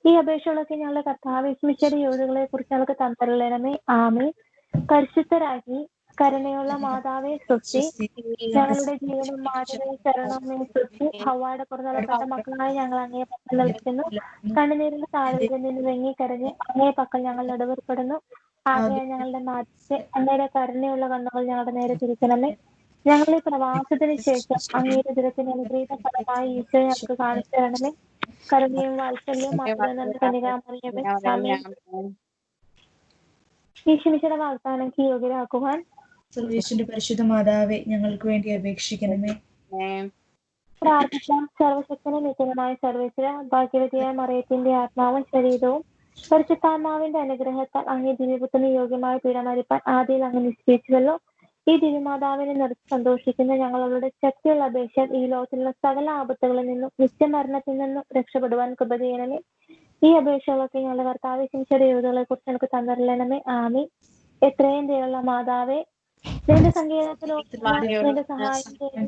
ഈ അപേക്ഷകളൊക്കെ ഞങ്ങളുടെ കർത്താവ് യേശുമിശിഹായുടെ യോഗ്യതകളെ കുറിച്ച് ഞങ്ങൾക്ക് തന്നരുളണമേ. ആമേൻ. പരിശുദ്ധ രാജ്ഞി, കരുണയുള്ള മാതാവേ സ്തുതി. ഞങ്ങളുടെ ജീവനും മാതാവേ ശരണമേ സ്തുതി. ഹവ്വായുടെ പുറന്തള്ളപ്പെട്ട മക്കളായി ഞങ്ങൾ അങ്ങേ പക്കൽ നിൽക്കുന്നു. കണ്ണുനീരിന്റെ താഴ്വരയിൽ നിന്ന് വെങ്ങിക്കരഞ്ഞ് അങ്ങേ പക്കൽ ഞങ്ങൾ ഇടപെടപ്പെടുന്നു. ആകെ ഞങ്ങളുടെ നാട്ടിലെ അങ്ങയുടെ കരുണയുള്ള കണ്ണുകൾ ഞങ്ങളുടെ നേരെ തിരിക്കണമേ. ഞങ്ങൾ ഈ പ്രവാസത്തിന് ശേഷം അങ്ങയുടെ ദുരത്തിന് അനുഗ്രഹീത ഫലമായി ഈശോ ഞങ്ങൾക്ക് കാണിച്ചു തരണമേ. കരുണയും വാത്സല്യവും മാത്രമേ നല്ല കന്യകാമറിയമേ. ആമേൻ. ഈശ്വരയുടെ വാഗ്ദാനങ്ങൾക്ക് യോഗ്യരാക്കുവാൻ സർവേശ്വരന്റെ പരിശുദ്ധ മാതാവേ, ഞങ്ങൾക്ക് വേണ്ടി അപേക്ഷിക്കണമേ. പ്രാർത്ഥിക്കാം. സർവശക്തനും നിത്യനുമായ സർവേശ്വര, ഭാഗ്യവതിയായ മറിയത്തിന്റെ ആത്മാവും ശരീരവും പരിശുദ്ധാത്മാവിന്റെ അനുഗ്രഹത്താൽ അങ്ങേ ദിവ്യപുത്രന് യോഗ്യമായ പീഡമരിപ്പാൻ ആദ്യം അങ്ങ് നിശ്ചയിച്ചുവല്ലോ. ഈ ദിവ്യമാതാവിനെ നിർത്തി സന്തോഷിക്കുന്ന ഞങ്ങളുടെ ശക്തിയുള്ള അപേക്ഷ ഈ ലോകത്തിലുള്ള സകല ആപത്തുകളിൽ നിന്നും നിത്യമരണത്തിൽ നിന്നും രക്ഷപ്പെടുവാൻ കൃപ ചെയ്യണമേ. ഈ അപേക്ഷകളൊക്കെ ഞങ്ങളുടെ കർത്താവ് യേശുമിശിഹായുടെ യോഗ്യതകളെ കുറിച്ച് നമുക്ക് തന്നരുളണമേ. ആമേൻ. എത്രയും ദയുള്ള മാതാവേ, നിന്റെ സങ്കേതത്തിലോ നിന്റെ സഹായം കേട്ടല്ലേ.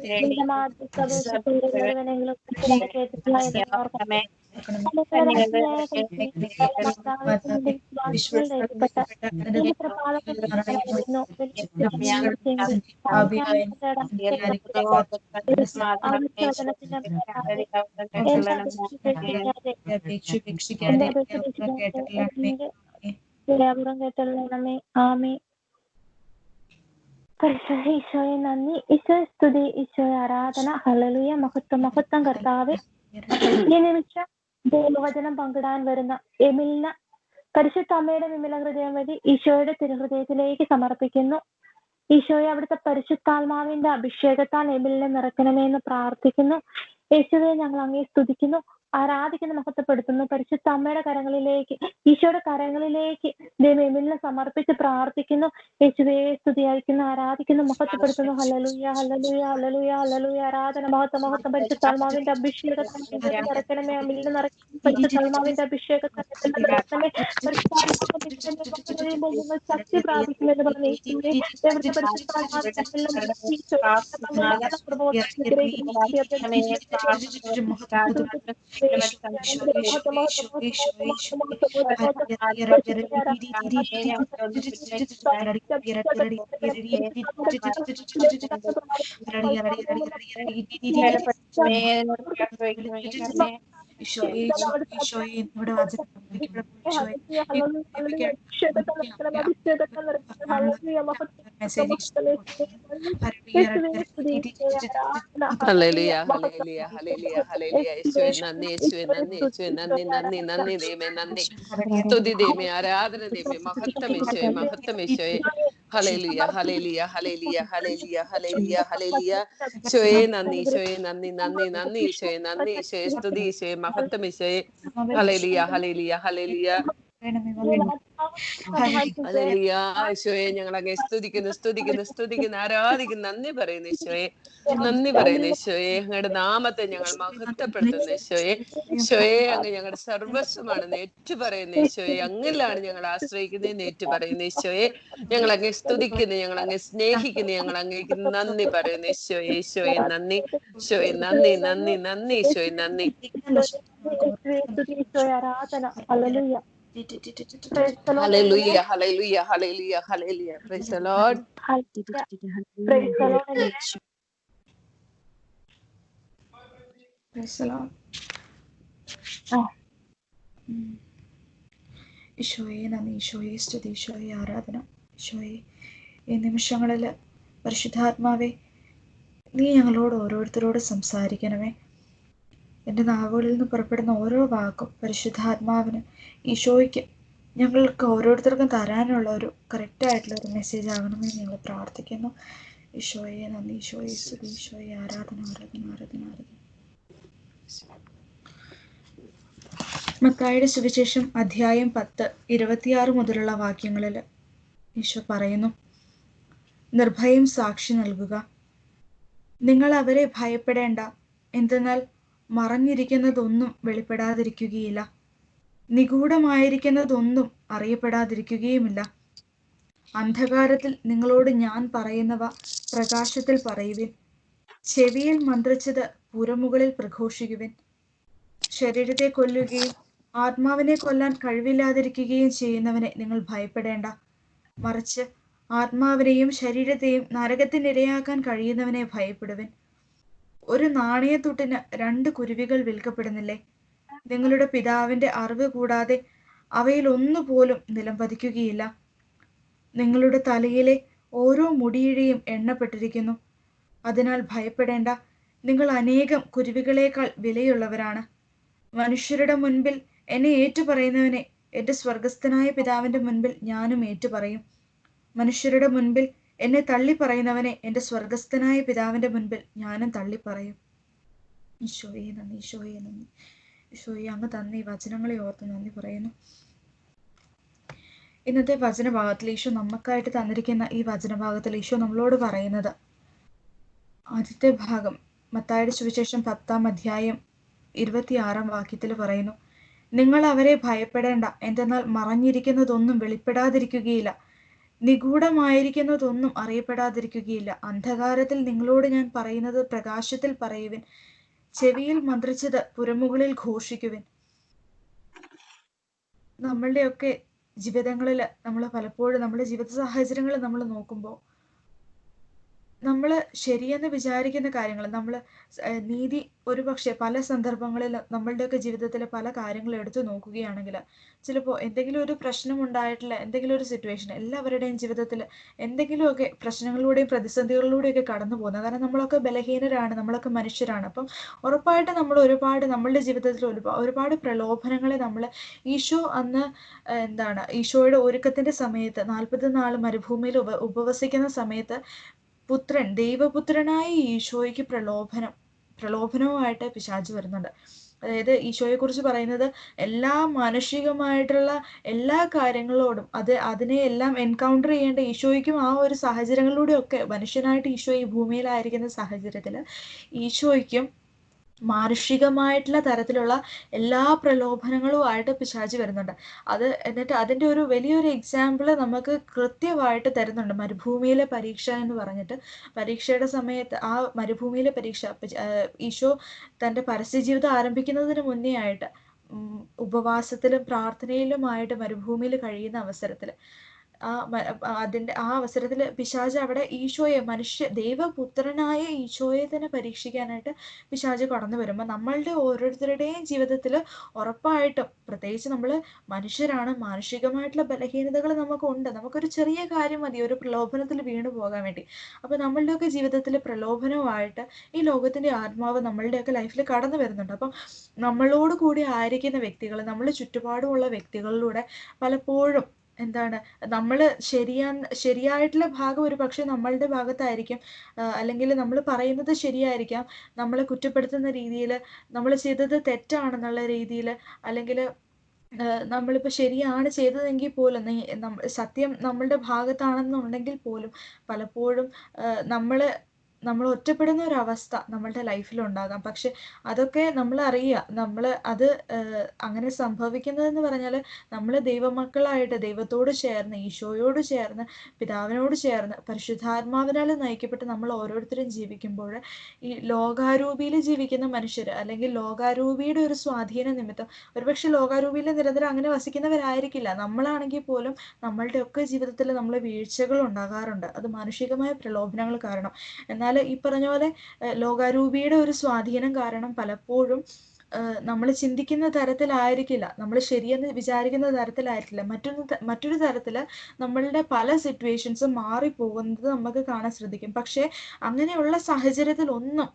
ആമേ. ഈശോയെ നന്ദി, ഈശോ സ്തുതി, ഈശോയെ ആരാധന. ഹല്ലേലൂയ. മഹത്വം മഹത്വം കർത്താവേ. ഈ നിമിഷം ദൈവവചനം പങ്കിടാൻ വരുന്ന എമിലിന പരിശുദ്ധ അമ്മയുടെ വിമല ഹൃദയം വഴി ഈശോയുടെ തിരുഹൃദയത്തിലേക്ക് സമർപ്പിക്കുന്നു. ഈശോയെ അവിടുത്തെ പരിശുദ്ധാത്മാവിന്റെ അഭിഷേകത്താൽ എമിലിനെ നിറയ്ക്കണമേ എന്ന് പ്രാർത്ഥിക്കുന്നു. യേശുവെ, ഞങ്ങൾ അങ്ങേ സ്തുതിക്കുന്നു, ആരാധിക്കുന്നു, മഹത്വപ്പെടുത്തുന്നു. പരിശുദ്ധ അമ്മയുടെ കരങ്ങളിലേക്ക്, ഈശോയുടെ കരങ്ങളിലേക്ക് എമിലിനെ സമർപ്പിച്ച് പ്രാർത്ഥിക്കുന്നു. യേശുവേ, സ്തുതി അയക്കുന്നു, ആരാധിക്കുന്നു, മഹത്വപ്പെടുത്തുന്നു. Hallelujah hallelujah hallelujah hallelujah. ആരാധന മഹത്വം മഹത്വം. പരിശുദ്ധാത്മാവിന്റെ അഭിഷേകത്താൽ നിറയ്ക്കണമേ. എമിലിനെ നിറയ്ക്കണം. പരിശുദ്ധാത്മാവിന്റെ അഭിഷേകത്താൽ നിറയ്ക്കണമേ. കഴിയുമ്പോൾ നിങ്ങൾ ശക്തി പ്രാപിക്കുമെന്ന് പറഞ്ഞു. ഇവിടെ വചനം ഹല്ലേലൂയ ഹല്ലേലൂയ ഹല്ലേലൂയ ഹല്ലേലൂയ. യേശുവേ നന്ദി, യേശുവേ നന്ദി, യേശുവേ നന്ദി, നന്ദി, നന്ദി ദൈവമേ, നന്ദി. സ്തുതി ദൈവമേ, ആരാധന ദൈവമേ, മഹത്വം യേശുവേ, മഹത്വം യേശുവേ. Hallelujah hallelujah hallelujah hallelujah hallelujah hallelujah. ഈശോയെ നന്ദി, ഈശോയെ നന്ദി, നന്ദി, നന്ദി ഈശോയെ, നന്ദി ഈശോയെ, സ്തുതി ഈശോയെ, മഹത്വം ഈശോയെ. Hallelujah hallelujah hallelujah hallelujah. ഈശോയെ ഞങ്ങൾ അങ്ങേ സ്തുതിക്കുന്നു, സ്തുതിക്കുന്നു, സ്തുതിക്കുന്നു, ആരാധിക്കുന്നു, നന്ദി പറയുന്നു ഈശോയെ, നന്ദി പറയുന്നു ഈശോയെ. അങ്ങയുടെ നാമത്തെ ഞങ്ങൾ മഹത്വപ്പെടുത്തുന്നു ഈശോയെ. ഈശോയെ അങ്ങ് ഞങ്ങളുടെ സർവസ്വമാണെന്ന് ഏറ്റു പറയുന്നു ഈശോയെ. അങ്ങിലാണ് ഞങ്ങൾ ആശ്രയിക്കുന്നതെന്ന് ഏറ്റു പറയുന്നു ഈശോയെ. ഞങ്ങൾ അങ്ങേ സ്തുതിക്കുന്നു, ഞങ്ങൾ അങ്ങേ സ്നേഹിക്കുന്നു, ഞങ്ങൾ അങ്ങേക്ക് നന്ദി പറയുന്നു ഈശോയെ. ഈശോയെ നന്ദി, ഈശോയെ നന്ദി, നന്ദി, നന്ദി ഈശോയെ, നന്ദി. ആരാധന. Hallelujah. Hallelujah, hallelujah, hallelujah, hallelujah. Praise the Lord. Praise the Lord. Praise the Lord. ഈശോയെ നന്ദി, ഈശോയെ സ്തുതി, ഈശോയെ ആരാധന. ഈശോയെ ഈ നിമിഷങ്ങളിൽ പരിശുദ്ധാത്മാവെ നീ ഞങ്ങളോട് ഓരോരുത്തരോട് സംസാരിക്കണമേ. എൻ്റെ നാവുകളിൽ നിന്ന് പുറപ്പെടുന്ന ഓരോ വാക്കും പരിശുദ്ധാത്മാവിന് ഈശോയ്ക്ക് ഞങ്ങൾക്ക് ഓരോരുത്തർക്കും തരാനുള്ള ഒരു കറക്റ്റായിട്ടുള്ള ഒരു മെസ്സേജ് ആകണമെന്ന് ഞങ്ങൾ പ്രാർത്ഥിക്കുന്നു. ഈശോയെ നന്ദി, ഈശോയെ സ്തുതി, ഈശോയെ ആരാധന, ആരാധന, ആരാധന, ആരാധന. മത്തായിയുടെ സുവിശേഷം അധ്യായം 10 26 മുതലുള്ള വാക്യങ്ങളിൽ ഈശോ പറയുന്നു, നിർഭയം സാക്ഷി നൽകുക. നിങ്ങൾ അവരെ ഭയപ്പെടേണ്ട, എന്തെന്നാൽ മറഞ്ഞിരിക്കുന്നതൊന്നും വെളിപ്പെടാതിരിക്കുകയില്ല, നിഗൂഢമായിരിക്കുന്നതൊന്നും അറിയപ്പെടാതിരിക്കുകയുമില്ല. അന്ധകാരത്തിൽ നിങ്ങളോട് ഞാൻ പറയുന്നവ പ്രകാശത്തിൽ പറയുവിൻ. ചെവിയിൽ മന്ത്രിച്ചത് പുറമുകളിൽ പ്രഘോഷിക്കുവിൻ. ശരീരത്തെ കൊല്ലുകയും ആത്മാവിനെ കൊല്ലാൻ കഴിവില്ലാതിരിക്കുകയും ചെയ്യുന്നവനെ നിങ്ങൾ ഭയപ്പെടേണ്ട, മറിച്ച് ആത്മാവിനെയും ശരീരത്തെയും നരകത്തിനിരയാക്കാൻ കഴിയുന്നവനെ ഭയപ്പെടുവിൻ. ഒരു നാണയത്തുട്ടിന് 2 കുരുവികൾ വിൽക്കപ്പെടുന്നില്ലേ? നിങ്ങളുടെ പിതാവിന്റെ അറിവ് കൂടാതെ അവയിൽ ഒന്നുപോലും നിലം പതിക്കുകയില്ല. നിങ്ങളുടെ തലയിലെ ഓരോ മുടിയിഴയും എണ്ണപ്പെട്ടിരിക്കുന്നു. അതിനാൽ ഭയപ്പെടേണ്ട, നിങ്ങൾ അനേകം കുരുവികളേക്കാൾ വിലയുള്ളവരാണ്. മനുഷ്യരുടെ മുൻപിൽ എന്നെ ഏറ്റുപറയുന്നവനെ എന്റെ സ്വർഗസ്ഥനായ പിതാവിന്റെ മുൻപിൽ ഞാനും ഏറ്റുപറയും. മനുഷ്യരുടെ മുൻപിൽ എന്നെ തള്ളി പറയുന്നവനെ എന്റെ സ്വർഗസ്ഥനായ പിതാവിന്റെ മുൻപിൽ ഞാനും തള്ളിപ്പറയും. ഈശോയെ നന്ദി, ഈശോയെ നന്ദി. ഈശോയെ അങ്ങ് തന്ന ഈ വചനങ്ങളെ ഓർത്ത് നന്ദി പറയുന്നു. ഇന്നത്തെ വചനഭാഗത്തിൽ ഈശോ നമുക്കായിട്ട് തന്നിരിക്കുന്ന ഈ വചനഭാഗത്തിൽ ഈശോ നമ്മളോട് പറയുന്നത്, ആദ്യത്തെ ഭാഗം മത്തായിയുടെ സുവിശേഷം 10-ാം അധ്യായം 26-ാം വാക്യത്തിൽ പറയുന്നു, നിങ്ങൾ അവരെ ഭയപ്പെടേണ്ട, എന്തെന്നാൽ മറഞ്ഞിരിക്കുന്നതൊന്നും വെളിപ്പെടാതിരിക്കുകയില്ല, നിഗൂഢമായിരിക്കുന്നതൊന്നും അറിയപ്പെടാതിരിക്കുകയില്ല. അന്ധകാരത്തിൽ നിങ്ങളോട് ഞാൻ പറയുന്നത് പ്രകാശത്തിൽ പറയുവിൻ. ചെവിയിൽ മന്ത്രിച്ചത് പുറമുകളിൽ ഘോഷിക്കുവിൻ. നമ്മളുടെയൊക്കെ ജീവിതങ്ങളിൽ നമ്മൾ പലപ്പോഴും നമ്മുടെ ജീവിത സാഹചര്യങ്ങൾ നമ്മൾ നോക്കുമ്പോൾ നമ്മൾ ശരിയെന്ന് വിചാരിക്കുന്ന കാര്യങ്ങൾ, നമ്മൾ നീതി ഒരുപക്ഷെ പല സന്ദർഭങ്ങളിൽ നമ്മളുടെയൊക്കെ ജീവിതത്തിലെ പല കാര്യങ്ങൾ എടുത്തു നോക്കുകയാണെങ്കിൽ ചിലപ്പോൾ എന്തെങ്കിലും ഒരു പ്രശ്നം ഉണ്ടായിട്ടില്ല, എന്തെങ്കിലും ഒരു സിറ്റുവേഷൻ, എല്ലാവരുടെയും ജീവിതത്തിൽ എന്തെങ്കിലുമൊക്കെ പ്രശ്നങ്ങളിലൂടെയും പ്രതിസന്ധികളിലൂടെയൊക്കെ കടന്നു പോകുന്നത്. കാരണം നമ്മളൊക്കെ ബലഹീനരാണ്, നമ്മളൊക്കെ മനുഷ്യരാണ്. അപ്പം ഉറപ്പായിട്ട് നമ്മൾ നമ്മളുടെ ജീവിതത്തിൽ ഒരുപാട് പ്രലോഭനങ്ങളെ നമ്മൾ ഈശോ അന്ന് ഈശോയുടെ ഒരുക്കത്തിന്റെ സമയത്ത് 40 നാൾ മരുഭൂമിയിൽ ഉപവസിക്കുന്ന സമയത്ത് ദൈവപുത്രനായ ഈശോയ്ക്ക് പ്രലോഭനവുമായിട്ട് പിശാച് വരുന്നുണ്ട്. അതായത് ഈശോയെ കുറിച്ച് പറയുന്നത് എല്ലാ മാനുഷികമായിട്ടുള്ള എല്ലാ കാര്യങ്ങളോടും അതിനെ എല്ലാം എൻകൗണ്ടർ ചെയ്യേണ്ട ഈശോയ്ക്കും ആ ഒരു സാഹചര്യങ്ങളിലൂടെയൊക്കെ മനുഷ്യനായിട്ട് ഈശോ ഈ ഭൂമിയിലായിരിക്കുന്ന സാഹചര്യത്തിൽ ഈശോയ്ക്കും മാനുഷികമായിട്ടുള്ള തരത്തിലുള്ള എല്ലാ പ്രലോഭനങ്ങളുമായിട്ട് പിശാച് വരുന്നുണ്ട്. എന്നിട്ട് അതിൻ്റെ ഒരു വലിയൊരു എക്സാമ്പിൾ നമുക്ക് കൃത്യമായിട്ട് തരുന്നുണ്ട്. മരുഭൂമിയിലെ പരീക്ഷ എന്ന് പറഞ്ഞിട്ട്, പരീക്ഷയുടെ സമയത്ത് ആ മരുഭൂമിയിലെ പരീക്ഷ ഈശോ തൻ്റെ പരസ്യജീവിതം ആരംഭിക്കുന്നതിന് മുന്നേ ആയിട്ട് ഉപവാസത്തിലും പ്രാർത്ഥനയിലുമായിട്ട് മരുഭൂമിയിൽ കഴിയുന്ന അവസരത്തിൽ ആ അവസരത്തിൽ പിശാച് അവിടെ ഈശോയെ, ദൈവപുത്രനായ ഈശോയെ തന്നെ പരീക്ഷിക്കാനായിട്ട് പിശാച് കടന്നു വരുമ്പോൾ നമ്മളുടെ ഓരോരുത്തരുടെയും ജീവിതത്തിൽ ഉറപ്പായിട്ടും, പ്രത്യേകിച്ച് നമ്മൾ മനുഷ്യരാണ്, മാനുഷികമായിട്ടുള്ള ബലഹീനതകൾ നമുക്കുണ്ട്. നമുക്കൊരു ചെറിയ കാര്യം മതി ഒരു പ്രലോഭനത്തിൽ വീണു പോകാൻ വേണ്ടി. അപ്പോൾ നമ്മളുടെയൊക്കെ ജീവിതത്തിൽ പ്രലോഭനവുമായിട്ട് ഈ ലോകത്തിൻ്റെ ആത്മാവ് നമ്മളുടെയൊക്കെ ലൈഫിൽ കടന്നു വരുന്നുണ്ട്. അപ്പം നമ്മളോട് കൂടി ആയിരിക്കുന്ന വ്യക്തികൾ, നമ്മളുടെ ചുറ്റുപാടുമുള്ള വ്യക്തികളിലൂടെ പലപ്പോഴും നമ്മൾ ശരിയായിട്ടുള്ള ഭാഗം ഒരു പക്ഷെ നമ്മളുടെ ഭാഗത്തായിരിക്കും, അല്ലെങ്കിൽ നമ്മൾ പറയുന്നത് ശരിയായിരിക്കാം, നമ്മളെ കുറ്റപ്പെടുത്തുന്ന രീതിയിൽ, നമ്മൾ ചെയ്തത് തെറ്റാണെന്നുള്ള രീതിയിൽ, അല്ലെങ്കിൽ നമ്മളിപ്പോൾ ശരിയാണ് ചെയ്തതെങ്കിൽ പോലും സത്യം നമ്മളുടെ ഭാഗത്താണെന്നുണ്ടെങ്കിൽ പോലും പലപ്പോഴും നമ്മൾ ഒറ്റപ്പെടുന്ന ഒരു അവസ്ഥ നമ്മളുടെ ലൈഫിലുണ്ടാകാം. പക്ഷെ അതൊക്കെ നമ്മൾ അറിയുക, അത് അങ്ങനെ സംഭവിക്കുന്നതെന്ന് പറഞ്ഞാൽ നമ്മൾ ദൈവമക്കളായിട്ട് ദൈവത്തോട് ചേർന്ന്, ഈശോയോട് ചേർന്ന്, പിതാവിനോട് ചേർന്ന്, പരിശുദ്ധാത്മാവിനാൽ നയിക്കപ്പെട്ട് നമ്മൾ ഓരോരുത്തരും ജീവിക്കുമ്പോൾ ഈ ലോകാരൂപിയിൽ ജീവിക്കുന്ന മനുഷ്യർ, അല്ലെങ്കിൽ ലോകാരൂപിയുടെ ഒരു സ്വാധീന നിമിത്തം, ഒരുപക്ഷെ ലോകാരൂപിയിൽ നിരന്തരം അങ്ങനെ വസിക്കുന്നവരായിരിക്കില്ല, നമ്മളാണെങ്കിൽ പോലും നമ്മളുടെ ഒക്കെ ജീവിതത്തിൽ നമ്മൾ വീഴ്ചകൾ ഉണ്ടാകാറുണ്ട്. അത് മാനുഷികമായ പ്രലോഭനങ്ങൾ കാരണം. എന്നാൽ ഈ പറഞ്ഞ പോലെ ലോകാരൂപിയുടെ ഒരു സ്വാധീനം കാരണം പലപ്പോഴും നമ്മൾ ചിന്തിക്കുന്ന തരത്തിലായിരിക്കില്ല, നമ്മൾ ശരിയെന്ന് വിചാരിക്കുന്ന തരത്തിലായിരിക്കില്ല, മറ്റൊരു തരത്തിൽ നമ്മളുടെ പല സിറ്റുവേഷൻസും മാറിപ്പോകുന്നത് നമുക്ക് കാണാൻ ശ്രദ്ധിക്കും. പക്ഷെ അങ്ങനെയുള്ള സാഹചര്യത്തിൽ ഒന്നും,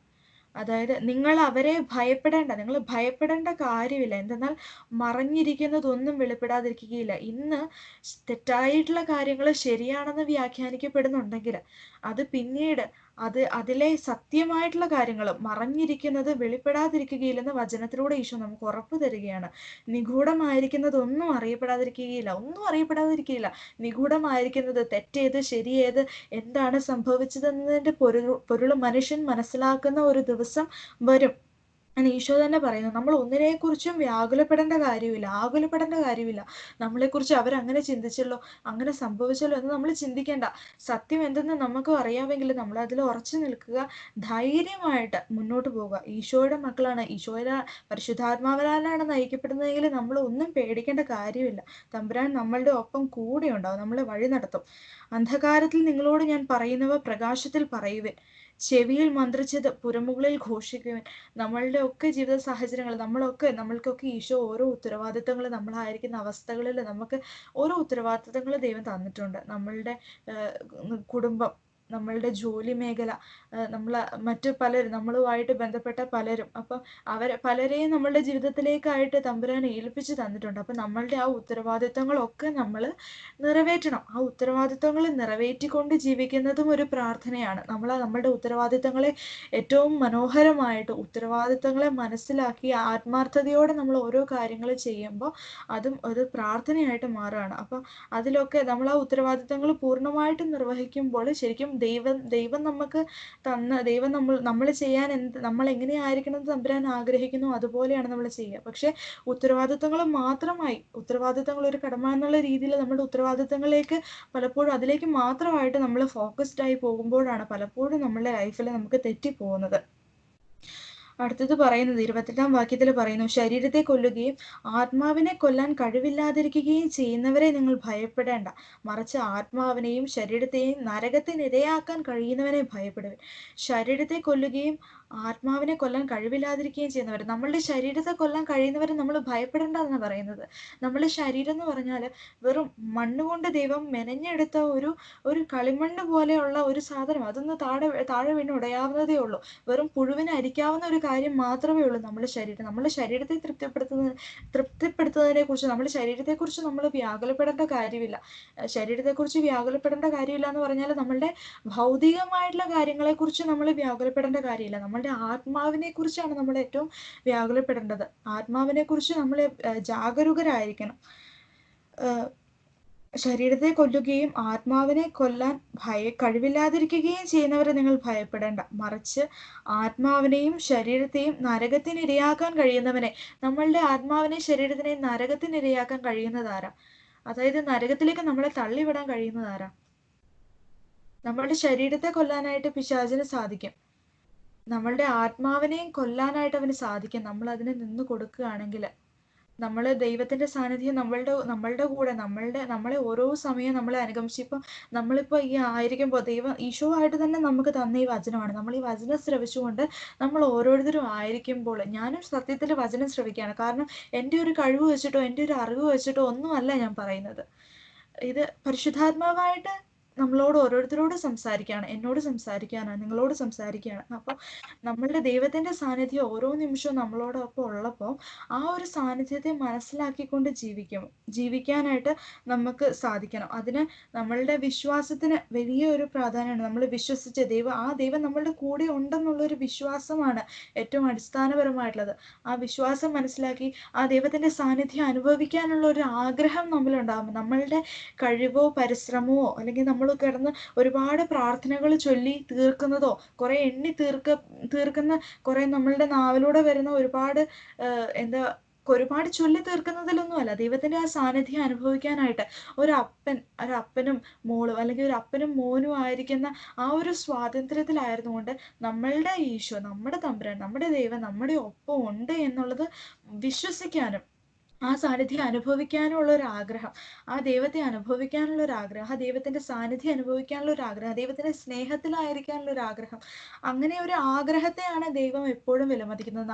അതായത് നിങ്ങൾ അവരെ നിങ്ങൾ ഭയപ്പെടേണ്ട കാര്യമില്ല. എന്തെന്നാൽ മറഞ്ഞിരിക്കുന്നതൊന്നും വെളിപ്പെടാതിരിക്കുകയില്ല. ഇന്ന് തെറ്റായിട്ടുള്ള കാര്യങ്ങൾ ശരിയാണെന്ന് വ്യാഖ്യാനിക്കപ്പെടുന്നുണ്ടെങ്കിൽ അത് പിന്നീട് അതിലെ സത്യമായിട്ടുള്ള കാര്യങ്ങൾ മറഞ്ഞിരിക്കുന്നത് വെളിപ്പെടാതിരിക്കുകയില്ലെന്ന് വചനത്തിലൂടെ ഈശോ നമുക്ക് ഉറപ്പ് തരികയാണ്. നിഗൂഢമായിരിക്കുന്നതൊന്നും അറിയപ്പെടാതിരിക്കുകയില്ല. നിഗൂഢമായിരിക്കുന്നത് തെറ്റേത് ശരിയേത് എന്താണ് സംഭവിച്ചതെന്നതിൻ്റെ പൊരുൾ മനുഷ്യൻ മനസ്സിലാക്കുന്ന ഒരു ദിവസം വരും എന്ന് ഈശോ തന്നെ പറയുന്നു. നമ്മൾ ഒന്നിനെക്കുറിച്ചും ആകുലപ്പെടേണ്ട കാര്യമില്ല. നമ്മളെക്കുറിച്ച് അവരങ്ങനെ ചിന്തിച്ചല്ലോ, അങ്ങനെ സംഭവിച്ചല്ലോ എന്ന് നമ്മൾ ചിന്തിക്കേണ്ട. സത്യം എന്തെന്ന് നമുക്കും അറിയാമെങ്കിൽ നമ്മൾ അതിൽ ഉറച്ചു നിൽക്കുക, ധൈര്യമായിട്ട് മുന്നോട്ട് പോവുക. ഈശോയുടെ മക്കളാണ്, ഈശോയുടെ പരിശുദ്ധാത്മാവിനാലാണ് നയിക്കപ്പെടുന്നതെങ്കിൽ നമ്മൾ ഒന്നും പേടിക്കേണ്ട കാര്യമില്ല. തമ്പുരാൻ നമ്മളുടെ ഒപ്പം കൂടെ ഉണ്ടാവും, നമ്മളെ വഴി നടത്തും. അന്ധകാരത്തിൽ നിങ്ങളോട് ഞാൻ പറയുന്നവ പ്രകാശത്തിൽ പറയുവിൻ, ചെവിയിൽ മന്ത്രിച്ചത് പുരമുകളിൽ ഘോഷിക്കുവിൻ. നമ്മളുടെ ഒക്കെ ജീവിത സാഹചര്യങ്ങൾ, നമ്മൾക്കൊക്കെ ഈശോ ഓരോ ഉത്തരവാദിത്തങ്ങൾ, നമ്മളായിരിക്കുന്ന അവസ്ഥകളിൽ നമുക്ക് ഓരോ ഉത്തരവാദിത്തങ്ങൾ ദൈവം തന്നിട്ടുണ്ട്. നമ്മളുടെ കുടുംബം, നമ്മളുടെ ജോലി മേഖല, മറ്റു പലരും, നമ്മളുമായിട്ട് ബന്ധപ്പെട്ട പലരും, അപ്പം പലരെയും നമ്മളുടെ ജീവിതത്തിലേക്കായിട്ട് തമ്പുരാൻ ഏൽപ്പിച്ച് തന്നിട്ടുണ്ട്. അപ്പം നമ്മളുടെ ആ ഉത്തരവാദിത്തങ്ങളൊക്കെ നമ്മൾ നിറവേറ്റണം. ആ ഉത്തരവാദിത്തങ്ങൾ നിറവേറ്റിക്കൊണ്ട് ജീവിക്കുന്നതും ഒരു പ്രാർത്ഥനയാണ്. നമ്മളുടെ ഉത്തരവാദിത്തങ്ങളെ ഏറ്റവും മനോഹരമായിട്ട് ഉത്തരവാദിത്തങ്ങളെ മനസ്സിലാക്കി ആത്മാർത്ഥതയോടെ നമ്മൾ ഓരോ കാര്യങ്ങൾ ചെയ്യുമ്പോൾ അതും ഒരു പ്രാർത്ഥനയായിട്ട് മാറുകയാണ്. അപ്പം അതിലൊക്കെ നമ്മൾ ആ ഉത്തരവാദിത്തങ്ങൾ പൂർണ്ണമായിട്ട് നിർവഹിക്കുമ്പോൾ ശരിക്കും ദൈവം നമുക്ക് നമ്മൾ ചെയ്യാൻ നമ്മൾ എങ്ങനെയായിരിക്കണം എന്ന് തമ്പുരാൻ ആഗ്രഹിക്കുന്നു അതുപോലെയാണ് നമ്മൾ ചെയ്യുക. പക്ഷെ ഉത്തരവാദിത്തങ്ങൾ ഒരു കടമ എന്നുള്ള രീതിയിൽ നമ്മുടെ ഉത്തരവാദിത്തങ്ങളിലേക്ക് പലപ്പോഴും അതിലേക്ക് മാത്രമായിട്ട് നമ്മൾ ഫോക്കസ്ഡ് ആയി പോകുമ്പോഴാണ് പലപ്പോഴും നമ്മുടെ ലൈഫിൽ നമുക്ക് തെറ്റിപ്പോകുന്നത്. അടുത്തത് പറയുന്നത് 28-ാം വാക്യത്തിൽ പറയുന്നു, ശരീരത്തെ കൊല്ലുകയും ആത്മാവിനെ കൊല്ലാൻ കഴിവില്ലാതിരിക്കുകയും ചെയ്യുന്നവരെ നിങ്ങൾ ഭയപ്പെടേണ്ട, മറിച്ച് ആത്മാവിനെയും ശരീരത്തെയും നരകത്തിനിരയാക്കാൻ കഴിയുന്നവനെ ഭയപ്പെടുവിൻ. ശരീരത്തെ കൊല്ലുകയും ആത്മാവിനെ കൊല്ലാൻ കഴിവില്ലാതിരിക്കുകയും ചെയ്യുന്നവർ, നമ്മളുടെ ശരീരത്തെ കൊല്ലാൻ കഴിയുന്നവരെ നമ്മൾ ഭയപ്പെടേണ്ട എന്നാണ് പറയുന്നത്. നമ്മളുടെ ശരീരം എന്ന് പറഞ്ഞാൽ വെറും മണ്ണുകൊണ്ട് ദൈവം മെനഞ്ഞെടുത്ത ഒരു കളിമണ്ണ് പോലെയുള്ള ഒരു സാധനം. അതൊന്ന് താഴെ വീണ് ഉടയാവുന്നതേ ഉള്ളൂ. വെറും പുഴുവിനെ അരിക്കാവുന്ന ഒരു കാര്യം മാത്രമേ ഉള്ളൂ നമ്മുടെ ശരീരം. നമ്മുടെ ശരീരത്തെ തൃപ്തിപ്പെടുത്തുന്നതിനെ കുറിച്ച്, നമ്മുടെ ശരീരത്തെക്കുറിച്ച് നമ്മൾ വ്യാകുലപ്പെടേണ്ട കാര്യമില്ല. ശരീരത്തെക്കുറിച്ച് വ്യാകുലപ്പെടേണ്ട കാര്യമില്ല എന്ന് പറഞ്ഞാൽ നമ്മളുടെ ഭൗതികമായിട്ടുള്ള കാര്യങ്ങളെക്കുറിച്ച് നമ്മൾ വ്യാകുലപ്പെടേണ്ട കാര്യമില്ല. നമ്മളുടെ ആത്മാവിനെ കുറിച്ചാണ് നമ്മൾ ഏറ്റവും വ്യാകുലപ്പെടേണ്ടത്. ആത്മാവിനെ കുറിച്ച് നമ്മൾ ജാഗരൂകരായിരിക്കണം. ശരീരത്തെ കൊല്ലുകയും ആത്മാവിനെ കൊല്ലാൻ കഴിവില്ലാതിരിക്കുകയും ചെയ്യുന്നവരെ നിങ്ങൾ ഭയപ്പെടേണ്ട. മറിച്ച് ആത്മാവിനെയും ശരീരത്തെയും നരകത്തിനിരയാക്കാൻ കഴിയുന്നവനെ, നമ്മളുടെ ആത്മാവിനെയും ശരീരത്തിനെയും നരകത്തിനിരയാക്കാൻ കഴിയുന്നതാരാ? അതായത് നരകത്തിലേക്ക് നമ്മളെ തള്ളിവിടാൻ കഴിയുന്നതാരാ? നമ്മളുടെ ശരീരത്തെ കൊല്ലാനായിട്ട് പിശാചിന് സാധിക്കും. നമ്മളുടെ ആത്മാവിനെയും കൊല്ലാനായിട്ട് അവന് സാധിക്കും. നമ്മൾ അതിന് നിന്ന് കൊടുക്കുകയാണെങ്കിൽ. നമ്മൾ ദൈവത്തിന്റെ സാന്നിധ്യം നമ്മളുടെ കൂടെ നമ്മളെ ഓരോ സമയം നമ്മളെ അനുഗമിച്ച് നമ്മളിപ്പോ ഈ ആയിരിക്കുമ്പോൾ ദൈവം ഈശോ ആയിട്ട് തന്നെ നമുക്ക് തന്ന ഈ വചനമാണ്. നമ്മൾ ഈ വചനം ശ്രവിച്ചുകൊണ്ട് നമ്മൾ ഓരോരുത്തരും ആയിരിക്കുമ്പോൾ, ഞാനും സത്യത്തിൽ വചനം ശ്രവിക്കുകയാണ്. കാരണം എൻ്റെ ഒരു കഴിവ് വെച്ചിട്ടോ എൻ്റെ ഒരു അറിവ് വെച്ചിട്ടോ ഒന്നുമല്ല ഞാൻ പറയുന്നത്. ഇത് പരിശുദ്ധാത്മാവായിട്ട് നമ്മളോട് ഓരോരുത്തരോട് സംസാരിക്കുകയാണ്. എന്നോട് സംസാരിക്കാനാണ്, നിങ്ങളോട് സംസാരിക്കുകയാണ്. അപ്പോൾ നമ്മളുടെ ദൈവത്തിന്റെ സാന്നിധ്യം ഓരോ നിമിഷവും നമ്മളോടൊപ്പം ഉള്ളപ്പോൾ ആ ഒരു സാന്നിധ്യത്തെ മനസ്സിലാക്കിക്കൊണ്ട് ജീവിക്കാനായിട്ട് നമുക്ക് സാധിക്കണം. അതിന് നമ്മളുടെ വിശ്വാസത്തിന് വലിയൊരു പ്രാധാന്യമാണ്. നമ്മൾ വിശ്വസിച്ച ദൈവം നമ്മളുടെ കൂടെ ഉണ്ടെന്നുള്ളൊരു വിശ്വാസമാണ് ഏറ്റവും അടിസ്ഥാനപരമായിട്ടുള്ളത്. ആ വിശ്വാസം മനസ്സിലാക്കി ആ ദൈവത്തിന്റെ സാന്നിധ്യം അനുഭവിക്കാനുള്ള ഒരു ആഗ്രഹം നമ്മളുണ്ടാകും. നമ്മളുടെ കഴിവോ പരിശ്രമമോ അല്ലെങ്കിൽ നമ്മൾ കിടന്ന് ഒരുപാട് പ്രാർത്ഥനകൾ ചൊല്ലി തീർക്കുന്നതോ കുറെ എണ്ണി തീർക്കുന്ന കുറെ നമ്മളുടെ നാവിലൂടെ വരുന്ന ഒരുപാട് ചൊല്ലി തീർക്കുന്നതിലൊന്നുമല്ല. ദൈവത്തിന്റെ ആ സാന്നിധ്യം അനുഭവിക്കാനായിട്ട് ഒരപ്പനും മോളും അല്ലെങ്കിൽ ഒരു അപ്പനും മോനും ആയിരിക്കുന്ന ആ ഒരു സ്വാതന്ത്ര്യത്തിലായിരുന്നുകൊണ്ട് നമ്മളുടെ ഈശോ, നമ്മുടെ തമ്പുരാൻ, നമ്മുടെ ദൈവം നമ്മുടെ ഒപ്പം ഉണ്ട് എന്നുള്ളത് വിശ്വസിക്കാനും ആ സാന്നിധ്യം അനുഭവിക്കാനുള്ള ഒരു ആഗ്രഹം, ആ ദൈവത്തെ അനുഭവിക്കാനുള്ള ഒരു ആഗ്രഹം, ആ ദൈവത്തിന്റെ സാന്നിധ്യം അനുഭവിക്കാനുള്ള ഒരു ആഗ്രഹം, ദൈവത്തിന്റെ സ്നേഹത്തിലായിരിക്കാനുള്ള ഒരു ആഗ്രഹം, അങ്ങനെ ഒരു ആഗ്രഹത്തെയാണ് ദൈവം എപ്പോഴും വിലമതിക്കുന്നത്.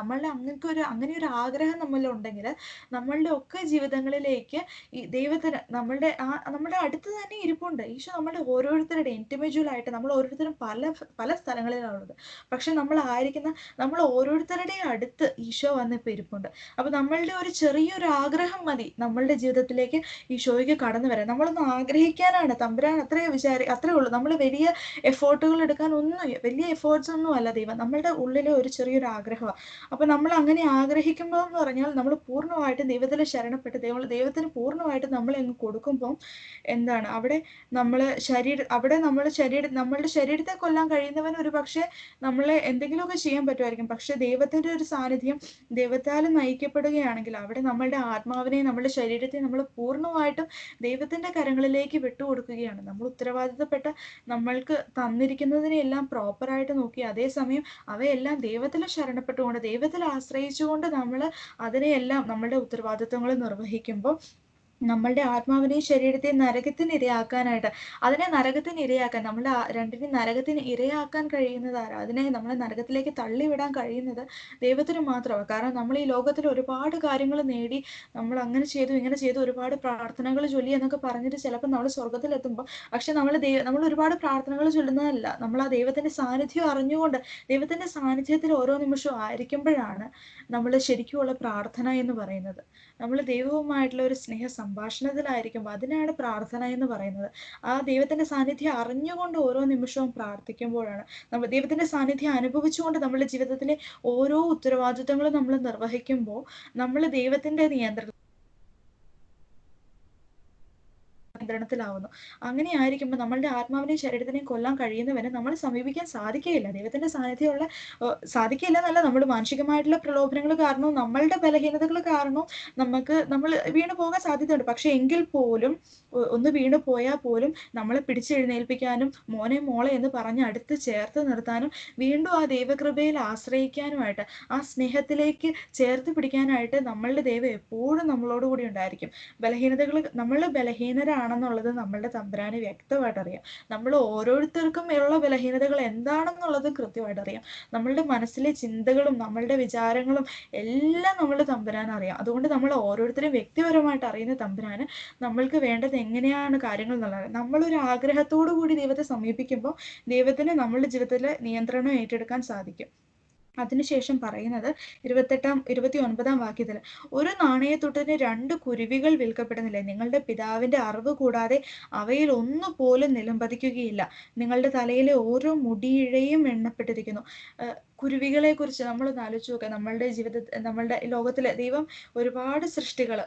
അങ്ങനെ ഒരു ആഗ്രഹം നമ്മളിലുണ്ടെങ്കിൽ നമ്മളുടെ ഒക്കെ ജീവിതങ്ങളിലേക്ക് ഈ ദൈവത്തിന് നമ്മുടെ അടുത്ത് തന്നെ ഇരിപ്പുണ്ട്. ഈശോ നമ്മുടെ ഓരോരുത്തരുടെ ഇൻഡിവിജ്വൽ ആയിട്ട് നമ്മൾ ഓരോരുത്തരും പല സ്ഥലങ്ങളിലാണുള്ളത്. പക്ഷെ നമ്മൾ ഓരോരുത്തരുടെയും അടുത്ത് ഈശോ വന്നിപ്പോൾ ഇരിപ്പുണ്ട്. അപ്പൊ നമ്മളുടെ ഒരു ചെറിയൊരു ആഗ്രഹം മതി നമ്മളുടെ ജീവിതത്തിലേക്ക് ഈശോയ്ക്ക് കടന്നു വരാൻ. നമ്മളൊന്ന് ആഗ്രഹിക്കാനാണ്. തമ്പുരാൻ അത്രേ ഉള്ളൂ. നമ്മൾ വലിയ എഫേർട്ടുകൾ എടുക്കാൻ വലിയ എഫേർട്സ് ഒന്നും അല്ല ദൈവം. നമ്മളുടെ ഉള്ളിലെ ഒരു ചെറിയൊരു ആഗ്രഹമാണ്. അപ്പൊ നമ്മൾ അങ്ങനെ ആഗ്രഹിക്കുമ്പോൾ എന്ന് പറഞ്ഞാൽ നമ്മൾ പൂർണ്ണമായിട്ടും ദൈവത്തിൽ ശരണപ്പെട്ട് ദൈവത്തിന് പൂർണ്ണമായിട്ട് നമ്മളെ അങ്ങ് കൊടുക്കുമ്പോൾ എന്താണ് നമ്മളുടെ ശരീരത്തെ കൊല്ലാൻ കഴിയുന്നവന് ഒരു പക്ഷേ നമ്മളെ എന്തെങ്കിലുമൊക്കെ ചെയ്യാൻ പറ്റുമായിരിക്കും. പക്ഷെ ദൈവത്തിന്റെ ഒരു സാന്നിധ്യം ദൈവത്താൽ നയിക്കപ്പെടുകയാണെങ്കിൽ അവിടെ നമ്മളുടെ ആത്മാവിനെ നമ്മളുടെ ശരീരത്തെ നമ്മൾ പൂർണ്ണമായിട്ടും ദൈവത്തിന്റെ കരങ്ങളിലേക്ക് വിട്ടുകൊടുക്കുകയാണ്. നമ്മൾ ഉത്തരവാദിത്തപ്പെട്ട നമ്മൾക്ക് തന്നിരിക്കുന്നതിനെല്ലാം പ്രോപ്പറായിട്ട് നോക്കി അതേസമയം അവയെല്ലാം ദൈവത്തിൽ ശരണപ്പെട്ടുകൊണ്ട് ദൈവത്തിൽ ആശ്രയിച്ചുകൊണ്ട് നമ്മൾ അതിനെയെല്ലാം നമ്മളുടെ ഉത്തരവാദിത്തങ്ങൾ നിർവഹിക്കുമ്പോൾ നമ്മളുടെ ആത്മാവിനെയും ശരീരത്തെയും നരകത്തിന് ഇരയാക്കാൻ നമ്മളെ രണ്ടിനെയും നരകത്തിന് ഇരയാക്കാൻ കഴിയുന്നതാരാ? അതിനെ നമ്മളെ നരകത്തിലേക്ക് തള്ളിവിടാൻ കഴിയുന്നത് ദൈവത്തിന് മാത്രമാണ്. കാരണം നമ്മൾ ഈ ലോകത്തിൽ ഒരുപാട് കാര്യങ്ങൾ നേടി, നമ്മൾ അങ്ങനെ ചെയ്തു ഇങ്ങനെ ചെയ്തു ഒരുപാട് പ്രാർത്ഥനകൾ ചൊല്ലി എന്നൊക്കെ പറഞ്ഞിട്ട് ചിലപ്പോൾ നമ്മൾ സ്വർഗത്തിലെത്തുമ്പോൾ പക്ഷെ നമ്മൾ ഒരുപാട് പ്രാർത്ഥനകൾ ചൊല്ലുന്നതല്ല, നമ്മൾ ആ ദൈവത്തിന്റെ സാന്നിധ്യം അറിഞ്ഞുകൊണ്ട് ദൈവത്തിന്റെ സാന്നിധ്യത്തിൽ ഓരോ നിമിഷവും ആയിരിക്കുമ്പോഴാണ് നമ്മൾ ശരിക്കുമുള്ള പ്രാർത്ഥന എന്ന് പറയുന്നത്. നമ്മൾ ദൈവവുമായിട്ടുള്ള ഒരു സ്നേഹ സംഭാഷണത്തിലായിരിക്കുമ്പോൾ അതിനാണ് പ്രാർത്ഥന എന്ന് പറയുന്നത്. ആ ദൈവത്തിന്റെ സാന്നിധ്യം അറിഞ്ഞുകൊണ്ട് ഓരോ നിമിഷവും പ്രാർത്ഥിക്കുമ്പോഴാണ് നമ്മൾ ദൈവത്തിന്റെ സാന്നിധ്യം അനുഭവിച്ചുകൊണ്ട് നമ്മുടെ ജീവിതത്തിലെ ഓരോ ഉത്തരവാദിത്തങ്ങളും നമ്മൾ നിർവഹിക്കുമ്പോൾ നമ്മൾ ദൈവത്തിന്റെ നിയന്ത്രണത്തിലാവുന്നു. അങ്ങനെ ആയിരിക്കുമ്പോൾ നമ്മളുടെ ആത്മാവിനെയും ശരീരത്തിനെയും കൊല്ലാൻ കഴിയുന്നവനെ നമ്മൾ സമീപിക്കാൻ സാധിക്കുകയില്ല. ദൈവത്തിന്റെ സാന്നിധ്യമുള്ള സാധിക്കില്ല എന്നല്ല, നമ്മൾ മാനസികമായിട്ടുള്ള പ്രലോഭനങ്ങൾ കാരണവും നമ്മളുടെ ബലഹീനതകൾ കാരണവും നമ്മൾ വീണു പോകാൻ സാധ്യതയുണ്ട്. പക്ഷെ എങ്കിൽ പോലും ഒന്ന് വീണു പോയാൽ പോലും നമ്മളെ പിടിച്ചെഴുന്നേൽപ്പിക്കാനും മോനെ മോളെ എന്ന് പറഞ്ഞ് അടുത്ത് ചേർത്ത് നിർത്താനും വീണ്ടും ആ ദൈവകൃപയിൽ ആശ്രയിക്കാനുമായിട്ട് ആ സ്നേഹത്തിലേക്ക് ചേർത്ത് പിടിക്കാനായിട്ട് നമ്മളുടെ ദൈവം എപ്പോഴും നമ്മളോട് കൂടി ഉണ്ടായിരിക്കും. നമ്മൾ ബലഹീനരാണെന്നുള്ളത് നമ്മളുടെ തമ്പുരാന് വ്യക്തമായിട്ട് അറിയാം. നമ്മൾ ഓരോരുത്തർക്കും ഉള്ള ബലഹീനതകൾ എന്താണെന്നുള്ളത് കൃത്യമായിട്ട് അറിയാം. നമ്മളുടെ മനസ്സിലെ ചിന്തകളും നമ്മളുടെ വിചാരങ്ങളും എല്ലാം നമ്മളുടെ തമ്പുരാൻ അറിയാം. അതുകൊണ്ട് നമ്മൾ ഓരോരുത്തരും വ്യക്തിപരമായിട്ട് അറിയുന്ന തമ്പുരാന് നമ്മൾക്ക് വേണ്ടത് എങ്ങനെയാണ് കാര്യങ്ങൾ എന്നുള്ളത്. നമ്മളൊരു ആഗ്രഹത്തോടു കൂടി ദൈവത്തെ സമീപിക്കുമ്പോൾ ദൈവത്തിന് നമ്മളുടെ ജീവിതത്തിലെ നിയന്ത്രണം ഏറ്റെടുക്കാൻ സാധിക്കും. അതിനുശേഷം പറയുന്നത് 29 വാക്യത്തിൽ, ഒരു നാണയത്തുട്ടിന് 2 കുരുവികൾ വിൽക്കപ്പെടുന്നില്ല. നിങ്ങളുടെ പിതാവിന്റെ അറിവ് കൂടാതെ അവയിൽ ഒന്നുപോലും നിലംപതിക്കുകയില്ല. നിങ്ങളുടെ തലയിലെ ഓരോ മുടിയിഴയും എണ്ണപ്പെട്ടിരിക്കുന്നു. കുരുവികളെ കുറിച്ച് നമ്മളൊന്ന് ആലോചിച്ച് നോക്കുക. നമ്മളുടെ ലോകത്തിലെ ദൈവം ഒരുപാട് സൃഷ്ടികൾ,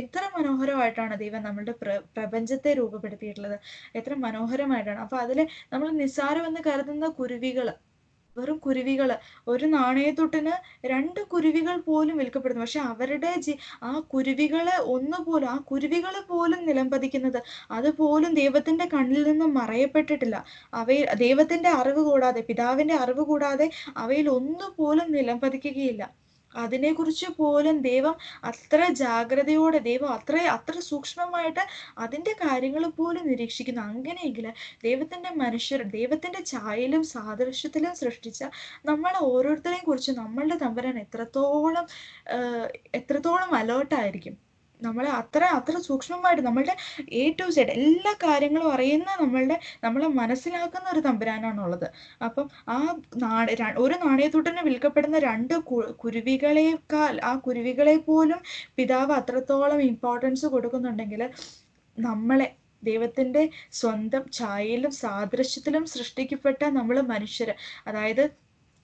എത്ര മനോഹരമായിട്ടാണ് ദൈവം നമ്മളുടെ പ്രപഞ്ചത്തെ രൂപപ്പെടുത്തിയിട്ടുള്ളത്. എത്ര മനോഹരമായിട്ടാണ്. അപ്പൊ അതില് നമ്മൾ നിസ്സാരമെന്ന് കരുതുന്ന കുരുവികള്, വെറും കുരുവികള്, ഒരു നാണയത്തുട്ടിന് 2 കുരുവികൾ പോലും വിൽക്കപ്പെടുന്നു. പക്ഷെ അവരുടെ ആ കുരുവികള് പോലും നിലംപതിക്കുന്നത്, അതുപോലും ദൈവത്തിന്റെ കണ്ണിൽ നിന്നും മറയപ്പെട്ടിട്ടില്ല. ദൈവത്തിന്റെ അറിവ് കൂടാതെ, പിതാവിന്റെ അറിവ് കൂടാതെ അവയിൽ ഒന്നുപോലും നിലംപതിക്കുകയില്ല. അതിനെക്കുറിച്ച് പോലും ദൈവം അത്ര ജാഗ്രതയോടെ, ദൈവം അത്ര സൂക്ഷ്മമായിട്ട് അതിന്റെ കാര്യങ്ങൾ പോലും നിരീക്ഷിക്കുന്നു. അങ്ങനെയെങ്കിൽ ദൈവത്തിന്റെ ഛായയിലും സാദൃശ്യത്തിലും സൃഷ്ടിച്ച നമ്മൾ ഓരോരുത്തരെയും കുറിച്ച് നമ്മളുടെ തമ്പുരാൻ എത്രത്തോളം അലേർട്ടായിരിക്കും. നമ്മളെ അത്ര സൂക്ഷ്മമായിട്ട് നമ്മളുടെ A to Z എല്ലാ കാര്യങ്ങളും അറിയുന്ന, നമ്മളെ മനസ്സിലാക്കുന്ന ഒരു തമ്പുരാനാണുള്ളത്. അപ്പം ഒരു നാണയത്തുട്ടിന് വിൽക്കപ്പെടുന്ന 2 കുരുവികളെക്കാൾ, ആ കുരുവികളെ പോലും പിതാവ് അത്രത്തോളം ഇമ്പോർട്ടൻസ് കൊടുക്കുന്നുണ്ടെങ്കിൽ, നമ്മളെ ദൈവത്തിന്റെ സ്വന്തം ഛായയിലും സാദൃശ്യത്തിലും സൃഷ്ടിക്കപ്പെട്ട നമ്മൾ മനുഷ്യര്, അതായത്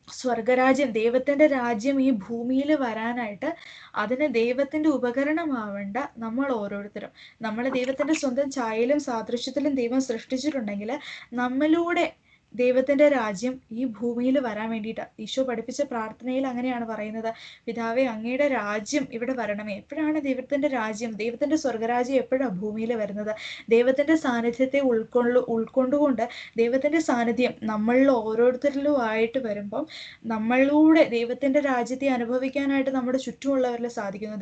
സ്വർഗരാജ്യം, ദൈവത്തിന്റെ രാജ്യം ഈ ഭൂമിയിൽ വരാനായിട്ട് അതിന് ദൈവത്തിന്റെ ഉപകരണമാവേണ്ട നമ്മൾ ഓരോരുത്തരും, നമ്മളെ ദൈവത്തിന്റെ സ്വന്തം ഛായയിലും സാദൃശ്യത്തിലും ദൈവം സൃഷ്ടിച്ചിട്ടുണ്ടെങ്കിൽ, നമ്മളിലൂടെ ദൈവത്തിന്റെ രാജ്യം ഈ ഭൂമിയിൽ വരാൻ വേണ്ടിയിട്ട് ഈശോ പഠിപ്പിച്ച പ്രാർത്ഥനയിൽ അങ്ങനെയാണ് പറയുന്നത്, പിതാവേ അങ്ങയുടെ രാജ്യം ഇവിടെ വരണമേ. എപ്പോഴാണ് ദൈവത്തിന്റെ രാജ്യം, ദൈവത്തിന്റെ സ്വർഗരാജ്യം എപ്പോഴാണ് ഭൂമിയിൽ വരുന്നത്? ദൈവത്തിന്റെ സാന്നിധ്യത്തെ ഉൾക്കൊണ്ടുകൊണ്ട് ദൈവത്തിന്റെ സാന്നിധ്യം നമ്മളിൽ ഓരോരുത്തരിലും ആയിട്ട് വരുമ്പം നമ്മളിലൂടെ ദൈവത്തിന്റെ രാജ്യത്തെ അനുഭവിക്കാനായിട്ട് നമ്മുടെ ചുറ്റുമുള്ളവരിൽ സാധിക്കുന്നു.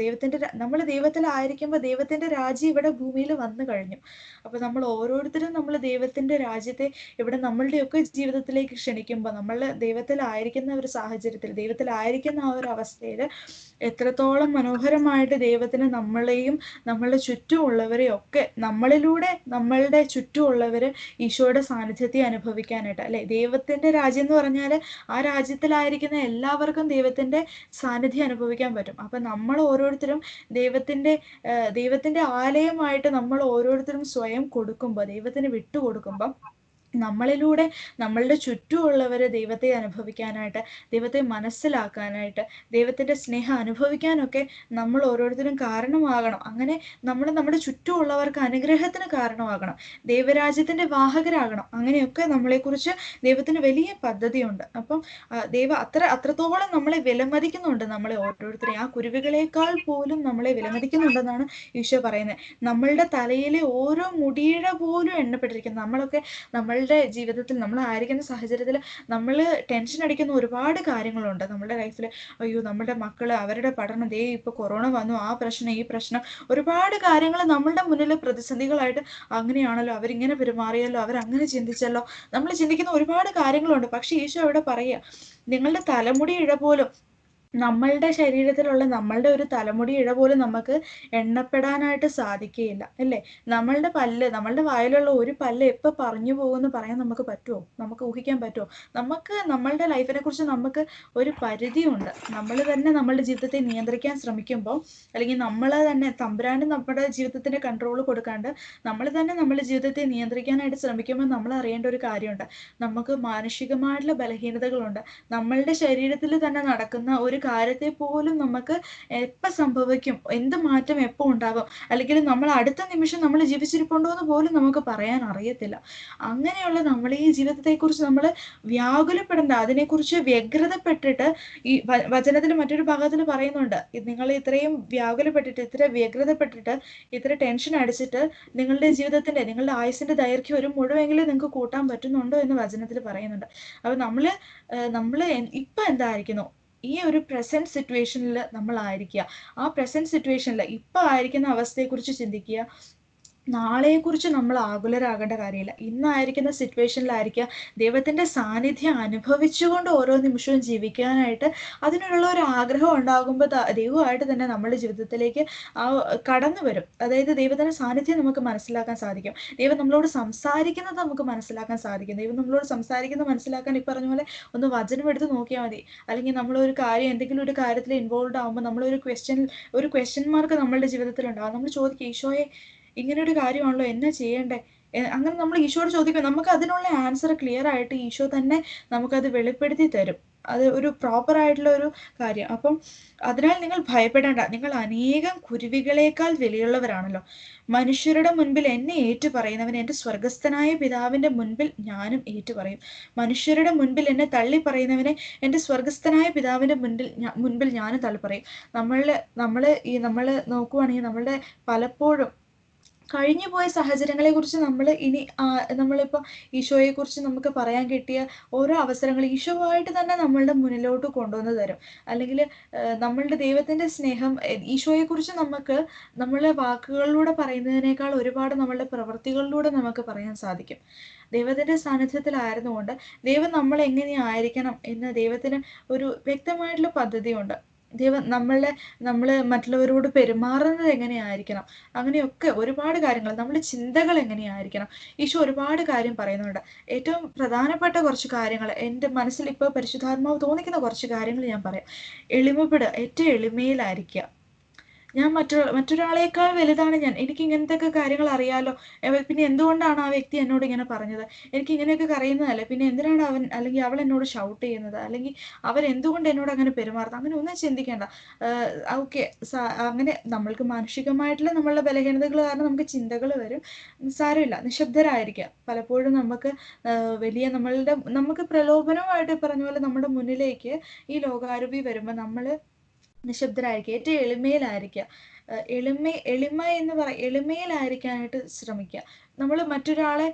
നമ്മൾ ദൈവത്തിലായിരിക്കുമ്പോൾ ദൈവത്തിന്റെ രാജ്യം ഇവിടെ ഭൂമിയിൽ വന്നു കഴിഞ്ഞു. അപ്പൊ നമ്മൾ ഓരോരുത്തരും നമ്മൾ ദൈവത്തിന്റെ രാജ്യത്തെ ഇവിടെ നമ്മളുടെയൊക്കെ ജീവിതത്തിലേക്ക് ക്ഷണിക്കുമ്പോൾ, നമ്മൾ ദൈവത്തിലായിരിക്കുന്ന ഒരു സാഹചര്യത്തിൽ, ദൈവത്തിലായിരിക്കുന്ന ആ ഒരു അവസ്ഥയിൽ എത്രത്തോളം മനോഹരമായിട്ട് ദൈവത്തിന് നമ്മളെയും നമ്മളുടെ ചുറ്റുമുള്ളവരെയും ഒക്കെ, നമ്മളിലൂടെ നമ്മളുടെ ചുറ്റുമുള്ളവര് ഈശോയുടെ സാന്നിധ്യത്തെ അനുഭവിക്കാനായിട്ട്, അല്ലെ? ദൈവത്തിന്റെ രാജ്യം എന്ന് പറഞ്ഞാൽ ആ രാജ്യത്തിലായിരിക്കുന്ന എല്ലാവർക്കും ദൈവത്തിന്റെ സാന്നിധ്യം അനുഭവിക്കാൻ പറ്റും. അപ്പൊ നമ്മൾ ഓരോരുത്തരും ദൈവത്തിന്റെ ആലയമായിട്ട് നമ്മൾ ഓരോരുത്തരും സ്വയം കൊടുക്കുമ്പോൾ, ദൈവത്തിന് വിട്ടുകൊടുക്കുമ്പോൾ, നമ്മളിലൂടെ നമ്മളുടെ ചുറ്റുമുള്ളവരെ ദൈവത്തെ അനുഭവിക്കാനായിട്ട്, ദൈവത്തെ മനസ്സിലാക്കാനായിട്ട്, ദൈവത്തിന്റെ സ്നേഹം അനുഭവിക്കാനൊക്കെ നമ്മൾ ഓരോരുത്തരും കാരണമാകണം. അങ്ങനെ നമ്മൾ നമ്മുടെ ചുറ്റുമുള്ളവർക്ക് അനുഗ്രഹത്തിന് കാരണമാകണം, ദൈവരാജ്യത്തിന്റെ വാഹകരാകണം. അങ്ങനെയൊക്കെ നമ്മളെക്കുറിച്ച് ദൈവത്തിന് വലിയ പദ്ധതിയുണ്ട്. അപ്പം ദൈവം അത്രത്തോളം നമ്മളെ വിലമതിക്കുന്നുണ്ട്, നമ്മളെ ഓരോരുത്തരെയും. ആ കുരുവികളെക്കാൾ പോലും നമ്മളെ വിലമതിക്കുന്നുണ്ടെന്നാണ് ഈശോ പറയുന്നത്. നമ്മളുടെ തലയിലെ ഓരോ മുടിയിഴ പോലും എണ്ണപ്പെട്ടിരിക്കുന്നു. നമ്മളൊക്കെ നമ്മളുടെ ജീവിതത്തിൽ, നമ്മളായിരിക്കുന്ന സാഹചര്യത്തിൽ നമ്മൾ ടെൻഷൻ അടിക്കുന്ന ഒരുപാട് കാര്യങ്ങളുണ്ട് നമ്മുടെ ലൈഫിൽ. അയ്യോ, നമ്മുടെ മക്കള്, അവരുടെ പഠനം, ഇപ്പൊ കൊറോണ വന്നു, ആ പ്രശ്നം, ഈ പ്രശ്നം, ഒരുപാട് കാര്യങ്ങൾ നമ്മളുടെ മുന്നിൽ പ്രതിസന്ധികളായിട്ട്, അങ്ങനെയാണല്ലോ, അവരിങ്ങനെ പെരുമാറിയല്ലോ, അവരങ്ങനെ ചിന്തിച്ചല്ലോ, നമ്മൾ ചിന്തിക്കുന്ന ഒരുപാട് കാര്യങ്ങളുണ്ട്. പക്ഷെ ഈശോ അവിടെ പറയുക, നിങ്ങളുടെ തലമുടി ഇഴ പോലും, നമ്മളുടെ ശരീരത്തിലുള്ള നമ്മളുടെ ഒരു തലമുടി ഇഴ പോലും നമുക്ക് എണ്ണപ്പെടാനായിട്ട് സാധിക്കുകയില്ല, അല്ലേ? നമ്മളുടെ വായിലുള്ള ഒരു പല്ല് എപ്പോൾ പറഞ്ഞു പോകുമെന്ന് പറയാൻ നമുക്ക് പറ്റുമോ? നമുക്ക് ഊഹിക്കാൻ പറ്റുമോ? നമ്മളുടെ ലൈഫിനെ കുറിച്ച് നമുക്ക് ഒരു പരിധിയുണ്ട്. നമ്മൾ തന്നെ നമ്മളുടെ ജീവിതത്തെ നിയന്ത്രിക്കാൻ ശ്രമിക്കുമ്പോൾ, അല്ലെങ്കിൽ നമ്മൾ തന്നെ തമ്പുരാന് നമ്മുടെ ജീവിതത്തിന്റെ കൺട്രോൾ കൊടുക്കാണ്ട് നമ്മൾ തന്നെ നമ്മളുടെ ജീവിതത്തെ നിയന്ത്രിക്കാനായിട്ട് ശ്രമിക്കുമ്പോൾ നമ്മൾ അറിയേണ്ട ഒരു കാര്യമുണ്ട്. നമുക്ക് മാനസികമായിട്ടുള്ള ബലഹീനതകളുണ്ട്. നമ്മളുടെ ശരീരത്തിൽ തന്നെ നടക്കുന്ന ഒരു കാര്യത്തെ പോലും നമുക്ക് എപ്പോൾ സംഭവിക്കും, എന്ത് മാറ്റം എപ്പോൾ ഉണ്ടാകും, അല്ലെങ്കിൽ നമ്മൾ അടുത്ത നിമിഷം നമ്മൾ ജീവിച്ചിരിപ്പുണ്ടോ എന്ന് പോലും നമുക്ക് പറയാൻ അറിയത്തില്ല. അങ്ങനെയുള്ള നമ്മൾ ഈ ജീവിതത്തെക്കുറിച്ച് നമ്മൾ വ്യാകുലപ്പെടേണ്ട, അതിനെക്കുറിച്ച് വ്യഗ്രതപ്പെട്ടിട്ട്, ഈ വചനത്തിൽ മറ്റൊരു ഭാഗത്തിൽ പറയുന്നുണ്ട്, നിങ്ങൾ ഇത്രയും വ്യാകുലപ്പെട്ടിട്ട്, ഇത്ര വ്യഗ്രതപ്പെട്ടിട്ട്, ഇത്ര ടെൻഷൻ അടിച്ചിട്ട് നിങ്ങളുടെ ആയുസിന്റെ ദൈർഘ്യം ഒരു മുഴുവെങ്കിലും നിങ്ങൾക്ക് കൂട്ടാൻ പറ്റുന്നുണ്ടോ എന്ന് വചനത്തിൽ പറയുന്നുണ്ട്. അപ്പൊ നമ്മള് ഇപ്പൊ എന്തായിരിക്കുന്നു, ഈ ഒരു പ്രസന്റ് സിറ്റുവേഷനിൽ നമ്മൾ ആയിരിക്കുക. ആ പ്രസന്റ് സിറ്റുവേഷനിൽ ഇപ്പൊ ആയിരിക്കുന്ന അവസ്ഥയെക്കുറിച്ച് ചിന്തിക്കുക. നാളെയെക്കുറിച്ച് നമ്മൾ ആകുലരാകേണ്ട കാര്യമില്ല. ഇന്നായിരിക്കുന്ന സിറ്റുവേഷനിലായിരിക്കുക ദൈവത്തിൻ്റെ സാന്നിധ്യം അനുഭവിച്ചുകൊണ്ട് ഓരോ നിമിഷവും ജീവിക്കാനായിട്ട് അതിനുള്ള ഒരു ആഗ്രഹം ഉണ്ടാകുമ്പോൾ ദൈവമായിട്ട് തന്നെ നമ്മുടെ ജീവിതത്തിലേക്ക് കടന്നു വരും. അതായത് ദൈവത്തിൻ്റെ സാന്നിധ്യം നമുക്ക് മനസ്സിലാക്കാൻ സാധിക്കും. ദൈവം നമ്മളോട് സംസാരിക്കുന്നത് നമുക്ക് മനസ്സിലാക്കാൻ സാധിക്കും. ദൈവം നമ്മളോട് സംസാരിക്കുന്നത് മനസ്സിലാക്കാൻ ഈ പറഞ്ഞ പോലെ ഒന്ന് വചനം എടുത്ത് നോക്കിയാൽ മതി. അല്ലെങ്കിൽ നമ്മളൊരു കാര്യം എന്തെങ്കിലും ഒരു കാര്യത്തിൽ ഇൻവോൾവ് ആകുമ്പോൾ നമ്മളൊരു ക്വസ്റ്റ്യൻ മാർക്ക് നമ്മളുടെ ജീവിതത്തിലുണ്ടാകും. നമ്മൾ ചോദിക്കും, ഈശോയെ ഇങ്ങനെ ഒരു കാര്യമാണല്ലോ, എന്നാ ചെയ്യണ്ടേ? അങ്ങനെ നമ്മൾ ഈശോയോട് ചോദിക്കും. നമുക്ക് അതിനുള്ള ആൻസർ ക്ലിയർ ആയിട്ട് ഈശോ തന്നെ നമുക്കത് വെളിപ്പെടുത്തി തരും. അത് ഒരു പ്രോപ്പർ ആയിട്ടുള്ള ഒരു കാര്യം. അപ്പം അതിനാൽ നിങ്ങൾ ഭയപ്പെടേണ്ട, നിങ്ങൾ അനേകം കുരുവികളേക്കാൾ വിലയുള്ളവരാണല്ലോ. മനുഷ്യരുടെ മുൻപിൽ എന്നെ ഏറ്റു പറയുന്നവൻ എൻ്റെ സ്വർഗസ്ഥനായ പിതാവിൻ്റെ മുൻപിൽ ഞാനും ഏറ്റു പറയും. മനുഷ്യരുടെ മുൻപിൽ എന്നെ തള്ളി പറയുന്നവനെ എൻ്റെ സ്വർഗസ്ഥനായ പിതാവിൻ്റെ മുൻപിൽ ഞാനും തള്ളി പറയും. നമ്മൾ നോക്കുവാണെങ്കിൽ നമ്മളുടെ പലപ്പോഴും കഴിഞ്ഞു പോയ സാഹചര്യങ്ങളെ കുറിച്ച് നമ്മളിപ്പോൾ ഈശോയെക്കുറിച്ച് നമുക്ക് പറയാൻ കിട്ടിയ ഓരോ അവസരങ്ങൾ ഈശോയായിട്ട് തന്നെ നമ്മളുടെ മുന്നിലോട്ട് കൊണ്ടുവന്ന് തരും. അല്ലെങ്കിൽ നമ്മളുടെ ദൈവത്തിൻ്റെ സ്നേഹം ഈശോയെക്കുറിച്ച് നമ്മളെ വാക്കുകളിലൂടെ പറയുന്നതിനേക്കാൾ ഒരുപാട് നമ്മളുടെ പ്രവൃത്തികളിലൂടെ നമുക്ക് പറയാൻ സാധിക്കും. ദൈവത്തിൻ്റെ സാന്നിധ്യത്തിലായിരുന്നുകൊണ്ട് ദൈവം നമ്മൾ എങ്ങനെയായിരിക്കണം എന്ന് ദൈവത്തിന് ഒരു വ്യക്തമായിട്ടുള്ള പദ്ധതിയുണ്ട്. ദൈവം നമ്മൾ മറ്റുള്ളവരോട് പെരുമാറുന്നത് എങ്ങനെയായിരിക്കണം, അങ്ങനെയൊക്കെ ഒരുപാട് കാര്യങ്ങൾ, നമ്മുടെ ചിന്തകൾ എങ്ങനെയായിരിക്കണം, ഈശോ ഒരുപാട് കാര്യം പറയുന്നുണ്ട്. ഏറ്റവും പ്രധാനപ്പെട്ട കുറച്ച് കാര്യങ്ങൾ എൻ്റെ മനസ്സിൽ ഇപ്പോൾ പരിശുദ്ധാത്മാവ് തോന്നിക്കുന്ന കുറച്ച് കാര്യങ്ങൾ ഞാൻ പറയാം. എളിമപ്പെടുക, ഏറ്റവും എളിമയിലായിരിക്കുക. ഞാൻ മറ്റൊരാളേക്കാൾ വലുതാണ് ഞാൻ, എനിക്ക് ഇങ്ങനത്തെ കാര്യങ്ങൾ അറിയാലോ, പിന്നെ എന്തുകൊണ്ടാണ് ആ വ്യക്തി എന്നോട് ഇങ്ങനെ പറഞ്ഞത്, എനിക്ക് ഇങ്ങനെയൊക്കെ അറിയുന്നതല്ലേ, പിന്നെ എന്തിനാണ് അവൻ അല്ലെങ്കിൽ അവൾ എന്നോട് ഷൗട്ട് ചെയ്യുന്നത്, അല്ലെങ്കിൽ അവരെന്തുകൊണ്ട് എന്നോട് അങ്ങനെ പെരുമാറുന്നത്, അങ്ങനെ ഒന്നും ചിന്തിക്കേണ്ട. ഓക്കെ, അങ്ങനെ നമ്മൾക്ക് മാനുഷികമായിട്ടുള്ള നമ്മളുടെ ബലഹീനതകൾ കാരണം നമുക്ക് ചിന്തകൾ വരും. സാരമില്ല, നിശബ്ദരായിരിക്കുക. പലപ്പോഴും നമുക്ക് പ്രലോഭനമായിട്ട് പറഞ്ഞ പോലെ നമ്മുടെ മുന്നിലേക്ക് ഈ ലോകാരൂപി വരുമ്പോൾ നമ്മൾ നിശബ്ദരായിരിക്കുക, ഏറ്റവും എളിമയിലായിരിക്കുക. എളിമയിലായിരിക്കാനായിട്ട് ശ്രമിക്കുക. നമ്മൾ മറ്റൊരാളെ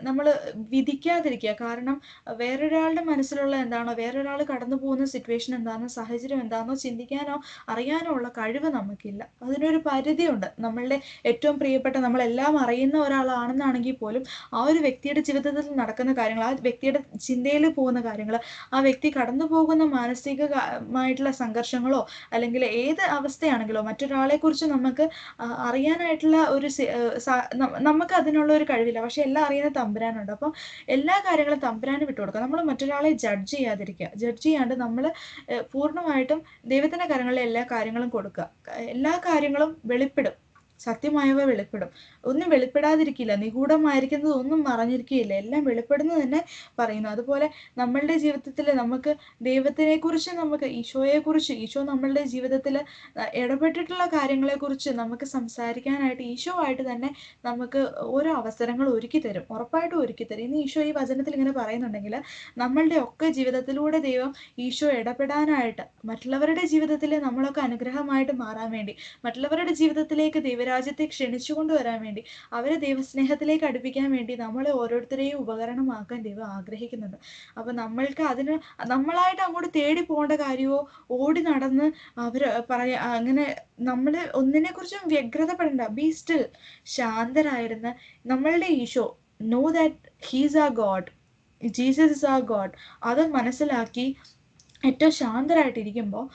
നമ്മൾ വിധിക്കാതിരിക്കുക. കാരണം വേറൊരാളുടെ മനസ്സിലുള്ള എന്താണോ, വേറൊരാൾ കടന്നു പോകുന്ന സിറ്റുവേഷൻ എന്താണോ, സാഹചര്യം എന്താണോ ചിന്തിക്കാനോ അറിയാനോ ഉള്ള കഴിവ് നമുക്കില്ല. അതിനൊരു പരിധിയുണ്ട്. നമ്മളുടെ ഏറ്റവും പ്രിയപ്പെട്ട, നമ്മളെല്ലാം അറിയുന്ന ഒരാളാണെന്നാണെങ്കിൽ പോലും ആ ഒരു വ്യക്തിയുടെ ജീവിതത്തിൽ നടക്കുന്ന കാര്യങ്ങൾ, ആ വ്യക്തിയുടെ ചിന്തയിൽ പോകുന്ന കാര്യങ്ങൾ, ആ വ്യക്തി കടന്നു പോകുന്ന മാനസികമായിട്ടുള്ള സംഘർഷങ്ങളോ അല്ലെങ്കിൽ ഏത് അവസ്ഥയാണെങ്കിലോ മറ്റൊരാളെക്കുറിച്ച് നമുക്ക് അറിയാനായിട്ടുള്ള ഒരു നമുക്ക് അതിനുള്ള ഒരു കഴിവില്ല. പക്ഷെ എല്ലാം അറിയുന്ന തമ്പുരാനുണ്ട്. അപ്പം എല്ലാ കാര്യങ്ങളും തമ്പുരാന് വിട്ടുകൊടുക്കുക. നമ്മൾ മറ്റൊരാളെ ജഡ്ജ് ചെയ്യാതിരിക്കുക. ജഡ്ജ് ചെയ്യാണ്ട് നമ്മൾ പൂർണ്ണമായിട്ടും ദൈവത്തിൻ്റെ കാര്യങ്ങളിൽ എല്ലാ കാര്യങ്ങളും കൊടുക്കുക. എല്ലാ കാര്യങ്ങളും വെളിപ്പെടും, സത്യമായവ വെളിപ്പെടും. ഒന്നും വെളിപ്പെടാതിരിക്കില്ല, നിഗൂഢമായിരിക്കുന്നത് ഒന്നും മറഞ്ഞിരിക്കുകയില്ല, എല്ലാം വെളിപ്പെടുന്നത് തന്നെ പറയുന്നു. അതുപോലെ നമ്മളുടെ ജീവിതത്തിൽ നമുക്ക് ദൈവത്തിനെക്കുറിച്ച്, നമുക്ക് ഈശോയെക്കുറിച്ച്, ഈശോ നമ്മളുടെ ജീവിതത്തിൽ ഇടപെട്ടിട്ടുള്ള കാര്യങ്ങളെക്കുറിച്ച് നമുക്ക് സംസാരിക്കാനായിട്ട് ഈശോ ആയിട്ട് തന്നെ നമുക്ക് ഓരോ അവസരങ്ങൾ ഒരുക്കി തരും, ഉറപ്പായിട്ടും ഒരുക്കി തരും. ഇന്ന് ഈശോ ഈ വചനത്തിൽ ഇങ്ങനെ പറയുന്നുണ്ടെങ്കിൽ നമ്മളുടെ ഒക്കെ ജീവിതത്തിലൂടെ ദൈവം ഈശോ ഇടപെടാനായിട്ട്, മറ്റുള്ളവരുടെ ജീവിതത്തിൽ നമ്മളൊക്കെ അനുഗ്രഹമായിട്ട് മാറാൻ വേണ്ടി, മറ്റുള്ളവരുടെ ജീവിതത്തിലേക്ക് ദൈവരാജ്യത്തെ ക്ഷണിച്ചു കൊണ്ടുവരാൻ വേണ്ടി, അവരെ ദൈവസ്നേഹത്തിലേക്ക് അടുപ്പിക്കാൻ വേണ്ടി നമ്മളെ ഓരോരുത്തരെയും ഉപകരണമാക്കാൻ ദൈവം ആഗ്രഹിക്കുന്നുണ്ട്. അപ്പം നമ്മളായിട്ട് അങ്ങോട്ട് തേടി പോകേണ്ട കാര്യമോ ഓടി നടന്ന് അങ്ങനെ നമ്മൾ ഒന്നിനെക്കുറിച്ചും വ്യഗ്രതപ്പെടേണ്ട. ബി സ്റ്റിൽ, ശാന്തരായിരുന്ന് നമ്മളുടെ Eesho, know that he's our God, Jesus is our God, അത് മനസ്സിലാക്കി ഏറ്റവും ശാന്തരായിട്ടിരിക്കുമ്പോൾ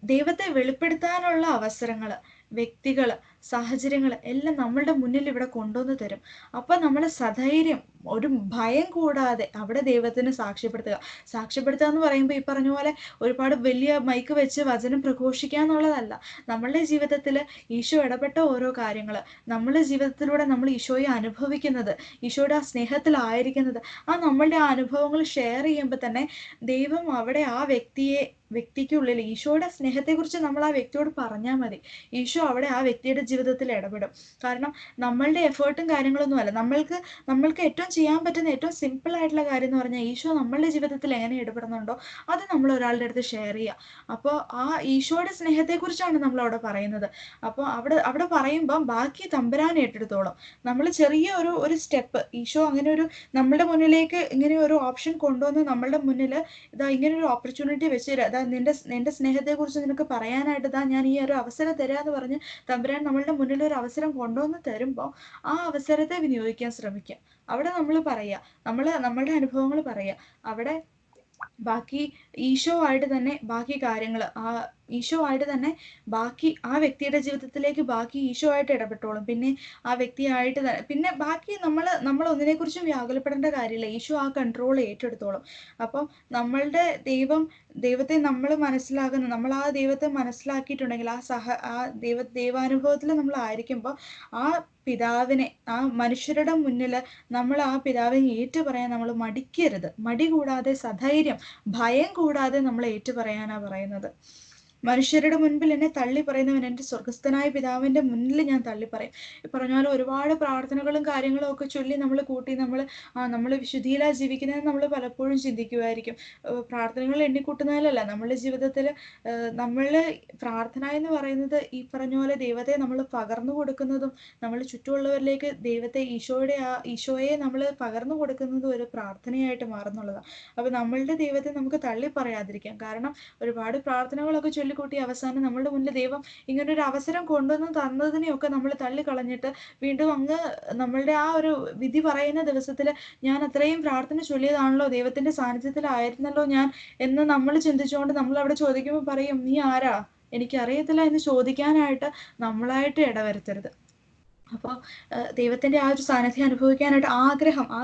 ദൈവത്തെ വെളിപ്പെടുത്താനുള്ള അവസരങ്ങൾ, വ്യക്തികൾ, സാഹചര്യങ്ങൾ എല്ലാം നമ്മളുടെ മുന്നിൽ ഇവിടെ കൊണ്ടുവന്ന് തരും. അപ്പം നമ്മൾ സധൈര്യം, ഒരു ഭയം കൂടാതെ അവിടെ ദൈവത്തിന് സാക്ഷ്യപ്പെടുത്തുക എന്ന് പറയുമ്പോൾ ഈ പറഞ്ഞ പോലെ ഒരുപാട് വലിയ മൈക്ക് വെച്ച് വചനം പ്രഘോഷിക്കുക എന്നുള്ളതല്ല. നമ്മളുടെ ജീവിതത്തിൽ ഈശോ ഇടപെട്ട ഓരോ കാര്യങ്ങൾ, നമ്മളുടെ ജീവിതത്തിലൂടെ നമ്മൾ ഈശോയെ അനുഭവിക്കുന്നത്, ഈശോയുടെ ആ സ്നേഹത്തിലായിരിക്കുന്നത്, നമ്മളുടെ ആ അനുഭവങ്ങൾ ഷെയർ ചെയ്യുമ്പോൾ തന്നെ ദൈവം അവിടെ ആ വ്യക്തിക്കുള്ളിൽ ഈശോയുടെ സ്നേഹത്തെക്കുറിച്ച് നമ്മൾ ആ വ്യക്തിയോട് പറഞ്ഞാൽ മതി, ഈശോ അവിടെ ആ വ്യക്തിയുടെ ജീവിതത്തിൽ ഇടപെടും. കാരണം നമ്മളുടെ എഫേർട്ടും കാര്യങ്ങളൊന്നും അല്ല, നമ്മൾക്ക് ഏറ്റവും ചെയ്യാൻ പറ്റുന്ന ഏറ്റവും സിമ്പിൾ ആയിട്ടുള്ള കാര്യം എന്ന് പറഞ്ഞാൽ ഈശോ നമ്മളുടെ ജീവിതത്തിൽ എങ്ങനെ ഇടപെടുന്നുണ്ടോ അത് നമ്മൾ ഒരാളുടെ അടുത്ത് ഷെയർ ചെയ്യുക. അപ്പോൾ ആ ഈശോയുടെ സ്നേഹത്തെക്കുറിച്ചാണ് നമ്മൾ അവിടെ പറയുന്നത്. അപ്പോൾ അവിടെ പറയുമ്പം ബാക്കി തമ്പുരാൻ ഏറ്റെടുത്തോളം. നമ്മൾ ചെറിയ ഒരു സ്റ്റെപ്പ്, ഈശോ അങ്ങനെ നമ്മളുടെ മുന്നിലേക്ക് ഇങ്ങനെ ഒരു ഓപ്ഷൻ കൊണ്ടുവന്ന് നമ്മളുടെ മുന്നിൽ ഇങ്ങനെ ഒരു ഓപ്പർച്യൂണിറ്റി വെച്ച് നിന്റെ സ്നേഹത്തെക്കുറിച്ച് നിനക്ക് പറയാനായിട്ട് ഞാൻ ഈ ഒരു അവസരം തരാമെന്ന് പറഞ്ഞ് തമ്പുരാൻ നമ്മൾ നമ്മളുടെ മുന്നിൽ ഒരു അവസരം കൊണ്ടുവന്ന് തരുമ്പോൾ ആ അവസരത്തെ വിനിയോഗിക്കാൻ ശ്രമിക്കുക. അവിടെ നമ്മൾ പറയുക, നമ്മളുടെ അനുഭവങ്ങൾ പറയുക. അവിടെ ബാക്കി ഈശോ ആയിട്ട് തന്നെ ബാക്കി കാര്യങ്ങൾ ഈശോ ആയിട്ട് തന്നെ ബാക്കി ആ വ്യക്തിയുടെ ജീവിതത്തിലേക്ക് ബാക്കി ഈശോ ആയിട്ട് ഇടപെട്ടോളും. പിന്നെ ആ വ്യക്തിയായിട്ട് പിന്നെ ബാക്കി നമ്മൾ ഒന്നിനെക്കുറിച്ചും വ്യാകുലപ്പെടേണ്ട കാര്യമില്ല. ഈശോ ആ കൺട്രോൾ ഏറ്റെടുത്തോളും. അപ്പം നമ്മളുടെ ദൈവത്തെ നമ്മൾ മനസ്സിലാകുന്ന, നമ്മൾ ആ ദൈവത്തെ മനസ്സിലാക്കിയിട്ടുണ്ടെങ്കിൽ ആ ദൈവാനുഭവത്തിൽ നമ്മൾ ആയിരിക്കുമ്പോൾ ആ പിതാവിനെ, ആ മനുഷ്യരുടെ മുന്നിൽ നമ്മൾ ആ പിതാവിനെ ഏറ്റുപറയാൻ നമ്മൾ മടിക്കരുത്. മടി കൂടാതെ സധൈര്യം, ഭയം കൂടാതെ നമ്മൾ ഏറ്റുപറയാനാ പറയുന്നത്. മനുഷ്യരുടെ മുൻപിൽ എന്നെ തള്ളി പറയുന്നവൻ എൻ്റെ സ്വർഗസ്ഥനായ പിതാവിൻ്റെ മുന്നിൽ ഞാൻ തള്ളി പറയും. പറഞ്ഞാൽ ഒരുപാട് പ്രാർത്ഥനകളും കാര്യങ്ങളും ഒക്കെ ചൊല്ലി നമ്മൾ കൂട്ടി നമ്മൾ വിശുദ്ധിയിലാണ് ജീവിക്കുന്നതെന്ന് നമ്മൾ പലപ്പോഴും ചിന്തിക്കുമായിരിക്കും. പ്രാർത്ഥനകൾ എണ്ണിക്കൂട്ടുന്നതിലല്ല, നമ്മുടെ ജീവിതത്തിൽ നമ്മൾ പ്രാർത്ഥന എന്ന് പറയുന്നത് ഈ പറഞ്ഞ പോലെ ദൈവത്തെ നമ്മൾ പകർന്നു കൊടുക്കുന്നതും നമ്മൾ ചുറ്റുമുള്ളവരിലേക്ക് ഈശോയെ നമ്മൾ പകർന്നു കൊടുക്കുന്നതും ഒരു പ്രാർത്ഥനയായിട്ട് മാറുന്നുള്ളതാണ്. അപ്പോൾ നമ്മളുടെ ദൈവത്തെ നമുക്ക് തള്ളി പറയാതിരിക്കാം. കാരണം ഒരുപാട് പ്രാർത്ഥനകളൊക്കെ ചൊല്ലിക്കൂട്ടി അവസാനം നമ്മളുടെ മുന്നിൽ ദൈവം ഇങ്ങനൊരു അവസരം കൊണ്ടുവന്ന് തന്നതിനെയൊക്കെ നമ്മൾ തള്ളിക്കളഞ്ഞിട്ട് വീണ്ടും അങ്ങ് നമ്മളുടെ ആ ഒരു വിധി പറയുന്ന ദിവസത്തിൽ ഞാൻ അത്രയും പ്രാർത്ഥന ചൊല്ലിയതാണല്ലോ, ദൈവത്തിന്റെ സാന്നിധ്യത്തിലായിരുന്നല്ലോ ഞാൻ എന്ന് നമ്മൾ ചിന്തിച്ചുകൊണ്ട് നമ്മൾ അവിടെ ചോദിക്കുമ്പോൾ പറയും, നീ ആരാ, എനിക്കറിയത്തില്ല എന്ന് ചോദിക്കാനായിട്ട് നമ്മളായിട്ട് ഇടവരുത്തരുത്. അപ്പോൾ ദൈവത്തിന്റെ ആ ഒരു സാന്നിധ്യം അനുഭവിക്കാനായിട്ട് ആ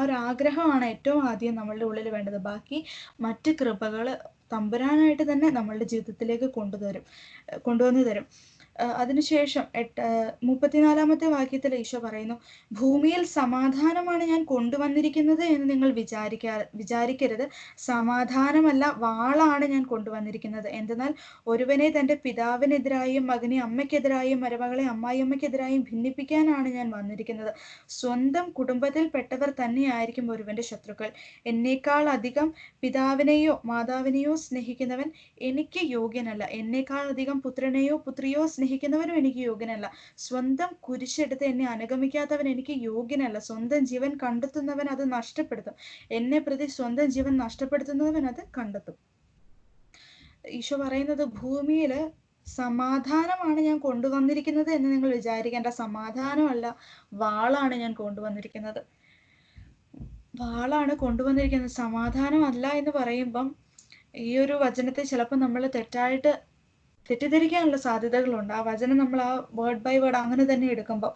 ഒരു ആഗ്രഹമാണ് ഏറ്റവും ആദ്യം നമ്മളുടെ ഉള്ളിൽ വേണ്ടത്. ബാക്കി മറ്റ് കൃപകൾ തമ്പുരാനായിട്ട് തന്നെ നമ്മളുടെ ജീവിതത്തിലേക്ക് കൊണ്ടുവന്നു തരും. അതിനുശേഷം 34-ാമത്തെ വാക്യത്തിൽ ഈശോ പറയുന്നു, ഭൂമിയിൽ സമാധാനമാണ് ഞാൻ കൊണ്ടുവന്നിരിക്കുന്നത് എന്ന് നിങ്ങൾ വിചാരിക്കരുത്. സമാധാനമല്ല, വാളാണ് ഞാൻ കൊണ്ടുവന്നിരിക്കുന്നത്. എന്തെന്നാൽ ഒരുവനെ തൻ്റെ പിതാവിനെതിരായും മകനെ അമ്മയ്ക്കെതിരായും മരുമകളെ അമ്മായിയമ്മയ്ക്കെതിരായും ഭിന്നിപ്പിക്കാനാണ് ഞാൻ വന്നിരിക്കുന്നത്. സ്വന്തം കുടുംബത്തിൽപ്പെട്ടവർ തന്നെയായിരിക്കും ഒരുവന്റെ ശത്രുക്കൾ. എന്നേക്കാൾ അധികം പിതാവിനെയോ മാതാവിനെയോ സ്നേഹിക്കുന്നവൻ എനിക്ക് യോഗ്യനല്ല. എന്നേക്കാൾ അധികം പുത്രനെയോ പുത്രിയോ സ്നേഹിക്കുന്നവനും എനിക്ക് യോഗ്യനല്ല. സ്വന്തം കുരിശെടുത്ത് എന്നെ അനുഗമിക്കാത്തവൻ എനിക്ക് യോഗ്യനല്ല. സ്വന്തം ജീവൻ കണ്ടെത്തുന്നവൻ അത് നഷ്ടപ്പെടുത്തും. എന്നെ പ്രതി സ്വന്തം ജീവൻ നഷ്ടപ്പെടുത്തുന്നവൻ അത് കണ്ടെത്തും. ഈശോ പറയുന്നത് ഭൂമിയിൽ സമാധാനമാണ് ഞാൻ കൊണ്ടുവന്നിരിക്കുന്നത് എന്ന് നിങ്ങൾ വിചാരിക്കേണ്ട. സമാധാനമല്ല, വാളാണ് ഞാൻ കൊണ്ടുവന്നിരിക്കുന്നത്. വാളാണ് കൊണ്ടുവന്നിരിക്കുന്നത്, സമാധാനമല്ല എന്ന് പറയുമ്പം ഈ ഒരു വചനത്തെ ചിലപ്പോൾ നമ്മൾ തെറ്റിദ്ധരിക്കാനുള്ള സാധ്യതകളുണ്ട്. ആ വചനം നമ്മൾ ആ വേർഡ് ബൈ വേർഡ് അങ്ങനെ തന്നെ എടുക്കുമ്പോൾ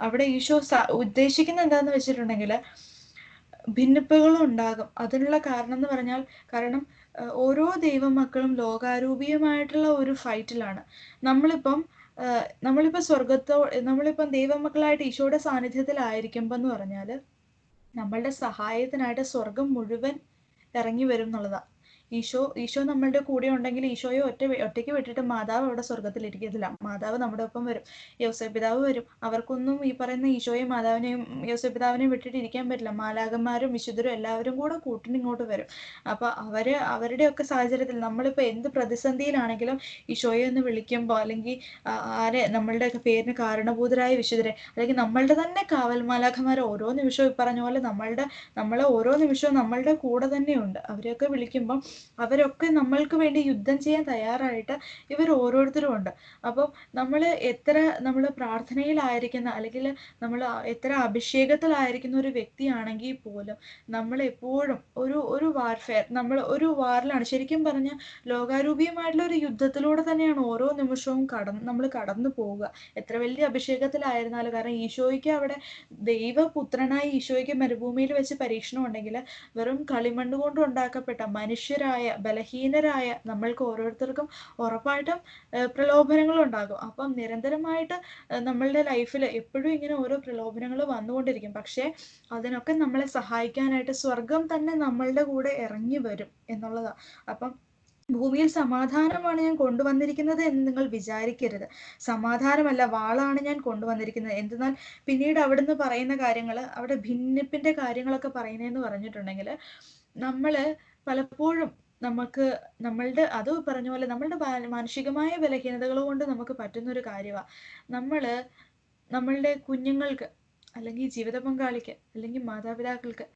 അവിടെ ഈശോ ഉദ്ദേശിക്കുന്നത് എന്താന്ന് വെച്ചിട്ടുണ്ടെങ്കിൽ ഭിന്നിപ്പുകളും ഉണ്ടാകും. അതിനുള്ള കാരണം എന്ന് പറഞ്ഞാൽ, കാരണം ഓരോ ദൈവമക്കളും ലോകാരൂപീയമായിട്ടുള്ള ഒരു ഫൈറ്റിലാണ്. നമ്മളിപ്പം നമ്മളിപ്പം ദൈവമക്കളായിട്ട് ഈശോയുടെ സാന്നിധ്യത്തിലായിരിക്കുമ്പോൾ എന്ന് പറഞ്ഞാൽ നമ്മളുടെ സഹായത്തിനായിട്ട് സ്വർഗം മുഴുവൻ ഇറങ്ങി വരും എന്നുള്ളതാണ്. ഈശോ നമ്മളുടെ കൂടെ ഉണ്ടെങ്കിൽ ഈശോയെ ഒറ്റയ്ക്ക് വിട്ടിട്ട് മാതാവ് അവിടെ സ്വർഗത്തിൽ ഇരിക്കത്തില്ല. മാതാവ് നമ്മുടെ ഒപ്പം വരും, യോസേപ്പ് പിതാവ് വരും. അവർക്കൊന്നും ഈ പറയുന്ന ഈശോയും മാതാവിനെയും യോസേപ്പ് പിതാവിനെയും വിട്ടിട്ട് ഇരിക്കാൻ പറ്റില്ല. മാലാഖന്മാരും വിശുദ്ധരും എല്ലാവരും കൂടെ കൂട്ടിനിങ്ങോട്ട് വരും. അപ്പൊ അവരുടെയൊക്കെ സാഹചര്യത്തിൽ നമ്മളിപ്പോൾ എന്ത് പ്രതിസന്ധിയിലാണെങ്കിലും ഈശോയെ ഒന്ന് വിളിക്കുമ്പോൾ, അല്ലെങ്കിൽ നമ്മളുടെ പേരിന് കാരണഭൂതരായ വിശുദ്ധരെ, അല്ലെങ്കിൽ നമ്മളുടെ തന്നെ കാവൽ മാലാഖമാർ ഓരോ നിമിഷവും ഈ പറഞ്ഞ പോലെ നമ്മളെ ഓരോ നിമിഷവും നമ്മളുടെ കൂടെ തന്നെയുണ്ട്. അവരെയൊക്കെ വിളിക്കുമ്പം അവരൊക്കെ നമ്മൾക്ക് വേണ്ടി യുദ്ധം ചെയ്യാൻ തയ്യാറായിട്ട് ഇവർ ഓരോരുത്തരും ഉണ്ട്. അപ്പം നമ്മൾ പ്രാർത്ഥനയിലായിരിക്കുന്ന, അല്ലെങ്കിൽ നമ്മൾ എത്ര അഭിഷേകത്തിലായിരിക്കുന്ന ഒരു വ്യക്തിയാണെങ്കിൽ പോലും നമ്മൾ എപ്പോഴും ഒരു വാർഫെയർ, നമ്മൾ ഒരു വാറിലാണ്. ശരിക്കും പറഞ്ഞാൽ ലോകാരൂപീയമായിട്ടുള്ള ഒരു യുദ്ധത്തിലൂടെ തന്നെയാണ് ഓരോ നിമിഷവും നമ്മൾ കടന്നു പോവുക. എത്ര വലിയ അഭിഷേകത്തിലായിരുന്നാലും. കാരണം ഈശോയ്ക്ക് അവിടെ ദൈവപുത്രനായി ഈശോയ്ക്ക് മരുഭൂമിയിൽ വെച്ച് പരീക്ഷണം ഉണ്ടെങ്കിൽ വെറും കളിമണ്ണ് കൊണ്ട് ഉണ്ടാക്കപ്പെട്ട മനുഷ്യരായ ബലഹീനരായ നമ്മൾക്ക് ഓരോരുത്തർക്കും ഉറപ്പായിട്ടും പ്രലോഭനങ്ങളുണ്ടാകും. അപ്പം നിരന്തരമായിട്ട് നമ്മളുടെ ലൈഫിൽ എപ്പോഴും ഇങ്ങനെ ഓരോ പ്രലോഭനങ്ങൾ വന്നുകൊണ്ടിരിക്കും. പക്ഷേ അതിനൊക്കെ നമ്മളെ സഹായിക്കാനായിട്ട് സ്വർഗം തന്നെ നമ്മളുടെ കൂടെ ഇറങ്ങി വരും എന്നുള്ളതാണ്. അപ്പം ഭൂമിയിൽ സമാധാനമാണ് ഞാൻ കൊണ്ടുവന്നിരിക്കുന്നത് എന്ന് നിങ്ങൾ വിചാരിക്കരുത്. സമാധാനമല്ല, വാളാണ് ഞാൻ കൊണ്ടുവന്നിരിക്കുന്നത്. എന്തെന്നാൽ പിന്നീട് അവിടുന്ന് പറയുന്ന കാര്യങ്ങൾ, അവിടെ ഭിന്നിപ്പിന്റെ കാര്യങ്ങളൊക്കെ പറയുന്നതെന്ന് പറഞ്ഞിട്ടുണ്ടെങ്കിൽ, നമ്മൾ പലപ്പോഴും അത് പറഞ്ഞ പോലെ നമ്മളുടെ മാനസികമായ ബലഹീനതകൾ കൊണ്ട് നമുക്ക് പറ്റുന്നൊരു കാര്യമാണ്. നമ്മളുടെ കുഞ്ഞുങ്ങൾക്ക്, അല്ലെങ്കിൽ ജീവിത പങ്കാളിക്ക്, അല്ലെങ്കിൽ മാതാപിതാക്കൾക്ക്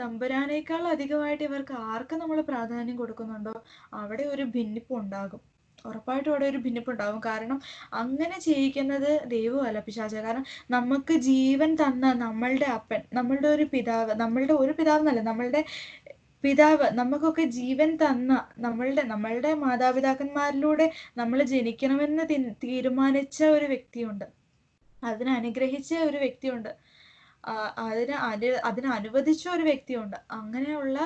തമ്പുരാനേക്കാൾ അധികമായിട്ട് ഇവർക്ക് ആർക്ക് നമ്മൾ പ്രാധാന്യം കൊടുക്കുന്നുണ്ടോ അവിടെ ഒരു ഭിന്നിപ്പ് ഉണ്ടാകും. ഉറപ്പായിട്ടും അവിടെ ഒരു ഭിന്നിപ്പുണ്ടാവും. കാരണം അങ്ങനെ ചെയ്യിക്കുന്നത് ദൈവമല്ല, പിശാച. കാരണം നമുക്ക് ജീവൻ തന്ന നമ്മളുടെ അപ്പൻ, നമ്മളുടെ ഒരു പിതാവ്, നമ്മളുടെ ഒരു പിതാവ് എന്നല്ല, നമ്മളുടെ പിതാവ്, നമുക്കൊക്കെ ജീവൻ തന്ന നമ്മളുടെ മാതാപിതാക്കന്മാരിലൂടെ നമ്മൾ ജനിക്കണമെന്ന് തീരുമാനിച്ച ഒരു വ്യക്തിയുണ്ട്, അതിനെ അനുഗ്രഹിച്ച ഒരു വ്യക്തിയുണ്ട്, അതിനെ അനുവദിച്ച ഒരു വ്യക്തിയുണ്ട്. അങ്ങനെയുള്ള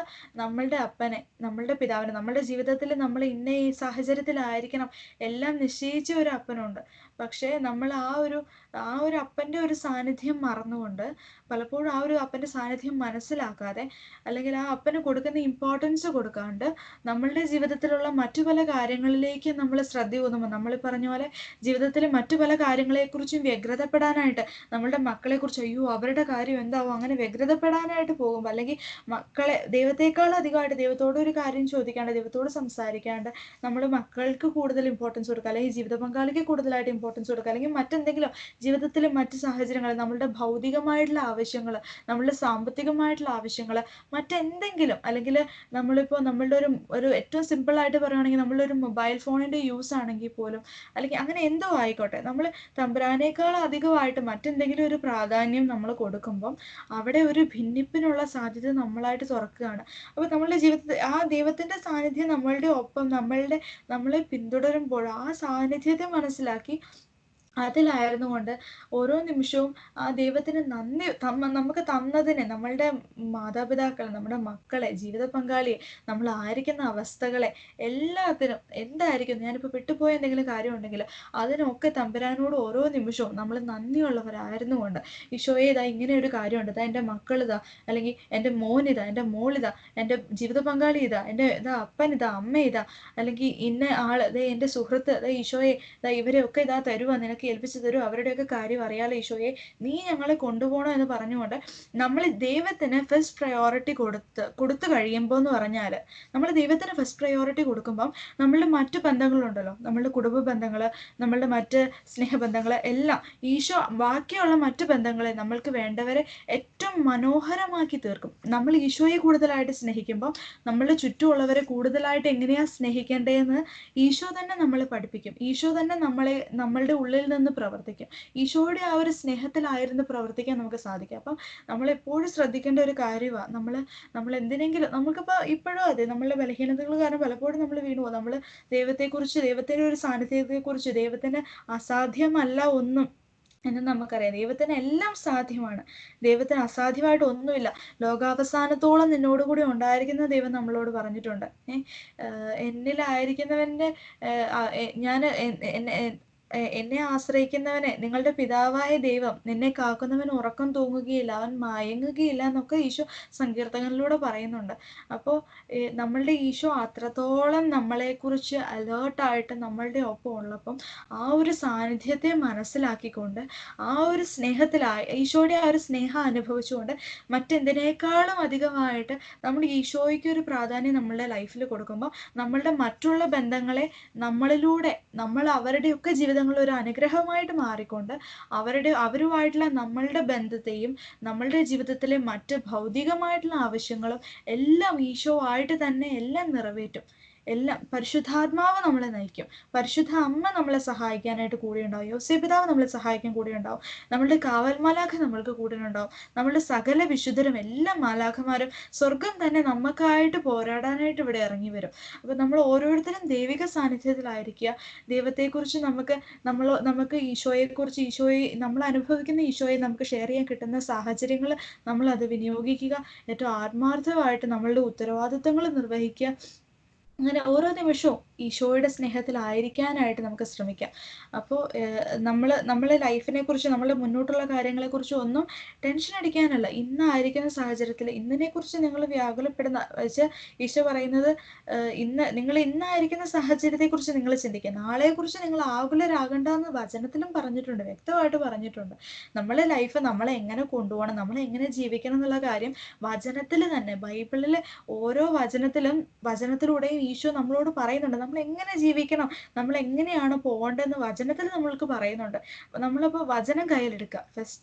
നമ്മളുടെ അപ്പനെ, നമ്മളുടെ പിതാവിനെ, നമ്മളുടെ ജീവിതത്തിൽ നമ്മൾ ഇന്ന ഈ സാഹചര്യത്തിലായിരിക്കണം എല്ലാം നിശ്ചയിച്ച ഒരു അപ്പനുണ്ട്. പക്ഷേ നമ്മൾ ആ ഒരു അപ്പൻ്റെ ഒരു സാന്നിധ്യം മറന്നുകൊണ്ട്, പലപ്പോഴും ആ ഒരു അപ്പൻ്റെ സാന്നിധ്യം മനസ്സിലാക്കാതെ, അല്ലെങ്കിൽ ആ അപ്പന് കൊടുക്കുന്ന ഇമ്പോർട്ടൻസ് കൊടുക്കാണ്ട് നമ്മളുടെ ജീവിതത്തിലുള്ള മറ്റു പല കാര്യങ്ങളിലേക്ക് നമ്മൾ ശ്രദ്ധ ഊന്നുമ്പോൾ, നമ്മൾ പറഞ്ഞ പോലെ ജീവിതത്തിൽ മറ്റു പല കാര്യങ്ങളെക്കുറിച്ചും വ്യഗ്രതപ്പെടാനായിട്ട്, നമ്മളുടെ മക്കളെക്കുറിച്ച് അയ്യോ അവരുടെ കാര്യം എന്താവും, അങ്ങനെ വ്യഗ്രതപ്പെടാനായിട്ട് പോകുമ്പോൾ, അല്ലെങ്കിൽ മക്കളെ ദൈവത്തെക്കാൾ അധികമായിട്ട് ദൈവത്തോട് ഒരു കാര്യം ചോദിക്കാണ്ട്, ദൈവത്തോട് സംസാരിക്കാണ്ട് നമ്മൾ മക്കൾക്ക് കൂടുതൽ ഇമ്പോർട്ടൻസ് കൊടുക്കുക, അല്ലെങ്കിൽ ജീവിത പങ്കാളിക്ക് കൂടുതലായിട്ട് ഇമ്പോർട്ടൻസ് കൊടുക്കുക, അല്ലെങ്കിൽ മറ്റെന്തെങ്കിലും ജീവിതത്തിലെ മറ്റ് സാഹചര്യങ്ങൾ, നമ്മളുടെ ഭൗതികമായിട്ടുള്ള ആവശ്യങ്ങൾ, നമ്മളുടെ സാമ്പത്തികമായിട്ടുള്ള ആവശ്യങ്ങൾ, മറ്റെന്തെങ്കിലും, അല്ലെങ്കിൽ നമ്മളിപ്പോൾ നമ്മളുടെ ഒരു ഏറ്റവും സിമ്പിളായിട്ട് പറയുകയാണെങ്കിൽ നമ്മളൊരു മൊബൈൽ ഫോണിൻ്റെ യൂസ് ആണെങ്കിൽ പോലും, അല്ലെങ്കിൽ അങ്ങനെ എന്തോ ആയിക്കോട്ടെ, നമ്മൾ തമ്പുരാനേക്കാൾ അധികമായിട്ട് മറ്റെന്തെങ്കിലും ഒരു പ്രാധാന്യം നമ്മൾ കൊടുക്കുമ്പം അവിടെ ഒരു ഭിന്നിപ്പിനുള്ള സാധ്യത നമ്മളായിട്ട് തുറക്കുകയാണ്. അപ്പോൾ നമ്മളുടെ ജീവിതത്തിൽ ആ ദൈവത്തിൻ്റെ സാന്നിധ്യം നമ്മളുടെ ഒപ്പം നമ്മളെ പിന്തുടരുമ്പോൾ ആ സാന്നിധ്യത്തെ മനസ്സിലാക്കി അതിലായിരുന്നു കൊണ്ട് ഓരോ നിമിഷവും ആ ദൈവത്തിന് നന്ദി, നമുക്ക് തന്നതിനെ, നമ്മളുടെ മാതാപിതാക്കളെ, നമ്മുടെ മക്കളെ, ജീവിത പങ്കാളിയെ, നമ്മൾ ആയിരിക്കുന്ന അവസ്ഥകളെ, എല്ലാത്തിനും എന്തായിരിക്കും, ഞാനിപ്പോൾ വിട്ടുപോയ എന്തെങ്കിലും കാര്യമുണ്ടെങ്കിൽ അതിനൊക്കെ തമ്പുരാനോട് ഓരോ നിമിഷവും നമ്മൾ നന്ദിയുള്ളവരായിരുന്നു കൊണ്ട്, ഈശോയെ ഇതാ ഇങ്ങനെ ഒരു കാര്യമുണ്ട്, ഇതാ എൻ്റെ മക്കളിതാ, അല്ലെങ്കിൽ എൻ്റെ മോനിതാ, എൻ്റെ മോളിതാ, എൻ്റെ ജീവിത പങ്കാളി ഇതാ, എൻ്റെ ഇതാ അപ്പൻ ഇതാ, അമ്മ ഇതാ, അല്ലെങ്കിൽ ഇന്ന ആള്, ഇതേ എൻ്റെ സുഹൃത്ത്, ഇതാ ഈശോയെ ഇതാ ഇവരെയൊക്കെ ഇതാ തരുവാ, നിനക്ക് ഏൽപ്പിച്ചു തരും, അവരുടെയൊക്കെ കാര്യം അറിയാലോ ഈശോയെ, നീ ഞങ്ങളെ കൊണ്ടുപോകണം എന്ന് പറഞ്ഞുകൊണ്ട് നമ്മൾ ദൈവത്തിന് ഫസ്റ്റ് പ്രയോറിറ്റി കൊടുത്തു കഴിയുമ്പോൾ എന്ന് പറഞ്ഞാൽ, നമ്മൾ ദൈവത്തിന് ഫസ്റ്റ് പ്രയോറിറ്റി കൊടുക്കുമ്പം നമ്മളുടെ മറ്റു ബന്ധങ്ങളുണ്ടല്ലോ, നമ്മളുടെ കുടുംബ ബന്ധങ്ങൾ, നമ്മളുടെ മറ്റ് സ്നേഹബന്ധങ്ങൾ എല്ലാം ഈശോ ബാക്കിയുള്ള മറ്റു ബന്ധങ്ങളെ, നമ്മൾക്ക് വേണ്ടവരെ ഏറ്റവും മനോഹരമാക്കി തീർക്കും. നമ്മൾ ഈശോയെ കൂടുതലായിട്ട് സ്നേഹിക്കുമ്പോൾ നമ്മളുടെ ചുറ്റുമുള്ളവരെ കൂടുതലായിട്ട് എങ്ങനെയാണ് സ്നേഹിക്കേണ്ടതെന്ന് ഈശോ തന്നെ നമ്മളെ പഠിപ്പിക്കും. ഈശോ തന്നെ നമ്മളുടെ ഉള്ളിൽ നിന്ന് പ്രവർത്തിക്കും. ഈശോയുടെ ആ ഒരു സ്നേഹത്തിലായിരുന്നു പ്രവർത്തിക്കാൻ നമുക്ക് സാധിക്കും. അപ്പം നമ്മളെപ്പോഴും ശ്രദ്ധിക്കേണ്ട ഒരു കാര്യമാണ്, നമ്മൾ എന്തിനെങ്കിലും, നമുക്കിപ്പോൾ ഇപ്പോഴും അതെ, നമ്മളുടെ ബലഹീനതകൾ കാരണം പലപ്പോഴും നമ്മൾ വീണു പോകും. നമ്മൾ ദൈവത്തെക്കുറിച്ച്, ദൈവത്തിൻ്റെ ഒരു സാന്നിധ്യത്തെക്കുറിച്ച്, ദൈവത്തിന് അസാധ്യമല്ല ഒന്നും എന്ന് നമുക്കറിയാം. ദൈവത്തിന് എല്ലാം സാധ്യമാണ്, ദൈവത്തിന് അസാധ്യമായിട്ട് ഒന്നുമില്ല. ലോകാവസാനത്തോളം നിന്നോടുകൂടി ഉണ്ടായിരിക്കുന്ന ദൈവം നമ്മളോട് പറഞ്ഞിട്ടുണ്ട്. എന്നിലായിരിക്കുന്നവൻ്റെ എന്നെ ആശ്രയിക്കുന്നവനെ നിങ്ങളുടെ പിതാവായ ദൈവം നിന്നെ കാക്കുന്നവൻ ഉറക്കം തൂങ്ങുകയില്ല, അവൻ മയങ്ങുകയില്ല എന്നൊക്കെ ഈശോ സങ്കീർത്തനങ്ങളിലൂടെ പറയുന്നുണ്ട്. അപ്പോൾ നമ്മളുടെ ഈശോ അത്രത്തോളം നമ്മളെക്കുറിച്ച് അലേർട്ടായിട്ട് നമ്മളുടെ ഒപ്പം ഉള്ളപ്പം ആ ഒരു സാന്നിധ്യത്തെ മനസ്സിലാക്കിക്കൊണ്ട് ആ ഒരു ഈശോയുടെ ആ ഒരു സ്നേഹം അനുഭവിച്ചുകൊണ്ട് മറ്റെന്തിനേക്കാളും അധികമായിട്ട് നമ്മൾ ഈശോയ്ക്ക് ഒരു പ്രാധാന്യം നമ്മളുടെ ലൈഫിൽ കൊടുക്കുമ്പോൾ നമ്മളുടെ മറ്റുള്ള ബന്ധങ്ങളെ നമ്മളിലൂടെ നമ്മൾ അവരുടെയൊക്കെ ജീവിതങ്ങളിൽ ഒരു അനുഗ്രഹമായിട്ട് മാറിക്കൊണ്ട് അവരുമായിട്ടുള്ള നമ്മളുടെ ബന്ധത്തെയും നമ്മളുടെ ജീവിതത്തിലെ മറ്റ് ഭൗതികമായിട്ടുള്ള ആവശ്യങ്ങളും എല്ലാം ഈശോ ആയിട്ട് തന്നെ എല്ലാം നിറവേറ്റും. എല്ലാം പരിശുദ്ധാത്മാവ് നമ്മളെ നയിക്കും. പരിശുദ്ധ അമ്മ നമ്മളെ സഹായിക്കാനായിട്ട് കൂടെ ഉണ്ടാവും. യോസേപ്പ് പിതാവ് നമ്മളെ സഹായിക്കാൻ കൂടെ ഉണ്ടാവും. നമ്മളുടെ കാവൽ മാലാഖ നമ്മൾക്ക് കൂടെ ഉണ്ടാവും. നമ്മളുടെ സകല വിശുദ്ധരും എല്ലാ മാലാഖമാരും സ്വർഗം തന്നെ നമുക്കായിട്ട് പോരാടാനായിട്ട് ഇവിടെ ഇറങ്ങി വരും. അപ്പം നമ്മൾ ഓരോരുത്തരും ദൈവിക സാന്നിധ്യത്തിലായിരിക്കുക. ദൈവത്തെക്കുറിച്ച് നമുക്ക് ഈശോയെ നമ്മൾ അനുഭവിക്കുന്ന ഈശോയെ നമുക്ക് ഷെയർ ചെയ്യാൻ കിട്ടുന്ന സാഹചര്യങ്ങൾ നമ്മൾ അത് വിനിയോഗിക്കുക. ഏറ്റവും ആത്മാർത്ഥമായിട്ട് നമ്മളുടെ ഉത്തരവാദിത്തങ്ങൾ നിർവഹിക്കുക. അങ്ങനെ ഓരോ നിമിഷവും ഈശോയുടെ സ്നേഹത്തിലായിരിക്കാനായിട്ട് നമുക്ക് ശ്രമിക്കാം. അപ്പോൾ നമ്മളെ ലൈഫിനെ കുറിച്ച്, നമ്മളുടെ മുന്നോട്ടുള്ള കാര്യങ്ങളെക്കുറിച്ച് ഒന്നും ടെൻഷൻ അടിക്കാനല്ല. ഇന്നായിരിക്കുന്ന സാഹചര്യത്തിൽ ഇന്നിനെക്കുറിച്ച് നിങ്ങൾ വ്യാകുലപ്പെടുന്ന വെച്ചാൽ ഈശോ പറയുന്നത്, നിങ്ങൾ ഇന്നായിരിക്കുന്ന സാഹചര്യത്തെക്കുറിച്ച് നിങ്ങൾ ചിന്തിക്കുക, നാളെക്കുറിച്ച് നിങ്ങൾ ആകുലരാകണ്ട എന്ന് വചനത്തിലും പറഞ്ഞിട്ടുണ്ട്, വ്യക്തമായിട്ട് പറഞ്ഞിട്ടുണ്ട്. നമ്മളെ ലൈഫ് നമ്മളെ എങ്ങനെ കൊണ്ടുപോകണം, നമ്മളെ എങ്ങനെ ജീവിക്കണം എന്നുള്ള കാര്യം വചനത്തിൽ തന്നെ, ബൈബിളിലെ ഓരോ വചനത്തിലൂടെയും ഈശോ നമ്മളോട് പറയുന്നുണ്ട്. നമ്മൾ എങ്ങനെ ജീവിക്കണം, നമ്മൾ എങ്ങനെയാണ് പോകേണ്ടതെന്ന് വചനത്തിൽ നമ്മൾക്ക് പറയുന്നുണ്ട്. നമ്മളപ്പോൾ വചനം കയ്യിലെടുക്കുക.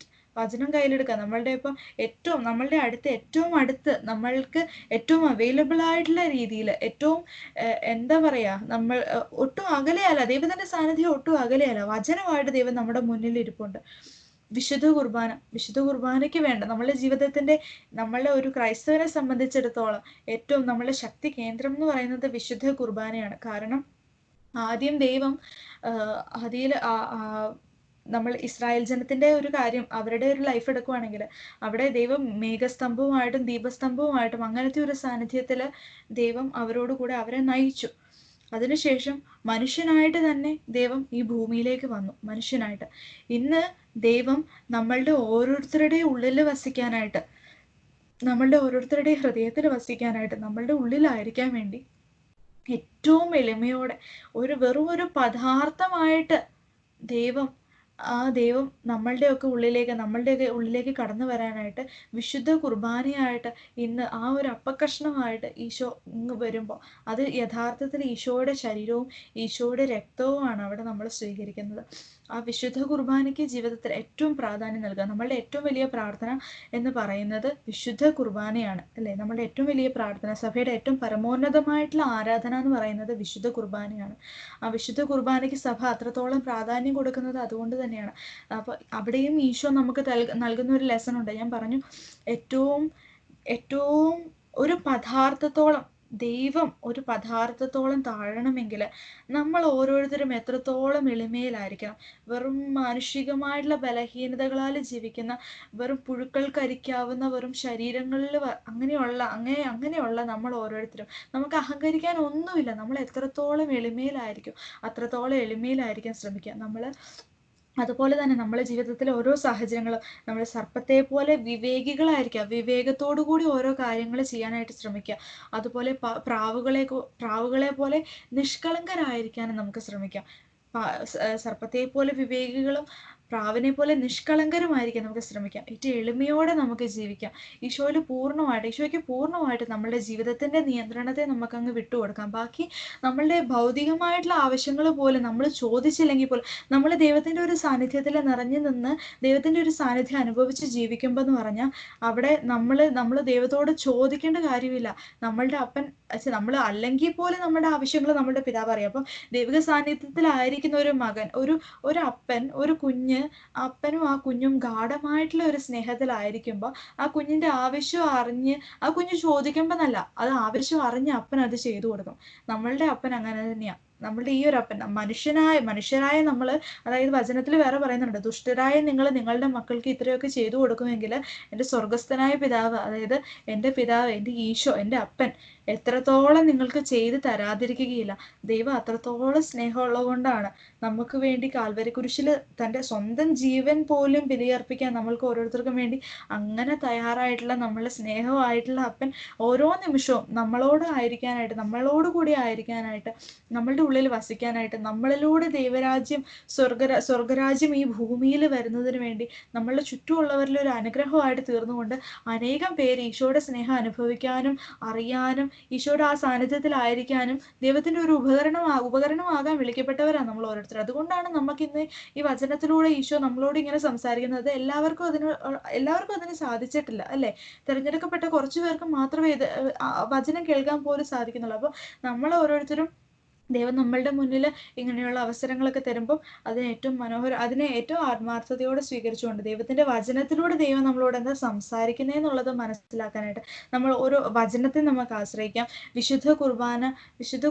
വചനം കയ്യിലെടുക്കുക. നമ്മളുടെ ഏറ്റവും അടുത്ത് നമ്മൾക്ക് ഏറ്റവും അവൈലബിൾ ആയിട്ടുള്ള രീതിയിൽ ഏറ്റവും എന്താ പറയാ, നമ്മൾ ഒട്ടും അകലെയല്ല, ദൈവത്തിന്റെ സാന്നിധ്യം ഒട്ടും അകലെയല്ല, വചനമായിട്ട് ദൈവം നമ്മുടെ മുന്നിൽ ഇരിപ്പുണ്ട്. വിശുദ്ധ കുർബാനയ്ക്ക് വേണ്ട നമ്മളുടെ ജീവിതത്തിന്റെ, നമ്മളെ ഒരു ക്രൈസ്തവനെ സംബന്ധിച്ചിടത്തോളം ഏറ്റവും നമ്മളുടെ ശക്തി കേന്ദ്രം എന്ന് പറയുന്നത് വിശുദ്ധ കുർബാനയാണ്. കാരണം ആദ്യം ദൈവം നമ്മൾ ഇസ്രായേൽ ജനത്തിന്റെ ഒരു കാര്യം, അവരുടെ ഒരു ലൈഫ് എടുക്കുവാണെങ്കിൽ അവിടെ ദൈവം മേഘസ്തംഭവുമായിട്ടും ദീപസ്തംഭവുമായിട്ടും അങ്ങനത്തെ ഒരു സാന്നിധ്യത്തില് ദൈവം അവരോട് കൂടെ അവരെ നയിച്ചു. അതിനുശേഷം മനുഷ്യനായിട്ട് തന്നെ ദൈവം ഈ ഭൂമിയിലേക്ക് വന്നു. മനുഷ്യനായിട്ട് ഇന്ന് ദൈവം നമ്മളുടെ ഓരോരുത്തരുടെയും ഉള്ളിൽ വസിക്കാനായിട്ട്, നമ്മളുടെ ഓരോരുത്തരുടെയും ഹൃദയത്തിൽ വസിക്കാനായിട്ട്, നമ്മളുടെ ഉള്ളിലായിരിക്കാൻ വേണ്ടി ഏറ്റവും എളിമയോടെ വെറും ഒരു പദാർത്ഥമായിട്ട് ദൈവം നമ്മളുടെയൊക്കെ ഉള്ളിലേക്ക് കടന്നു വരാനായിട്ട് വിശുദ്ധ കുർബാനയായിട്ട് ഇന്ന് ആ ഒരു അപ്പക്കഷ്ണമായിട്ട് ഈശോ ഇങ്ങ് വരുമ്പോൾ അത് യഥാർത്ഥത്തിൽ ഈശോയുടെ ശരീരവും ഈശോയുടെ രക്തവുമാണ് അവിടെ നമ്മൾ സ്വീകരിക്കുന്നത്. ആ വിശുദ്ധ കുർബാനയ്ക്ക് ജീവിതത്തിൽ ഏറ്റവും പ്രാധാന്യം നൽകുക. നമ്മളുടെ ഏറ്റവും വലിയ പ്രാർത്ഥന എന്ന് പറയുന്നത് വിശുദ്ധ കുർബാനയാണ്, അല്ലേ? നമ്മളുടെ ഏറ്റവും വലിയ പ്രാർത്ഥന, സഭയുടെ ഏറ്റവും പരമോന്നതമായിട്ടുള്ള ആരാധന എന്ന് പറയുന്നത് വിശുദ്ധ കുർബാനയാണ്. ആ വിശുദ്ധ കുർബാനയ്ക്ക് സഭ അത്രത്തോളം പ്രാധാന്യം കൊടുക്കുന്നത് അതുകൊണ്ട് തന്നെയാണ്. അപ്പൊ അവിടെയും ഈശോ നമുക്ക് നൽകുന്ന ഒരു ലെസൺ ഉണ്ട്. ഞാൻ പറഞ്ഞു, ഏറ്റവും ഒരു പദാർത്ഥത്തോളം ദൈവം ഒരു പദാർത്ഥത്തോളം താഴണമെങ്കിൽ നമ്മൾ ഓരോരുത്തരും എത്രത്തോളം എളിമയിലായിരിക്കണം. വെറും മാനുഷികമായിട്ടുള്ള ബലഹീനതകളാൽ ജീവിക്കുന്ന, വെറും പുഴുക്കൾക്കരിക്കാവുന്ന വെറും ശരീരങ്ങളിൽ അങ്ങനെയുള്ള നമ്മൾ ഓരോരുത്തരും, നമുക്ക് അഹങ്കരിക്കാൻ ഒന്നുമില്ല. നമ്മൾ എത്രത്തോളം എളിമയിലായിരിക്കും അത്രത്തോളം എളിമയിലായിരിക്കാൻ ശ്രമിക്കുക. നമ്മൾ അതുപോലെ തന്നെ നമ്മളെ ജീവിതത്തിലെ ഓരോ സാഹചര്യങ്ങളും നമ്മൾ സർപ്പത്തെ പോലെ വിവേകികളായിരിക്കുക. വിവേകത്തോടു കൂടി ഓരോ കാര്യങ്ങൾ ചെയ്യാനായിട്ട് ശ്രമിക്കുക. അതുപോലെ പ്രാവുകളെ പോലെ നിഷ്കളങ്കരായിരിക്കാനും നമുക്ക് ശ്രമിക്കാം. സർപ്പത്തെ പോലെ വിവേകികളും പ്രാവിനെ പോലെ നിഷ്കളങ്കരുമായിരിക്കാൻ നമുക്ക് ശ്രമിക്കാം. ഏറ്റവും എളിമയോടെ നമുക്ക് ജീവിക്കാം. ഈശോയ്ക്ക് പൂർണ്ണമായിട്ട് നമ്മളുടെ ജീവിതത്തിന്റെ നിയന്ത്രണത്തെ നമുക്ക് അങ്ങ് വിട്ടുകൊടുക്കാം. ബാക്കി നമ്മളുടെ ഭൗതികമായിട്ടുള്ള ആവശ്യങ്ങൾ പോലും നമ്മൾ ചോദിച്ചില്ലെങ്കിൽ പോലും നമ്മൾ ദൈവത്തിന്റെ ഒരു സാന്നിധ്യത്തിൽ നിറഞ്ഞു നിന്ന് ദൈവത്തിന്റെ ഒരു സാന്നിധ്യം അനുഭവിച്ച് ജീവിക്കുമ്പോൾ എന്ന് പറഞ്ഞാൽ അവിടെ നമ്മൾ ദൈവത്തോട് ചോദിക്കേണ്ട കാര്യമില്ല. നമ്മളുടെ അപ്പൻ, നമ്മൾ അല്ലെങ്കിൽ പോലും നമ്മുടെ ആവശ്യങ്ങൾ നമ്മുടെ പിതാവ് അറിയാം. അപ്പം ദൈവിക സാന്നിധ്യത്തിലായിരിക്കുന്ന ഒരു മകൻ, ഒരു അപ്പൻ, ഒരു കുഞ്ഞ്, അപ്പനും ആ കുഞ്ഞും ഗാഢമായിട്ടുള്ള ഒരു സ്നേഹത്തിലായിരിക്കുമ്പോൾ ആ കുഞ്ഞിന്റെ ആവശ്യം അറിഞ്ഞ്, ആ കുഞ്ഞ് ചോദിക്കുമ്പോൾ എന്നല്ല, അത് ആവശ്യം അറിഞ്ഞ് അപ്പൻ അത് ചെയ്തു കൊടുക്കും. നമ്മളുടെ അപ്പൻ അങ്ങനെ തന്നെയാ. നമ്മളുടെ ഈ ഒരു അപ്പൻ മനുഷ്യരായ നമ്മൾ, അതായത് വചനത്തിൽ വേറെ പറയുന്നുണ്ട്, ദുഷ്ടരായ നിങ്ങൾ നിങ്ങളുടെ മക്കൾക്ക് ഇത്രയൊക്കെ ചെയ്തു കൊടുക്കുമെങ്കിൽ എൻ്റെ സ്വർഗസ്ഥനായ പിതാവ്, അതായത് എൻ്റെ പിതാവ്, എൻ്റെ ഈശോ, എൻ്റെ അപ്പൻ എത്രത്തോളം നിങ്ങൾക്ക് ചെയ്ത് തരാതിരിക്കുകയില്ല. ദൈവം അത്രത്തോളം സ്നേഹമുള്ളത് കൊണ്ടാണ് നമുക്ക് വേണ്ടി കാൽവരി കുരിശിൽ തൻ്റെ സ്വന്തം ജീവൻ പോലും ബലിയർപ്പിക്കാൻ നമ്മൾക്ക് ഓരോരുത്തർക്കും വേണ്ടി അങ്ങനെ തയ്യാറായിട്ടുള്ള നമ്മളുടെ സ്നേഹമായിട്ടുള്ള അപ്പൻ ഓരോ നിമിഷവും നമ്മളോട് കൂടി ആയിരിക്കാനായിട്ട്, നമ്മളുടെ ഉള്ളിൽ വസിക്കാനായിട്ട്, നമ്മളിലൂടെ ദൈവരാജ്യം, സ്വർഗരാജ്യം ഈ ഭൂമിയിൽ വരുന്നതിന് വേണ്ടി നമ്മളുടെ ചുറ്റുമുള്ളവരിൽ ഒരു അനുഗ്രഹമായിട്ട് തീർന്നുകൊണ്ട് അനേകം പേര് ഈശോയുടെ സ്നേഹം അനുഭവിക്കാനും അറിയാനും ഈശോയുടെ ആ സാന്നിധ്യത്തിലായിരിക്കാനും ദൈവത്തിന്റെ ഒരു ഉപകരണമാകാൻ വിളിക്കപ്പെട്ടവരാണ് നമ്മൾ ഓരോരുത്തർ. അതുകൊണ്ടാണ് നമുക്കിന്ന് ഈ വചനത്തിലൂടെ ഈശോ നമ്മളോട് ഇങ്ങനെ സംസാരിക്കുന്നത്. എല്ലാവർക്കും അതിന് സാധിച്ചിട്ടില്ല, അല്ലെ? തിരഞ്ഞെടുക്കപ്പെട്ട കുറച്ചു പേർക്ക് മാത്രമേ വചനം കേൾക്കാൻ പോലും സാധിക്കുന്നുള്ളൂ. അപ്പൊ നമ്മൾ ഓരോരുത്തരും ദൈവം നമ്മളുടെ മുന്നിൽ ഇങ്ങനെയുള്ള അവസരങ്ങളൊക്കെ തരുമ്പോൾ അതിനെ ഏറ്റവും ആത്മാർത്ഥതയോടെ സ്വീകരിച്ചുകൊണ്ട് ദൈവത്തിന്റെ വചനത്തിലൂടെ ദൈവം നമ്മളോട് എന്താ സംസാരിക്കുന്നതെന്നുള്ളത് മനസ്സിലാക്കാനായിട്ട് നമ്മൾ ഓരോ വചനത്തെ നമുക്ക് ആശ്രയിക്കാം. വിശുദ്ധ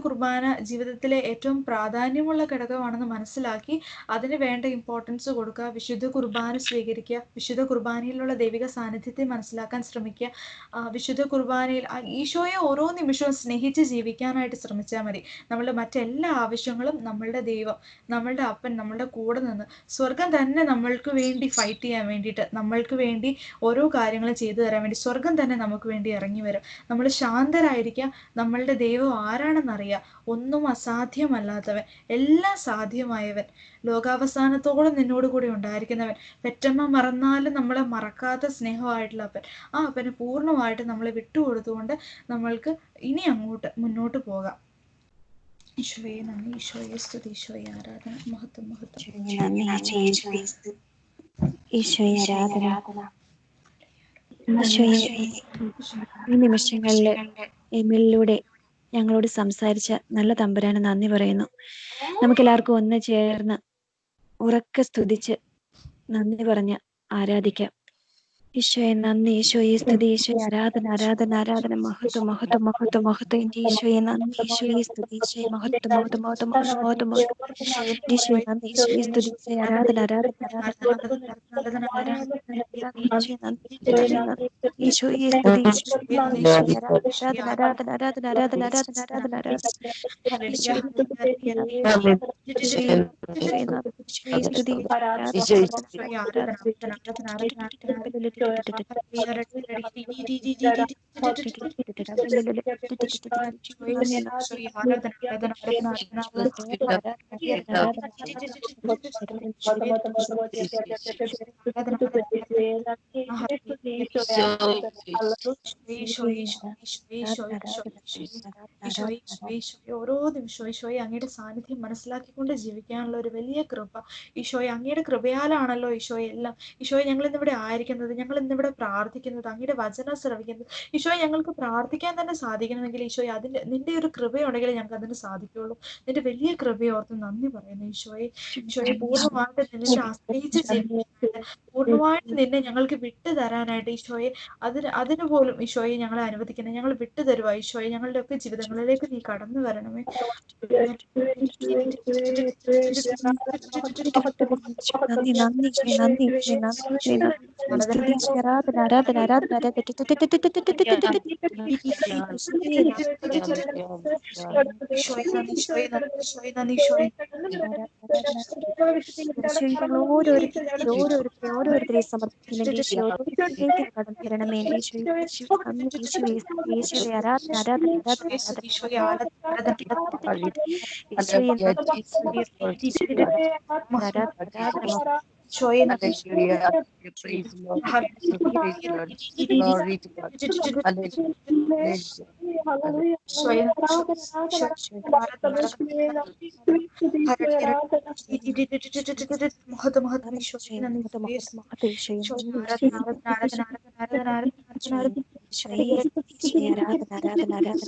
കുർബാന ജീവിതത്തിലെ ഏറ്റവും പ്രാധാന്യമുള്ള ഘടകമാണെന്ന് മനസ്സിലാക്കി അതിന് വേണ്ട ഇമ്പോർട്ടൻസ് കൊടുക്കുക. വിശുദ്ധ കുർബാന സ്വീകരിക്കുക. വിശുദ്ധ കുർബാനയിലുള്ള ദൈവിക സാന്നിധ്യത്തെ മനസ്സിലാക്കാൻ ശ്രമിക്കുക. വിശുദ്ധ കുർബാനയിൽ ഈശോയെ ഓരോ നിമിഷവും സ്നേഹിച്ച് ജീവിക്കാനായിട്ട് ശ്രമിച്ചാൽ മതി. നമ്മളുടെ മറ്റെല്ലാ ആവശ്യങ്ങളും നമ്മളുടെ ദൈവം, നമ്മളുടെ അപ്പൻ നമ്മളുടെ കൂടെ നിന്ന് സ്വർഗം തന്നെ നമ്മൾക്ക് വേണ്ടി ഫൈറ്റ് ചെയ്യാൻ വേണ്ടിയിട്ട്, നമ്മൾക്ക് വേണ്ടി ഓരോ കാര്യങ്ങളും ചെയ്തു തരാൻ വേണ്ടി സ്വർഗം തന്നെ നമുക്ക് വേണ്ടി ഇറങ്ങി വരും. നമ്മൾ ശാന്തരായിരിക്കുക. നമ്മളുടെ ദൈവം ആരാണെന്നറിയാം. ഒന്നും അസാധ്യമല്ലാത്തവൻ, എല്ലാം സാധ്യമായവൻ, ലോകാവസാനത്തോളം നിന്നോട് കൂടി ഉണ്ടായിരിക്കുന്നവൻ, പെറ്റമ്മ മറന്നാലും നമ്മളെ മറക്കാത്ത സ്നേഹമായിട്ടുള്ള അപ്പൻ. ആ അപ്പന് പൂർണ്ണമായിട്ട് നമ്മളെ വിട്ടുകൊടുത്തുകൊണ്ട് നമ്മൾക്ക് ഇനി അങ്ങോട്ട് മുന്നോട്ട് പോകാം. ഈശോയെ നന്ദി, ഈശോയെ സ്തുതി, ഈശോയെ ആരാധന, മഹത്വം. ഈശോയെ ആരാധന. ഈശോയെ ഈ നിമിഷങ്ങളിൽ എമിലിലൂടെ ഞങ്ങളോട് സംസാരിച്ച നല്ല തമ്പുരാന് നന്ദി പറയുന്നു. നമുക്കെല്ലാവർക്കും ഒന്ന് ചേർന്ന് ഉറക്കെ സ്തുതിച്ച് നന്ദി പറഞ്ഞ് ആരാധിക്കാം. ഈശോയെ നന്ദി, ഈശോയെ സ്തുതി, ഈശോയെ ആരാധന, ആരാധന, ആരാധന, മഹത്വം, മഹത്വം, മഹത്വം, മഹത്വം. എൻ്റെ ഈശോയെ നന്ദി, ഈശോയെ സ്തുതി, ഈശോയെ മഹത്വം, മഹത്വം, മഹത്വം, മഹത്വം, മഹത്വം, മഹത്വം. ഈശോയെ നന്ദി, ഈശോയെ സ്തുതി, ഈശോയെ ആരാധന, ആരാധന, ആരാധന, ആരാധന, ഈശോയെ നന്ദി, ഈശോയെ നന്ദി, ഈശോയെ സ്തുതി, ഈശോയെ നന്ദി, ഈശോയെ ആരാധന, ആരാധന, ആരാധന, ആരാധന, ആരാധന, ആരാധന, ആരാധന. ഈശോയെ നന്ദി, ഈശോയെ നന്ദി, ഈശോയെ സ്തുതി, ഓരോ നിമിഷവും ഈശോയെ അങ്ങയുടെ സാന്നിധ്യം മനസ്സിലാക്കിക്കൊണ്ട് ജീവിക്കാനുള്ള ഒരു വലിയ കൃപ ഈശോയെ അങ്ങയുടെ കൃപയാലാണല്ലോ ഈശോയെ എല്ലാം. ഈശോയെ ഞങ്ങൾ ഇന്നിവിടെ ആയിരിക്കുന്നത്, ഞങ്ങൾ ഇന്നിവിടെ പ്രാർത്ഥിക്കുന്നത്, അങ്ങയുടെ വചനം ശ്രവിക്കുന്നത്. ഈശോയെ ഞങ്ങൾക്ക് പ്രാർത്ഥിക്കാൻ തന്നെ സാധിക്കണമെങ്കിൽ ഈശോയെ നിന്റെ ഒരു കൃപയുണ്ടെങ്കിൽ ഞങ്ങൾക്ക് അതിന് സാധിക്കുള്ളൂ. നിന്റെ വലിയ കൃപയോർത്ത് നന്ദി പറയുന്നു ഈശോയെ. ഈശോയെ പൂർണ്ണമായിട്ട് നിന്നെ ആശ്രയിച്ച് ജീവിക്കാനായിട്ട്, പൂർണ്ണമായിട്ട് നിന്നെ ഞങ്ങൾക്ക് വിട്ടു തരാനായിട്ട് ഈശോയെ അതിന് പോലും ഈശോയെ ഞങ്ങളെ അനുവദിക്കണം. ഞങ്ങൾ വിട്ടു തരുക ഈശോയെ. ഞങ്ങളുടെ ഒക്കെ ജീവിതങ്ങളിലേക്ക് നീ കടന്നു വരണമേ. നന്ദി, നന്ദി, നന്ദി, നന്ദി, ആരാധന, ആരാധന, ആരാധന, ഓരോരുത്തരെയും സമർപ്പിക്കുന്നുണ്ട് ഈശോ. ഓരോരുത്തരിലേക്ക് കടന്നു തരണമേ ഈശോയെ. ഈശോയെ ആരാധന, ആരാധന,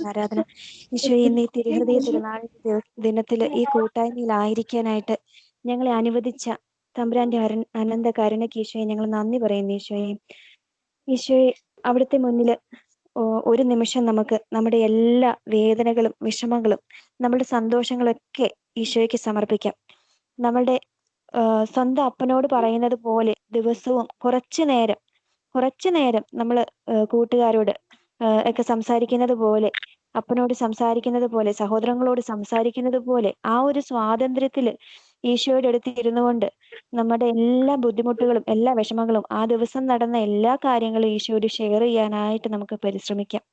ആരാധന. ഈശോയെ ഇന്ന് ഈ തിരുഹൃദയ തിരുനാൾ ദിനത്തില് ഈ കൂട്ടായ്മയിലായിരിക്കാനായിട്ട് ഞങ്ങളെ അനുവദിച്ച തമ്പുരാന്റെ അനന്ത കരുണയ്ക്ക് ഈശോയെ ഞങ്ങൾ നന്ദി പറയുന്നു ഈശോയെ. ഈശോയെ അവിടുത്തെ മുന്നില് ഒരു നിമിഷം നമുക്ക് നമ്മുടെ എല്ലാ വേദനകളും വിഷമങ്ങളും നമ്മുടെ സന്തോഷങ്ങളൊക്കെ ഈശോയ്ക്ക് സമർപ്പിക്കാം. നമ്മളുടെ സ്വന്തം അപ്പനോട് പറയുന്നത് പോലെ ദിവസവും കുറച്ചു നേരം നമ്മൾ കൂട്ടുകാരോട് ഒക്കെ സംസാരിക്കുന്നത് പോലെ, അപ്പനോട് സംസാരിക്കുന്നത് പോലെ, സഹോദരങ്ങളോട് സംസാരിക്കുന്നത് പോലെ ആ ഒരു സ്വാതന്ത്ര്യത്തില് ഈശോയുടെ അടുത്ത് ഇരുന്നു കൊണ്ട് നമ്മുടെ എല്ലാ ബുദ്ധിമുട്ടുകളും എല്ലാ വിഷമങ്ങളും ആ ദിവസം നടന്ന എല്ലാ കാര്യങ്ങളും ഈശോയോട് ഷെയർ ചെയ്യാനായിട്ട് നമുക്ക് പരിശ്രമിക്കാം.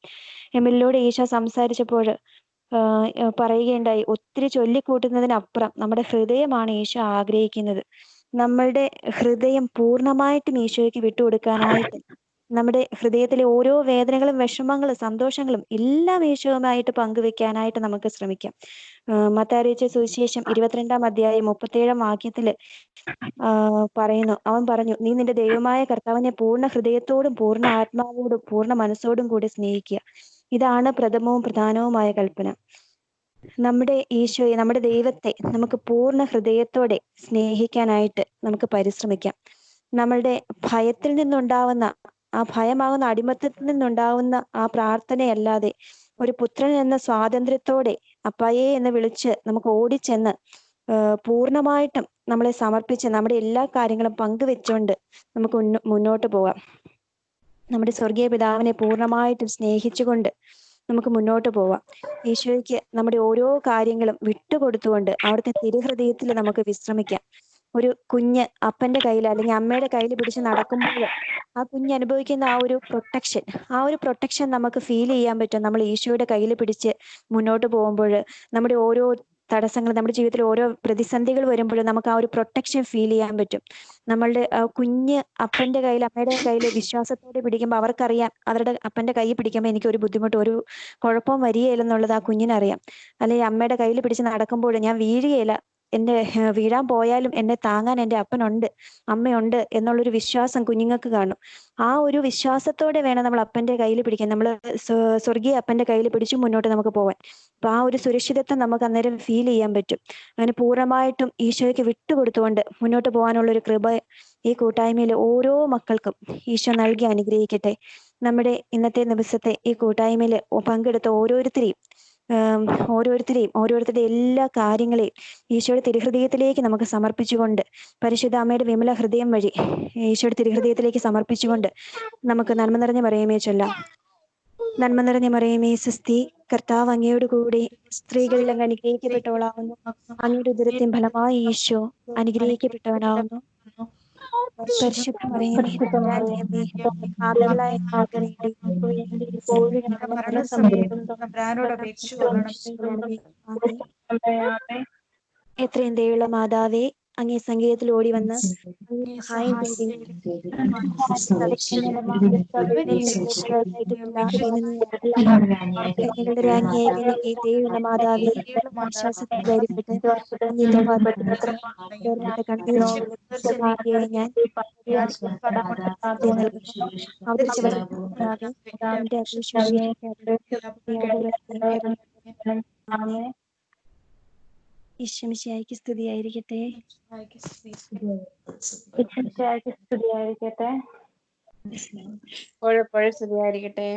എമിലിലൂടെ ഈശോ സംസാരിച്ചപ്പോൾ പറയുകയുണ്ടായി, ഒത്തിരി ചൊല്ലിക്കൂട്ടുന്നതിനപ്പുറം നമ്മുടെ ഹൃദയമാണ് ഈശോ ആഗ്രഹിക്കുന്നത്. നമ്മളുടെ ഹൃദയം പൂർണ്ണമായിട്ടും ഈശോയ്ക്ക് വിട്ടുകൊടുക്കാനായിട്ട്, നമ്മുടെ ഹൃദയത്തിലെ ഓരോ വേദനകളും വിഷമങ്ങളും സന്തോഷങ്ങളും എല്ലാം ഈശോയുമായിട്ട് പങ്കുവെക്കാനായിട്ട് നമുക്ക് ശ്രമിക്കാം. മത്തായി അറിയിച്ച സുവിശേഷം 22-ാം അധ്യായം 37-ാം വാക്യത്തില് പറയുന്നു, അവൻ പറഞ്ഞു, നീ നിന്റെ ദൈവമായ കർത്താവിനെ പൂർണ്ണ ഹൃദയത്തോടും പൂർണ്ണ ആത്മാവോടും പൂർണ്ണ മനസ്സോടും കൂടി സ്നേഹിക്കുക. ഇതാണ് പ്രഥമവും പ്രധാനവുമായ കൽപ്പന. നമ്മുടെ ഈശോയെ, നമ്മുടെ ദൈവത്തെ നമുക്ക് പൂർണ്ണ ഹൃദയത്തോടെ സ്നേഹിക്കാനായിട്ട് നമുക്ക് പരിശ്രമിക്കാം. നമ്മളുടെ ഭയത്തിൽ നിന്നുണ്ടാവുന്ന ആ ഭയമാകുന്ന അടിമത്തത്തിൽ നിന്നുണ്ടാവുന്ന ആ പ്രാർത്ഥനയല്ലാതെ ഒരു പുത്രൻ എന്ന സ്വാതന്ത്ര്യത്തോടെ അപ്പായേ എന്ന് വിളിച്ച് നമുക്ക് ഓടിച്ചെന്ന് പൂർണ്ണമായിട്ടും നമ്മളെ സമർപ്പിച്ച് നമ്മുടെ എല്ലാ കാര്യങ്ങളും പങ്കുവെച്ചുകൊണ്ട് നമുക്ക് മുന്നോട്ട് പോകാം. നമ്മുടെ സ്വർഗീയ പിതാവിനെ പൂർണ്ണമായിട്ടും സ്നേഹിച്ചുകൊണ്ട് നമുക്ക് മുന്നോട്ട് പോവാം. ഈശോയ്ക്ക് നമ്മുടെ ഓരോ കാര്യങ്ങളും വിട്ടുകൊടുത്തുകൊണ്ട് അവിടുത്തെ തിരുഹൃദയത്തിൽ നമുക്ക് വിശ്രമിക്കാം. ഒരു കുഞ്ഞ് അപ്പന്റെ കയ്യിൽ അല്ലെങ്കിൽ അമ്മയുടെ കയ്യിൽ പിടിച്ച് നടക്കുമ്പോൾ ആ കുഞ്ഞ് അനുഭവിക്കുന്ന ആ ഒരു പ്രൊട്ടക്ഷൻ നമുക്ക് ഫീൽ ചെയ്യാൻ പറ്റും. നമ്മൾ ഈശോയുടെ കയ്യിൽ പിടിച്ച് മുന്നോട്ട് പോകുമ്പോൾ നമ്മുടെ ഓരോ തടസ്സങ്ങൾ, നമ്മുടെ ജീവിതത്തിൽ ഓരോ പ്രതിസന്ധികൾ വരുമ്പോൾ നമുക്ക് ആ ഒരു പ്രൊട്ടക്ഷൻ ഫീൽ ചെയ്യാൻ പറ്റും. നമ്മളുടെ കുഞ്ഞ് അപ്പന്റെ കയ്യിൽ അമ്മയുടെ കയ്യിൽ വിശ്വാസത്തോടെ പിടിക്കുമ്പോൾ അവർക്കറിയാം, അവരുടെ അപ്പന്റെ കൈ പിടിക്കുമ്പോൾ എനിക്ക് ഒരു ബുദ്ധിമുട്ട്, ഒരു കുഴപ്പവും വരികയില്ലെന്നുള്ളത് ആ കുഞ്ഞിനറിയാം. അല്ലെങ്കിൽ അമ്മയുടെ കയ്യിൽ പിടിച്ച് നടക്കുമ്പോൾ ഞാൻ വീഴുകയില്ല, എന്റെ വീഴാൻ പോയാലും എന്നെ താങ്ങാൻ എൻ്റെ അപ്പനുണ്ട്, അമ്മയുണ്ട് എന്നുള്ളൊരു വിശ്വാസം കുഞ്ഞുങ്ങൾക്ക് കാണും. ആ ഒരു വിശ്വാസത്തോടെ വേണം നമ്മൾ അപ്പന്റെ കയ്യിൽ പിടിക്കാൻ. നമ്മൾ സ്വർഗീയ അപ്പന്റെ കയ്യിൽ പിടിച്ചു മുന്നോട്ട് നമുക്ക് പോവാൻ. അപ്പൊ ആ ഒരു സുരക്ഷിതത്വം നമുക്ക് അന്നേരം ഫീൽ ചെയ്യാൻ പറ്റും. അങ്ങനെ പൂർണ്ണമായിട്ടും ഈശോയ്ക്ക് വിട്ടുകൊടുത്തുകൊണ്ട് മുന്നോട്ട് പോകാനുള്ള ഒരു കൃപ ഈ കൂട്ടായ്മയിൽ ഓരോ മക്കൾക്കും ഈശോ നൽകി അനുഗ്രഹിക്കട്ടെ. നമ്മുടെ ഇന്നത്തെ ദിവസത്തെ ഈ കൂട്ടായ്മയിൽ പങ്കെടുത്ത ഓരോരുത്തരുടെ എല്ലാ കാര്യങ്ങളെയും ഈശോയുടെ തിരുഹൃദയത്തിലേക്ക് നമുക്ക് സമർപ്പിച്ചുകൊണ്ട്, പരിശുദ്ധ അമ്മയുടെ വിമല ഹൃദയം വഴി ഈശോയുടെ തിരുഹൃദയത്തിലേക്ക് സമർപ്പിച്ചുകൊണ്ട് നമുക്ക് നന്മ നിറഞ്ഞ മറിയമേ ചൊല്ലാം. നന്മ നിറഞ്ഞ മറിയമേ സുസ്തി, കർത്താവ് അങ്ങയോട് കൂടെ സ്ത്രീകളിൽ അങ്ങ് അനുഗ്രഹിക്കപ്പെട്ടവളാവുന്നു. അങ്ങയുടെ ഉദരത്തിൻ ഫലമായി ഈശോ അനുഗ്രഹിക്കപ്പെട്ടവനാവുന്നു. പരിശുദ്ധ മറിയമേ തമ്പുരാന്റെ അമ്മേ, പാപികളായ ഞങ്ങൾക്ക് വേണ്ടി ഇപ്പോഴും ഞങ്ങളുടെ മരണസമയത്തും തമ്പുരാനോട് അപേക്ഷിച്ചുകൊള്ളണമേ. ആമേൻ. എത്രയും ദയുള്ള മാതാവേ, അങ്ങേ സംഗീതത്തിൽ ഓടി വന്ന് അങ്ങേ സഹായം തേടി ഞങ്ങളുടെ രാജ്ഞിയായ കന്യകേ, ദയുള്ള മാതാവേ, ആശ്വാസത്തിൽ ധൈര്യപ്പെട്ട് അങ്ങേറ്റ പാദപ്പെട്ട കണ്ണീരിയായ ഞാൻ നൽകുന്നു. അവതരിച്ച എന്റെ അപേക്ഷ ഈശ്വമിശിഹായ്ക്ക് സ്തുതിയായിരിക്കട്ടെ. സ്തുതിയായിരിക്കട്ടെ. എപ്പോഴും സ്തുതിയായിരിക്കട്ടെ.